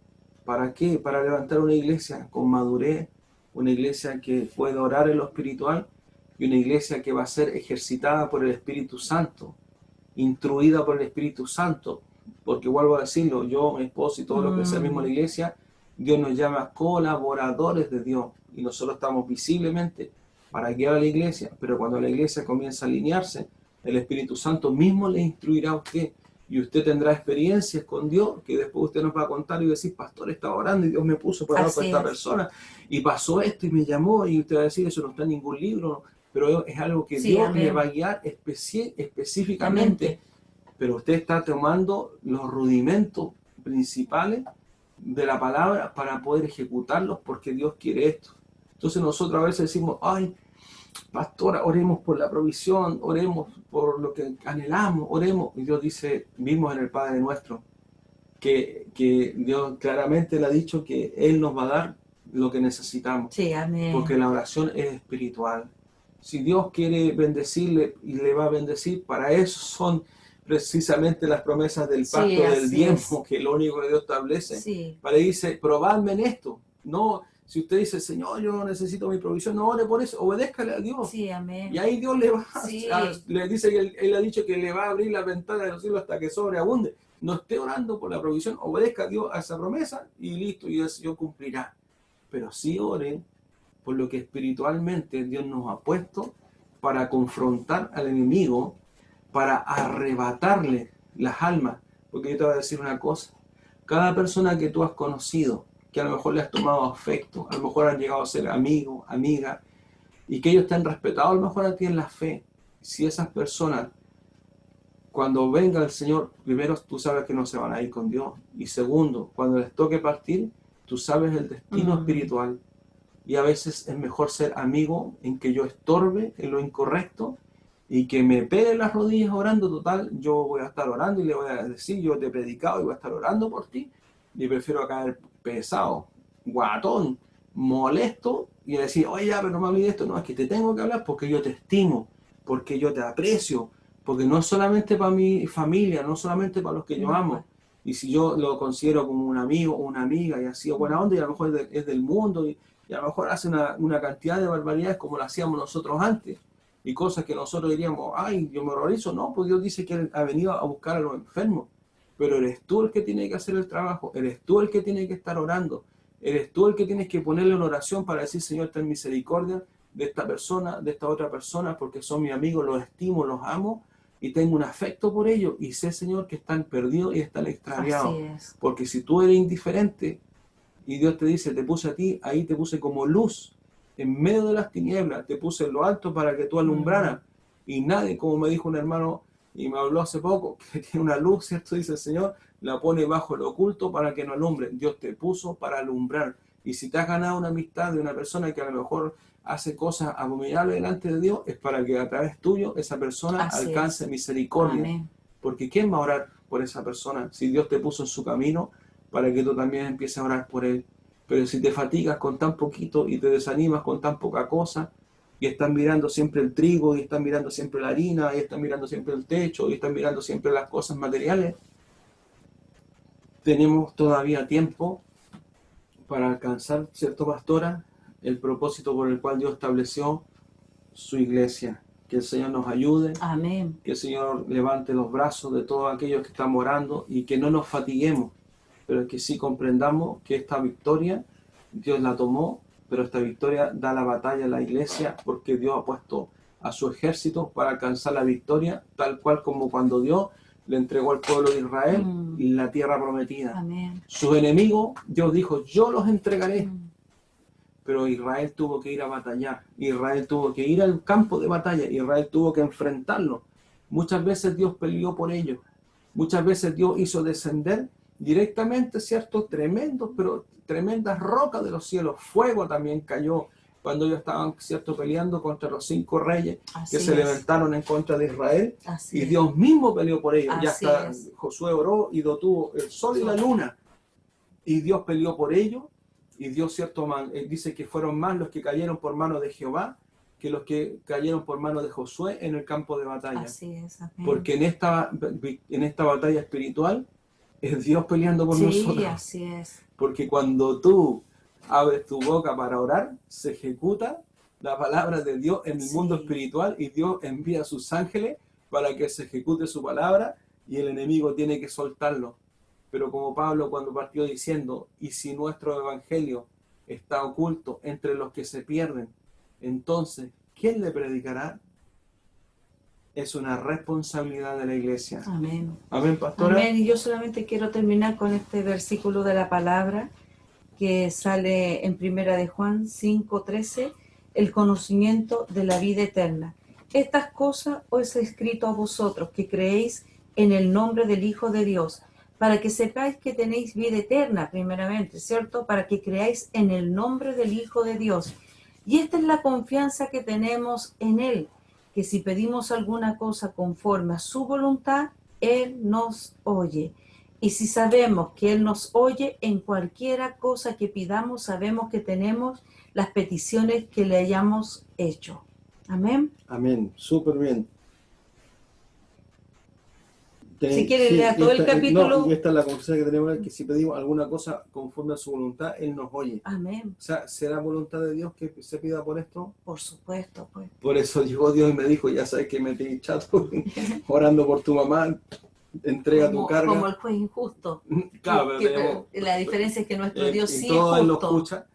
¿Para qué? Para levantar una iglesia con madurez, una iglesia que puede orar en lo espiritual y una iglesia que va a ser ejercitada por el Espíritu Santo, instruida por el Espíritu Santo. Porque vuelvo a decirlo, yo, mi esposo y todo lo que servimos en la iglesia, Dios nos llama colaboradores de Dios y nosotros estamos visiblemente para guiar a la iglesia, pero cuando la iglesia comienza a alinearse, el Espíritu Santo mismo le instruirá a usted y usted tendrá experiencias con Dios que después usted nos va a contar y decir, pastor, estaba orando y Dios me puso para orar por esta persona y pasó esto y me llamó, y usted va a decir, eso no está en ningún libro, pero es algo que Dios le va a guiar específicamente. Pero usted está tomando los rudimentos principales de la palabra para poder ejecutarlos porque Dios quiere esto. Entonces nosotros a veces decimos, ay, pastora, oremos por la provisión, oremos por lo que anhelamos, oremos. Y Dios dice, vimos en el Padre Nuestro, que Dios claramente le ha dicho que Él nos va a dar lo que necesitamos. Sí, amén. Porque la oración es espiritual. Si Dios quiere bendecirle y le va a bendecir, para eso son precisamente las promesas del pacto del diezmo, que es lo único que Dios establece. Para dice, probadme en esto. No, si usted dice, Señor, yo necesito mi provisión, no ore por eso, obedézcale a Dios. Sí, amén. Y ahí Dios le va le dice que él ha dicho que le va a abrir la ventana de los cielos hasta que sobreabunde. No esté orando por la provisión, obedezca a Dios a esa promesa y listo, y el Señor cumplirá. Pero sí ore por lo que espiritualmente Dios nos ha puesto para confrontar al enemigo, para arrebatarle las almas. Porque yo te voy a decir una cosa, cada persona que tú has conocido, que a lo mejor le has tomado afecto, a lo mejor han llegado a ser amigo, amiga, y que ellos te han respetado, a lo mejor a ti en la fe, si esas personas, cuando venga el Señor, primero tú sabes que no se van a ir con Dios, y segundo, cuando les toque partir, tú sabes el destino espiritual. Y a veces es mejor ser amigo en que yo estorbe en lo incorrecto y que me pegue las rodillas orando. Total, yo voy a estar orando y le voy a decir, yo te he predicado y voy a estar orando por ti. Y prefiero caer pesado, guatón, molesto y decir, oye, ya, pero no me hablé de esto. No, es que te tengo que hablar porque yo te estimo, porque yo te aprecio, porque no es solamente para mi familia, no solamente para los que yo amo. Y si yo lo considero como un amigo o una amiga y ha sido buena onda y a lo mejor es del mundo y a lo mejor hace una cantidad de barbaridades como lo hacíamos nosotros antes y cosas que nosotros diríamos, ay, yo me horrorizo. No, pues Dios dice que Él ha venido a buscar a los enfermos, pero eres tú el que tiene que hacer el trabajo, eres tú el que tiene que estar orando, eres tú el que tienes que ponerle en oración para decir, Señor, ten misericordia de esta persona, de esta otra persona, porque son mis amigos, los estimo, los amo y tengo un afecto por ellos y sé, Señor, que están perdidos y están extraviados. Así es. Porque si tú eres indiferente y Dios te dice, te puse a ti, ahí te puse como luz en medio de las tinieblas, te puse en lo alto para que tú alumbraras. Y nadie, como me dijo un hermano y me habló hace poco, que tiene una luz, ¿cierto? Dice el Señor, la pone bajo el oculto para que no alumbre. Dios te puso para alumbrar. Y si te has ganado una amistad de una persona que a lo mejor hace cosas abominables delante de Dios, es para que a través tuyo esa persona Así alcance es. misericordia. Amén. Porque ¿quién va a orar por esa persona? Si Dios te puso en su camino para que tú también empieces a orar por él. Pero si te fatigas con tan poquito y te desanimas con tan poca cosa, y están mirando siempre el trigo, y están mirando siempre la harina, y están mirando siempre el techo, y están mirando siempre las cosas materiales, tenemos todavía tiempo para alcanzar, ¿cierto, pastora?, el propósito por el cual Dios estableció su iglesia. Que el Señor nos ayude, Amén. que el Señor levante los brazos de todos aquellos que están orando y que no nos fatiguemos, pero que sí comprendamos que esta victoria Dios la tomó, pero esta victoria da la batalla a la iglesia porque Dios ha puesto a su ejército para alcanzar la victoria, tal cual como cuando Dios le entregó al pueblo de Israel la tierra prometida. Amén. Sus enemigos, Dios dijo, yo los entregaré. Pero Israel tuvo que ir a batallar, Israel tuvo que ir al campo de batalla, Israel tuvo que enfrentarlo. Muchas veces Dios peleó por ellos, muchas veces Dios hizo descender directamente, ¿cierto? Tremendas rocas de los cielos, fuego también cayó cuando ellos estaban, ¿cierto?, peleando contra los 5 reyes que se levantaron en contra de Israel. Así Y Dios mismo peleó por ellos. Ya Así hasta es. Josué oró y detuvo el sol y la luna. Y Dios peleó por ellos. Y Dios, ¿cierto?, dice que fueron más los que cayeron por mano de Jehová que los que cayeron por mano de Josué en el campo de batalla. Así es. Amén. Porque en esta batalla espiritual es Dios peleando por nosotros. Sí, así es. Porque cuando tú abres tu boca para orar, se ejecuta la palabra de Dios en el mundo espiritual y Dios envía a sus ángeles para que se ejecute su palabra y el enemigo tiene que soltarlo. Pero como Pablo cuando partió diciendo, y si nuestro evangelio está oculto entre los que se pierden, entonces, ¿quién le predicará? Es una responsabilidad de la iglesia. Amén. Amén, pastora. Amén. Y yo solamente quiero terminar con este versículo de la palabra que sale en Primera de Juan 5:13, el conocimiento de la vida eterna. Estas cosas os he escrito a vosotros que creéis en el nombre del Hijo de Dios, para que sepáis que tenéis vida eterna, primeramente, ¿cierto? Para que creáis en el nombre del Hijo de Dios. Y esta es la confianza que tenemos en Él, que si pedimos alguna cosa conforme a su voluntad, Él nos oye. Y si sabemos que Él nos oye, en cualquiera cosa que pidamos, sabemos que tenemos las peticiones que le hayamos hecho. Amén. Amén, súper bien. Si quiere leer todo el capítulo. No, y esta es la confianza que tenemos, que si pedimos alguna cosa conforme a su voluntad, Él nos oye. Amén. O sea, ¿será voluntad de Dios que se pida por esto? Por supuesto, pues. Por eso llegó Dios y me dijo, ya sabes que me metí chato orando por tu mamá, entrega tu carga. Como el juez injusto. Claro, la diferencia es que nuestro Dios sí es todo justo. Él lo escucha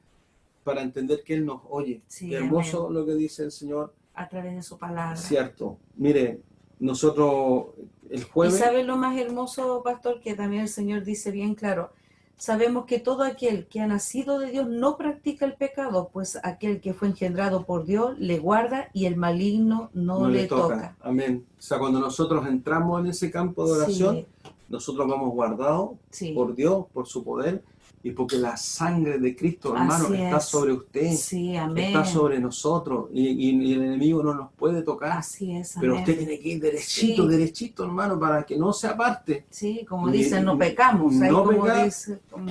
para entender que Él nos oye. Sí, qué hermoso amén. Lo que dice el Señor. A través de su palabra. Cierto. Mire, nosotros el jueves... ¿Y sabe lo más hermoso, pastor? Que también el Señor dice bien claro. Sabemos que todo aquel que ha nacido de Dios no practica el pecado, pues aquel que fue engendrado por Dios le guarda y el maligno no le toca. Amén. O sea, cuando nosotros entramos en ese campo de oración, nosotros vamos guardados por Dios, por su poder, y porque la sangre de Cristo, hermano, está sobre usted, está sobre nosotros, y el enemigo no nos puede tocar. Así es, pero usted tiene que ir derechito, derechito, hermano, para que no se aparte. Sí, como dicen, no pecamos. No pecar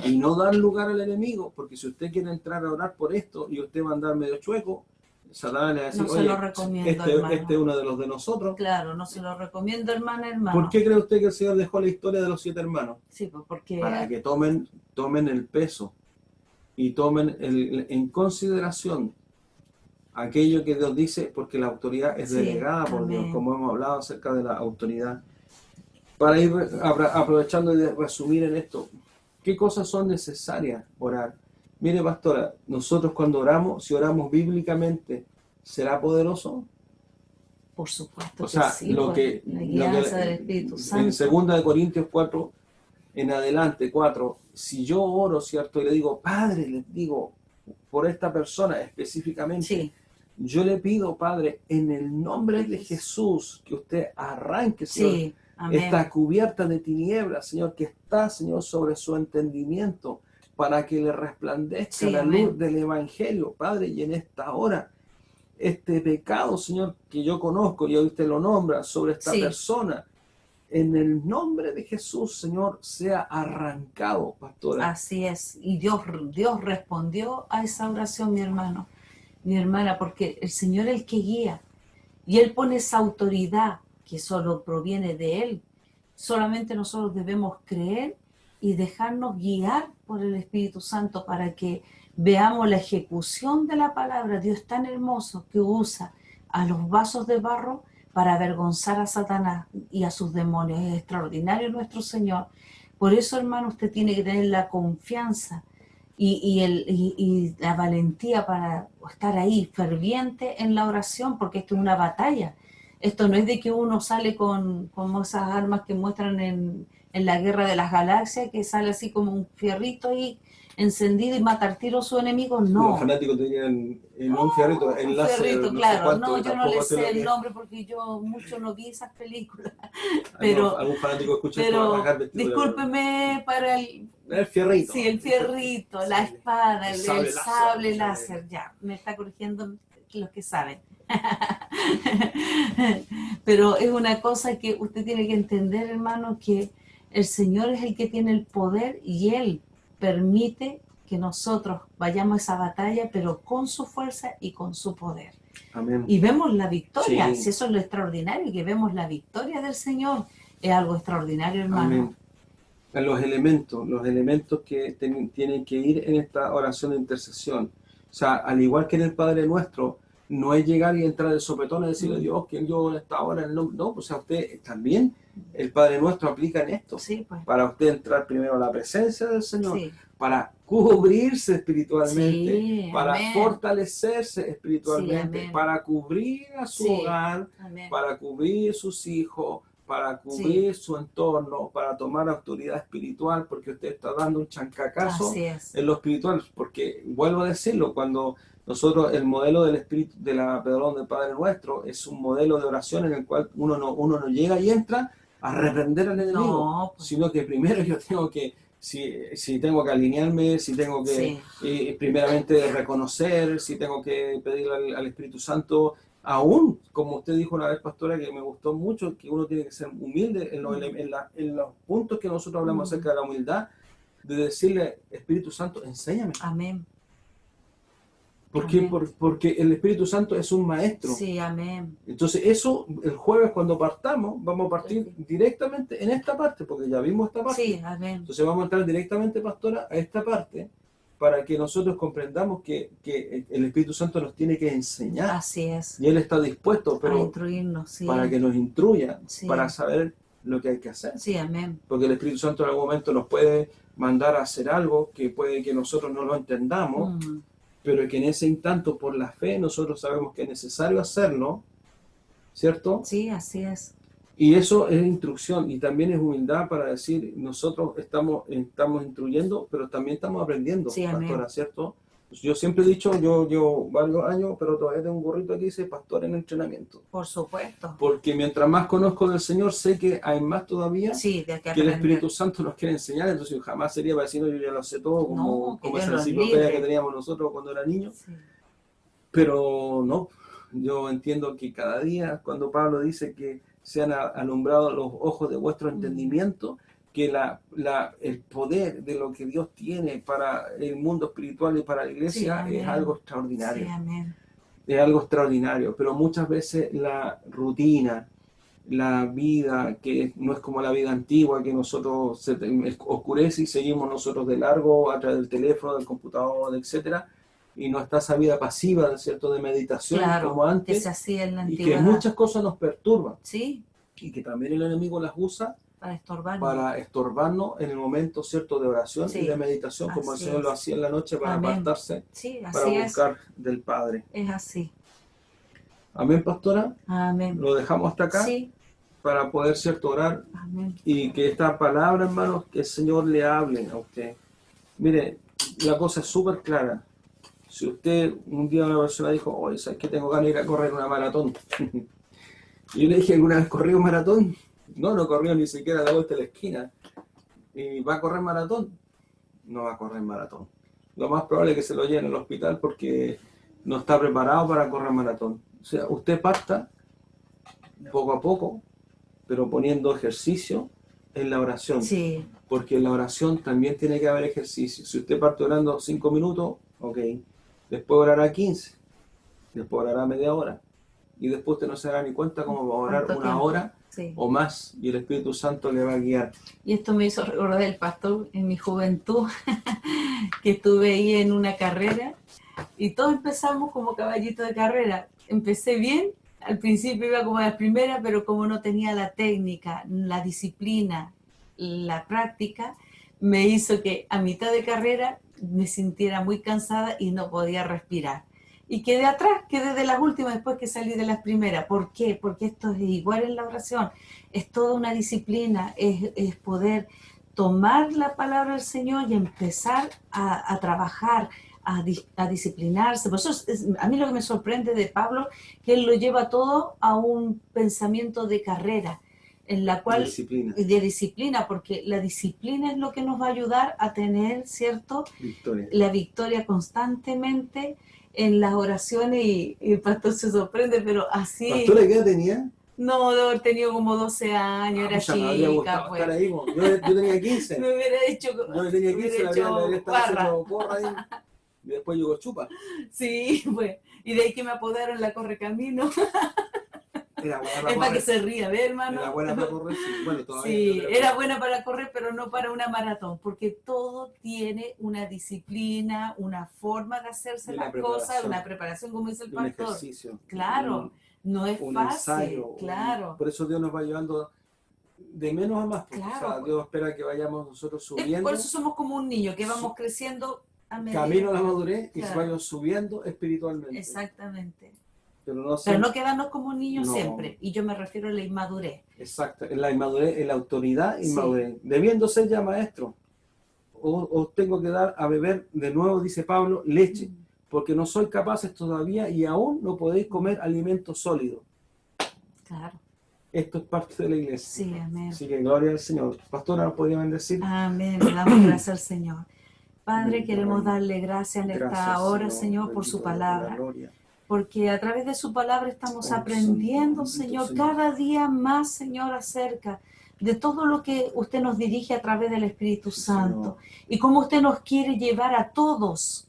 y no dar lugar al enemigo, porque si usted quiere entrar a orar por esto y usted va a andar medio chueco, Satanás le va a decir, no se lo recomiendo, este es uno de los de nosotros. Claro, no se lo recomiendo, hermano. ¿Por qué cree usted que el Señor dejó la historia de los 7 hermanos? Sí, pues porque... Para que tomen el peso y tomen en consideración aquello que Dios dice, porque la autoridad es delegada por Dios, como hemos hablado acerca de la autoridad. Para ir aprovechando de resumir en esto, ¿qué cosas son necesarias orar? Mire, pastora, nosotros cuando oramos, si oramos bíblicamente, ¿será poderoso? Por supuesto O que sea, sí, lo pues, que, la lo guianza del que Espíritu en Santo. 2 Corintios 4 en adelante, 4, si yo oro, ¿cierto? Y le digo, Padre, les digo, por esta persona específicamente, Sí, yo le pido, Padre, en el nombre de Jesús, que usted arranque, Señor, sí, amén. esta cubierta de tinieblas, Señor, que está, Señor, sobre su entendimiento, para que le resplandezca Sí, la luz amén. del Evangelio, Padre, y en esta hora, este pecado, Señor, que yo conozco, y hoy usted lo nombra, sobre esta Sí, persona, en el nombre de Jesús, Señor, sea arrancado, pastora. así es. Y Dios respondió a esa oración, mi hermano, mi hermana, porque el Señor es el que guía. Y Él pone esa autoridad que solo proviene de Él. Solamente nosotros debemos creer y dejarnos guiar por el Espíritu Santo para que veamos la ejecución de la palabra. Dios es tan hermoso que usa a los vasos de barro para avergonzar a Satanás y a sus demonios. Es extraordinario nuestro Señor. Por eso, hermano, usted tiene que tener la confianza y la valentía para estar ahí ferviente en la oración, porque esto es una batalla. Esto no es de que uno sale con esas armas que muestran en la guerra de las galaxias, que sale así como un fierrito ahí encendido y mata al tiro a su enemigo. Los No, fanáticos tenían en un fierrito, un el láser, fierrito, no sé claro. cuánto, No, y yo no le tampoco sé sé lo el que es. nombre porque yo mucho no vi esas películas. Algunos, Pero, algún fanático escucha esto va a pero rasgar vestidura, pero discúlpeme para el fierrito, sí, el fierrito, la espada, el sable láser, sable láser, ya, me está corrigiendo los que saben. Pero es una cosa que usted tiene que entender, hermano, que el Señor es el que tiene el poder y Él permite que nosotros vayamos a esa batalla, pero con su fuerza y con su poder. Amén. Y vemos la victoria, Sí, si eso es lo extraordinario, que vemos la victoria del Señor, es algo extraordinario, hermano. amén. Los elementos que tienen que ir en esta oración de intercesión. O sea, al igual que en el Padre Nuestro, no es llegar y entrar de sopetón y decirle a Mm. Dios que yo en esta hora, no, o sea, usted también, el Padre Nuestro aplica en esto, Sí, pues, para usted entrar primero a la presencia del Señor, sí, para cubrirse espiritualmente, sí, para amén, fortalecerse sí, espiritualmente, amén, para cubrir a su sí, hogar, amén, para cubrir sus hijos, para sí, cubrir su entorno, para tomar autoridad espiritual, porque usted está dando un chancacazo así es, en lo espiritual, porque vuelvo a decirlo, cuando nosotros el modelo del espíritu de la perdón del Padre Nuestro es un modelo de oración en el cual uno no llega y entra a reprender al enemigo, no, pues, sino que primero yo tengo que, si tengo que alinearme, si tengo que sí, primeramente reconocer, si tengo que pedirle al Espíritu Santo, aún, como usted dijo una vez, pastora, que me gustó mucho, que uno tiene que ser humilde en los puntos que nosotros hablamos acerca de la humildad, de decirle, Espíritu Santo, enséñame. amén, ¿Por qué? amén, Porque el Espíritu Santo es un maestro. sí, amén, Entonces eso, el jueves cuando partamos, vamos a partir directamente en esta parte, porque ya vimos esta parte. sí, amén, Entonces vamos a entrar directamente, pastora, a esta parte, para que nosotros comprendamos que el Espíritu Santo nos tiene que enseñar. así es, Y Él está dispuesto, a pero instruirnos, para sí, que nos instruya, para sí, saber lo que hay que hacer. sí, amén, Porque el Espíritu Santo en algún momento nos puede mandar a hacer algo que puede que nosotros no lo entendamos, mm, pero que en ese instante, por la fe, nosotros sabemos que es necesario hacerlo, ¿cierto? sí, así es, Y eso es instrucción y también es humildad para decir, nosotros estamos instruyendo, pero también estamos aprendiendo, sí, amén, pastora, ¿cierto? Pues yo siempre he dicho, yo llevo varios años, pero todavía tengo un gorrito que dice pastor en entrenamiento. por supuesto, Porque mientras más conozco del Señor, sé que hay más todavía sí, de que que el aprender, Espíritu Santo nos quiere enseñar. Entonces jamás sería para decir, no, yo ya lo sé todo, no, que como Dios esa nos enciclopedia que libre, teníamos nosotros cuando era niño. sí, Pero no, yo entiendo que cada día, cuando Pablo dice que sean alumbrados los ojos de vuestro mm, entendimiento, que el poder de lo que Dios tiene para el mundo espiritual y para la sí, iglesia es algo amén, sí, extraordinario. amén, Es algo extraordinario, pero muchas veces la rutina, la vida que no es como la vida antigua, que nosotros se oscurece y seguimos nosotros de largo a través del teléfono, del computador, etcétera, y no está esa vida pasiva, ¿cierto?, de meditación como claro, que se antes, hacía en la y que antigüedad, muchas cosas nos perturban, sí, y que también el enemigo las usa para estorbarnos, para estorbarnos en el momento, ¿cierto?, de oración y de sí, meditación, como el así Señor lo es, hacía en la noche para amén, apartarse, sí, para así buscar del Padre. es así, Amén, pastora. Amén. Lo dejamos hasta acá Sí, para poder, cierto, orar amén. y que esta palabra, hermanos, que el Señor le hable a usted. Mire, la cosa es súper clara. Si usted, un día una persona dijo, oye, ¿sabes qué? Tengo ganas de ir a correr una maratón. Y yo le dije, ¿alguna vez corrió maratón? No, no corrió ni siquiera la vuelta de la esquina. ¿Y va a correr maratón? No va a correr maratón. Lo más probable es que se lo lleven al hospital porque no está preparado para correr maratón. O sea, usted parta poco a poco, pero poniendo ejercicio en la oración. Sí, Porque en la oración también tiene que haber ejercicio. Si usted parte orando 5 minutos, ok. Después orará 15. Después orará media hora. Y después usted no se dará ni cuenta cómo va a orar ¿cuánto una tiempo? hora Sí. o más. Y el Espíritu Santo le va a guiar. Y esto me hizo recordar el pastor en mi juventud, que estuve ahí en una carrera y todos empezamos como caballito de carrera. Empecé bien, al principio iba como a las primeras, pero como no tenía la técnica, la disciplina, la práctica, me hizo que a mitad de carrera me sintiera muy cansada y no podía respirar. Y quedé atrás, quedé de las últimas después que salí de las primeras. ¿Por qué? Porque esto es igual en la oración, es toda una disciplina, es poder tomar la palabra del Señor y empezar a trabajar, a disciplinarse. Por eso a mí lo que me sorprende de Pablo, que él lo lleva todo a un pensamiento de carrera, en la cual Disciplina. de disciplina, porque la disciplina es lo que nos va a ayudar a tener, ¿cierto?, Victoria. la victoria constantemente en las oraciones y el pastor se sorprende, pero así... ¿Pastora qué edad tenía? No, de haber tenido como 12 años, era Pucha, me habría chica, gustado pues. estar ahí. Yo tenía 15. Me hubiera hecho, Yo tenía 15, hubiera le habría hecho estado barra. haciendo porra ahí. Y después llegó chupa. Sí, pues. Y de ahí que me apodaron la Correcamino. Era buena Es para para que correr. se ría, ¿ves, hermano? Era buena para correr, sí. Bueno, todavía Sí, creo que era buena para correr, pero no para una maratón, porque todo tiene una disciplina, una forma de hacerse Y una las cosas, preparación, una preparación, como dice el y un pastor. ejercicio, Claro, no es un fácil, ensayo. claro, Por eso Dios nos va llevando de menos a más. Porque, o sea, claro. Dios espera que vayamos nosotros Por subiendo, eso somos como un niño, que vamos creciendo a medida. camino a la madurez y se Claro. vayamos subiendo espiritualmente. Exactamente. Pero no Pero siempre. no quedarnos como un niño No. siempre. Y yo me refiero a la inmadurez. Exacto, en la inmadurez, en la autoridad Sí. inmadurez. Debiendo ser ya maestro, os tengo que dar a beber de nuevo, dice Pablo, leche, porque no sois capaces todavía y aún no podéis comer alimento sólido. Claro. Esto es parte de la iglesia. Sí, amén. Así que gloria al Señor. Pastora, ¿nos podría bendecir? Amén. Le damos gracias al Señor. Padre, Amén, queremos Reina. darle gracias en esta Gracias, hora, Señor, por su Bendito Dios, por la palabra. gloria. Porque a través de su palabra estamos Oh, aprendiendo, santo, bendito Señor, Señor. cada día más, Señor, acerca de todo lo que usted nos dirige a través del Espíritu Sí, Santo. Señor. Y cómo usted nos quiere llevar a todos,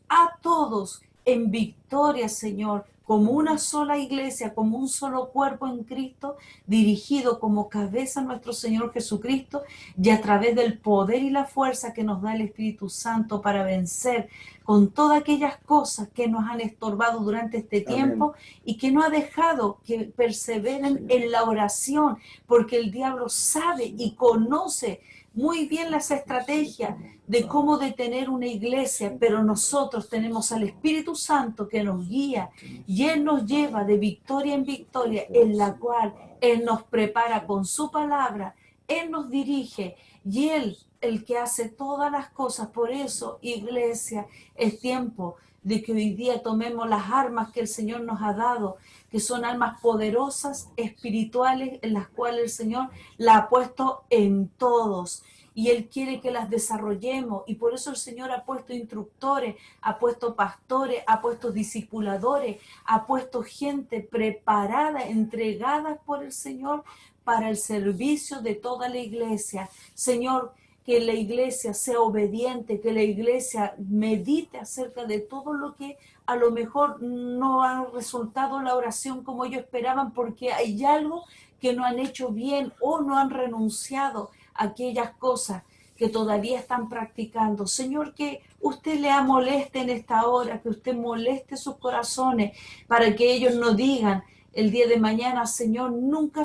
en victoria, Señor, como una sola iglesia, como un solo cuerpo en Cristo, dirigido como cabeza a nuestro Señor Jesucristo, y a través del poder y la fuerza que nos da el Espíritu Santo para vencer con todas aquellas cosas que nos han estorbado durante este tiempo y que no ha dejado que perseveren en la oración, porque el diablo sabe y conoce muy bien las estrategias de cómo detener una iglesia, pero nosotros tenemos al Espíritu Santo que nos guía y Él nos lleva de victoria en victoria, en la cual Él nos prepara con su palabra, Él nos dirige y Él el que hace todas las cosas. Por eso, iglesia, es tiempo de que hoy día tomemos las armas que el Señor nos ha dado, que son armas poderosas, espirituales, en las cuales el Señor la ha puesto en todos. Y Él quiere que las desarrollemos. Y por eso el Señor ha puesto instructores, ha puesto pastores, ha puesto discipuladores, ha puesto gente preparada, entregada por el Señor para el servicio de toda la iglesia. Señor, que la iglesia sea obediente, que la iglesia medite acerca de todo lo que a lo mejor no ha resultado la oración como ellos esperaban, porque hay algo que no han hecho bien o no han renunciado a aquellas cosas que todavía están practicando. Señor, que usted le moleste en esta hora, que usted moleste sus corazones para que ellos no digan el día de mañana, Señor, nunca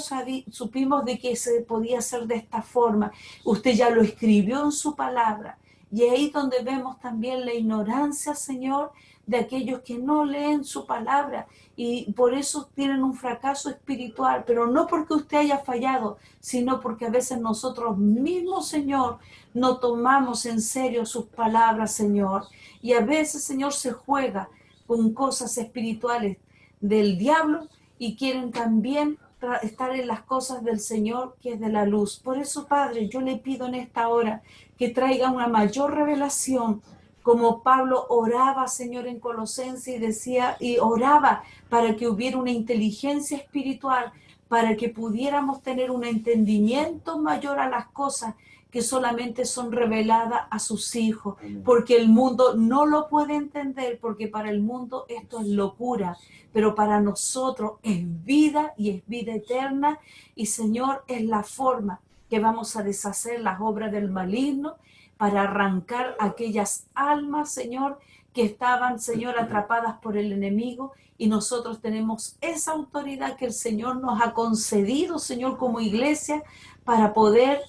supimos de que se podía hacer de esta forma. Usted ya lo escribió en su palabra. Y ahí donde vemos también la ignorancia, Señor, de aquellos que no leen su palabra y por eso tienen un fracaso espiritual, pero no porque usted haya fallado, sino porque a veces nosotros mismos, Señor, no tomamos en serio sus palabras, Señor. Y a veces, Señor, se juega con cosas espirituales del diablo y quieren también estar en las cosas del Señor, que es de la luz. Por eso, Padre, yo le pido en esta hora que traiga una mayor revelación, como Pablo oraba, Señor, en Colosenses y decía, y oraba para que hubiera una inteligencia espiritual, para que pudiéramos tener un entendimiento mayor a las cosas que solamente son reveladas a sus hijos, porque el mundo no lo puede entender, porque para el mundo esto es locura, pero para nosotros es vida y es vida eterna, y Señor, es la forma que vamos a deshacer las obras del maligno, para arrancar aquellas almas, Señor, que estaban, Señor, atrapadas por el enemigo, y nosotros tenemos esa autoridad que el Señor nos ha concedido, Señor, como iglesia, para poder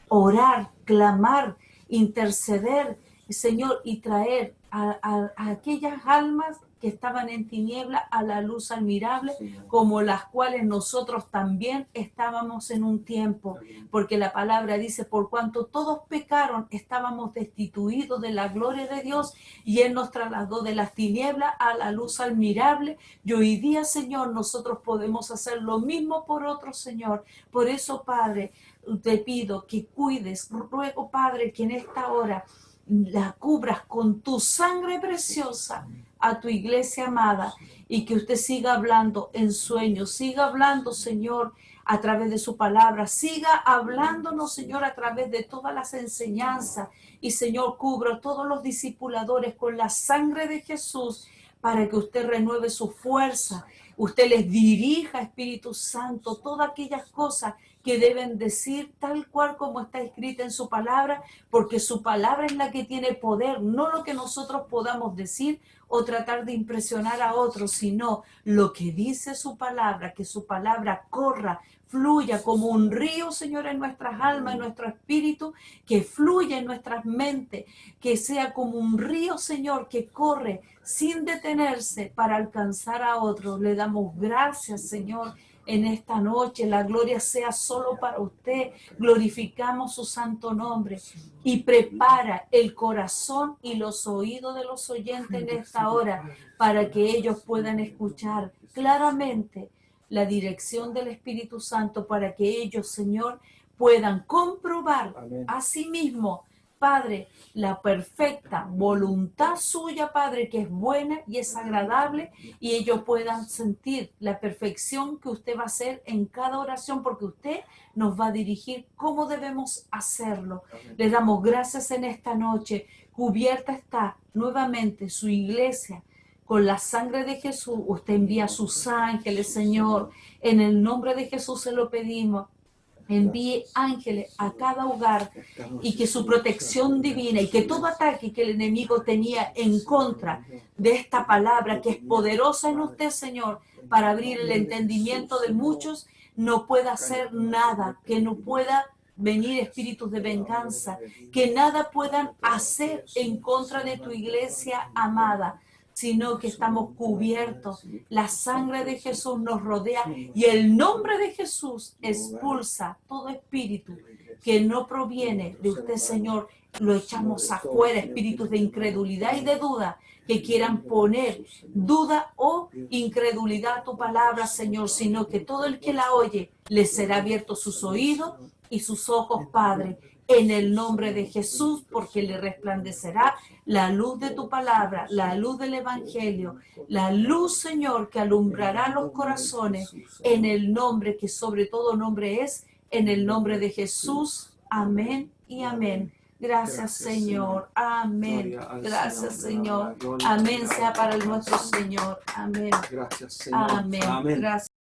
orar, clamar, interceder, Señor, y traer a aquellas almas que estaban en tiniebla a la luz admirable, como las cuales nosotros también estábamos en un tiempo, porque la palabra dice, por cuanto todos pecaron, estábamos destituidos de la gloria de Dios, y Él nos trasladó de las tinieblas a la luz admirable, y hoy día, Señor, nosotros podemos hacer lo mismo por otros, Señor. Por eso, Padre, te pido que cuides, ruego, Padre, que en esta hora la cubras con tu sangre preciosa a tu iglesia amada, y que usted siga hablando en sueños, siga hablando, Señor, a través de su palabra, siga hablándonos, Señor, a través de todas las enseñanzas, y Señor, cubra a todos los discipuladores con la sangre de Jesús, para que usted renueve su fuerza, usted les dirija, Espíritu Santo, todas aquellas cosas que deben decir tal cual como está escrita en su palabra, porque su palabra es la que tiene poder, no lo que nosotros podamos decir o tratar de impresionar a otros, sino lo que dice su palabra, que su palabra corra, fluya como un río, Señor, en nuestras almas, en nuestro espíritu, que fluya en nuestras mentes, que sea como un río, Señor, que corre sin detenerse para alcanzar a otros. Le damos gracias, Señor, en esta noche. La gloria sea solo para usted. Glorificamos su santo nombre y prepara el corazón y los oídos de los oyentes en esta hora, para que ellos puedan escuchar claramente la dirección del Espíritu Santo, para que ellos, Señor, puedan comprobar a sí mismos, Padre, la perfecta voluntad suya, Padre, que es buena y es agradable, y ellos puedan sentir la perfección que usted va a hacer en cada oración, porque usted nos va a dirigir cómo debemos hacerlo. Le damos gracias en esta noche. Cubierta está nuevamente su iglesia con la sangre de Jesús. Usted envía sus ángeles, Señor. En el nombre de Jesús se lo pedimos. Envíe ángeles a cada hogar, y que su protección divina y que todo ataque que el enemigo tenía en contra de esta palabra, que es poderosa en usted, Señor, para abrir el entendimiento de muchos, no pueda hacer nada, que no pueda venir espíritus de venganza, que nada puedan hacer en contra de tu iglesia amada, sino que estamos cubiertos. La sangre de Jesús nos rodea, y el nombre de Jesús expulsa todo espíritu que no proviene de usted, Señor. Lo echamos afuera, espíritus de incredulidad y de duda, que quieran poner duda o incredulidad a tu palabra, Señor, sino que todo el que la oye le será abierto sus oídos y sus ojos, Padre, en el nombre de Jesús, porque le resplandecerá la luz de tu palabra, la luz del Evangelio, la luz, Señor, que alumbrará los corazones, en el nombre que sobre todo nombre es, en el nombre de Jesús. Amén y amén. Gracias, Señor. Amén. Gracias, Señor. Amén sea para nuestro Señor. Amén. Gracias, Señor. Amén. Amén. Gracias.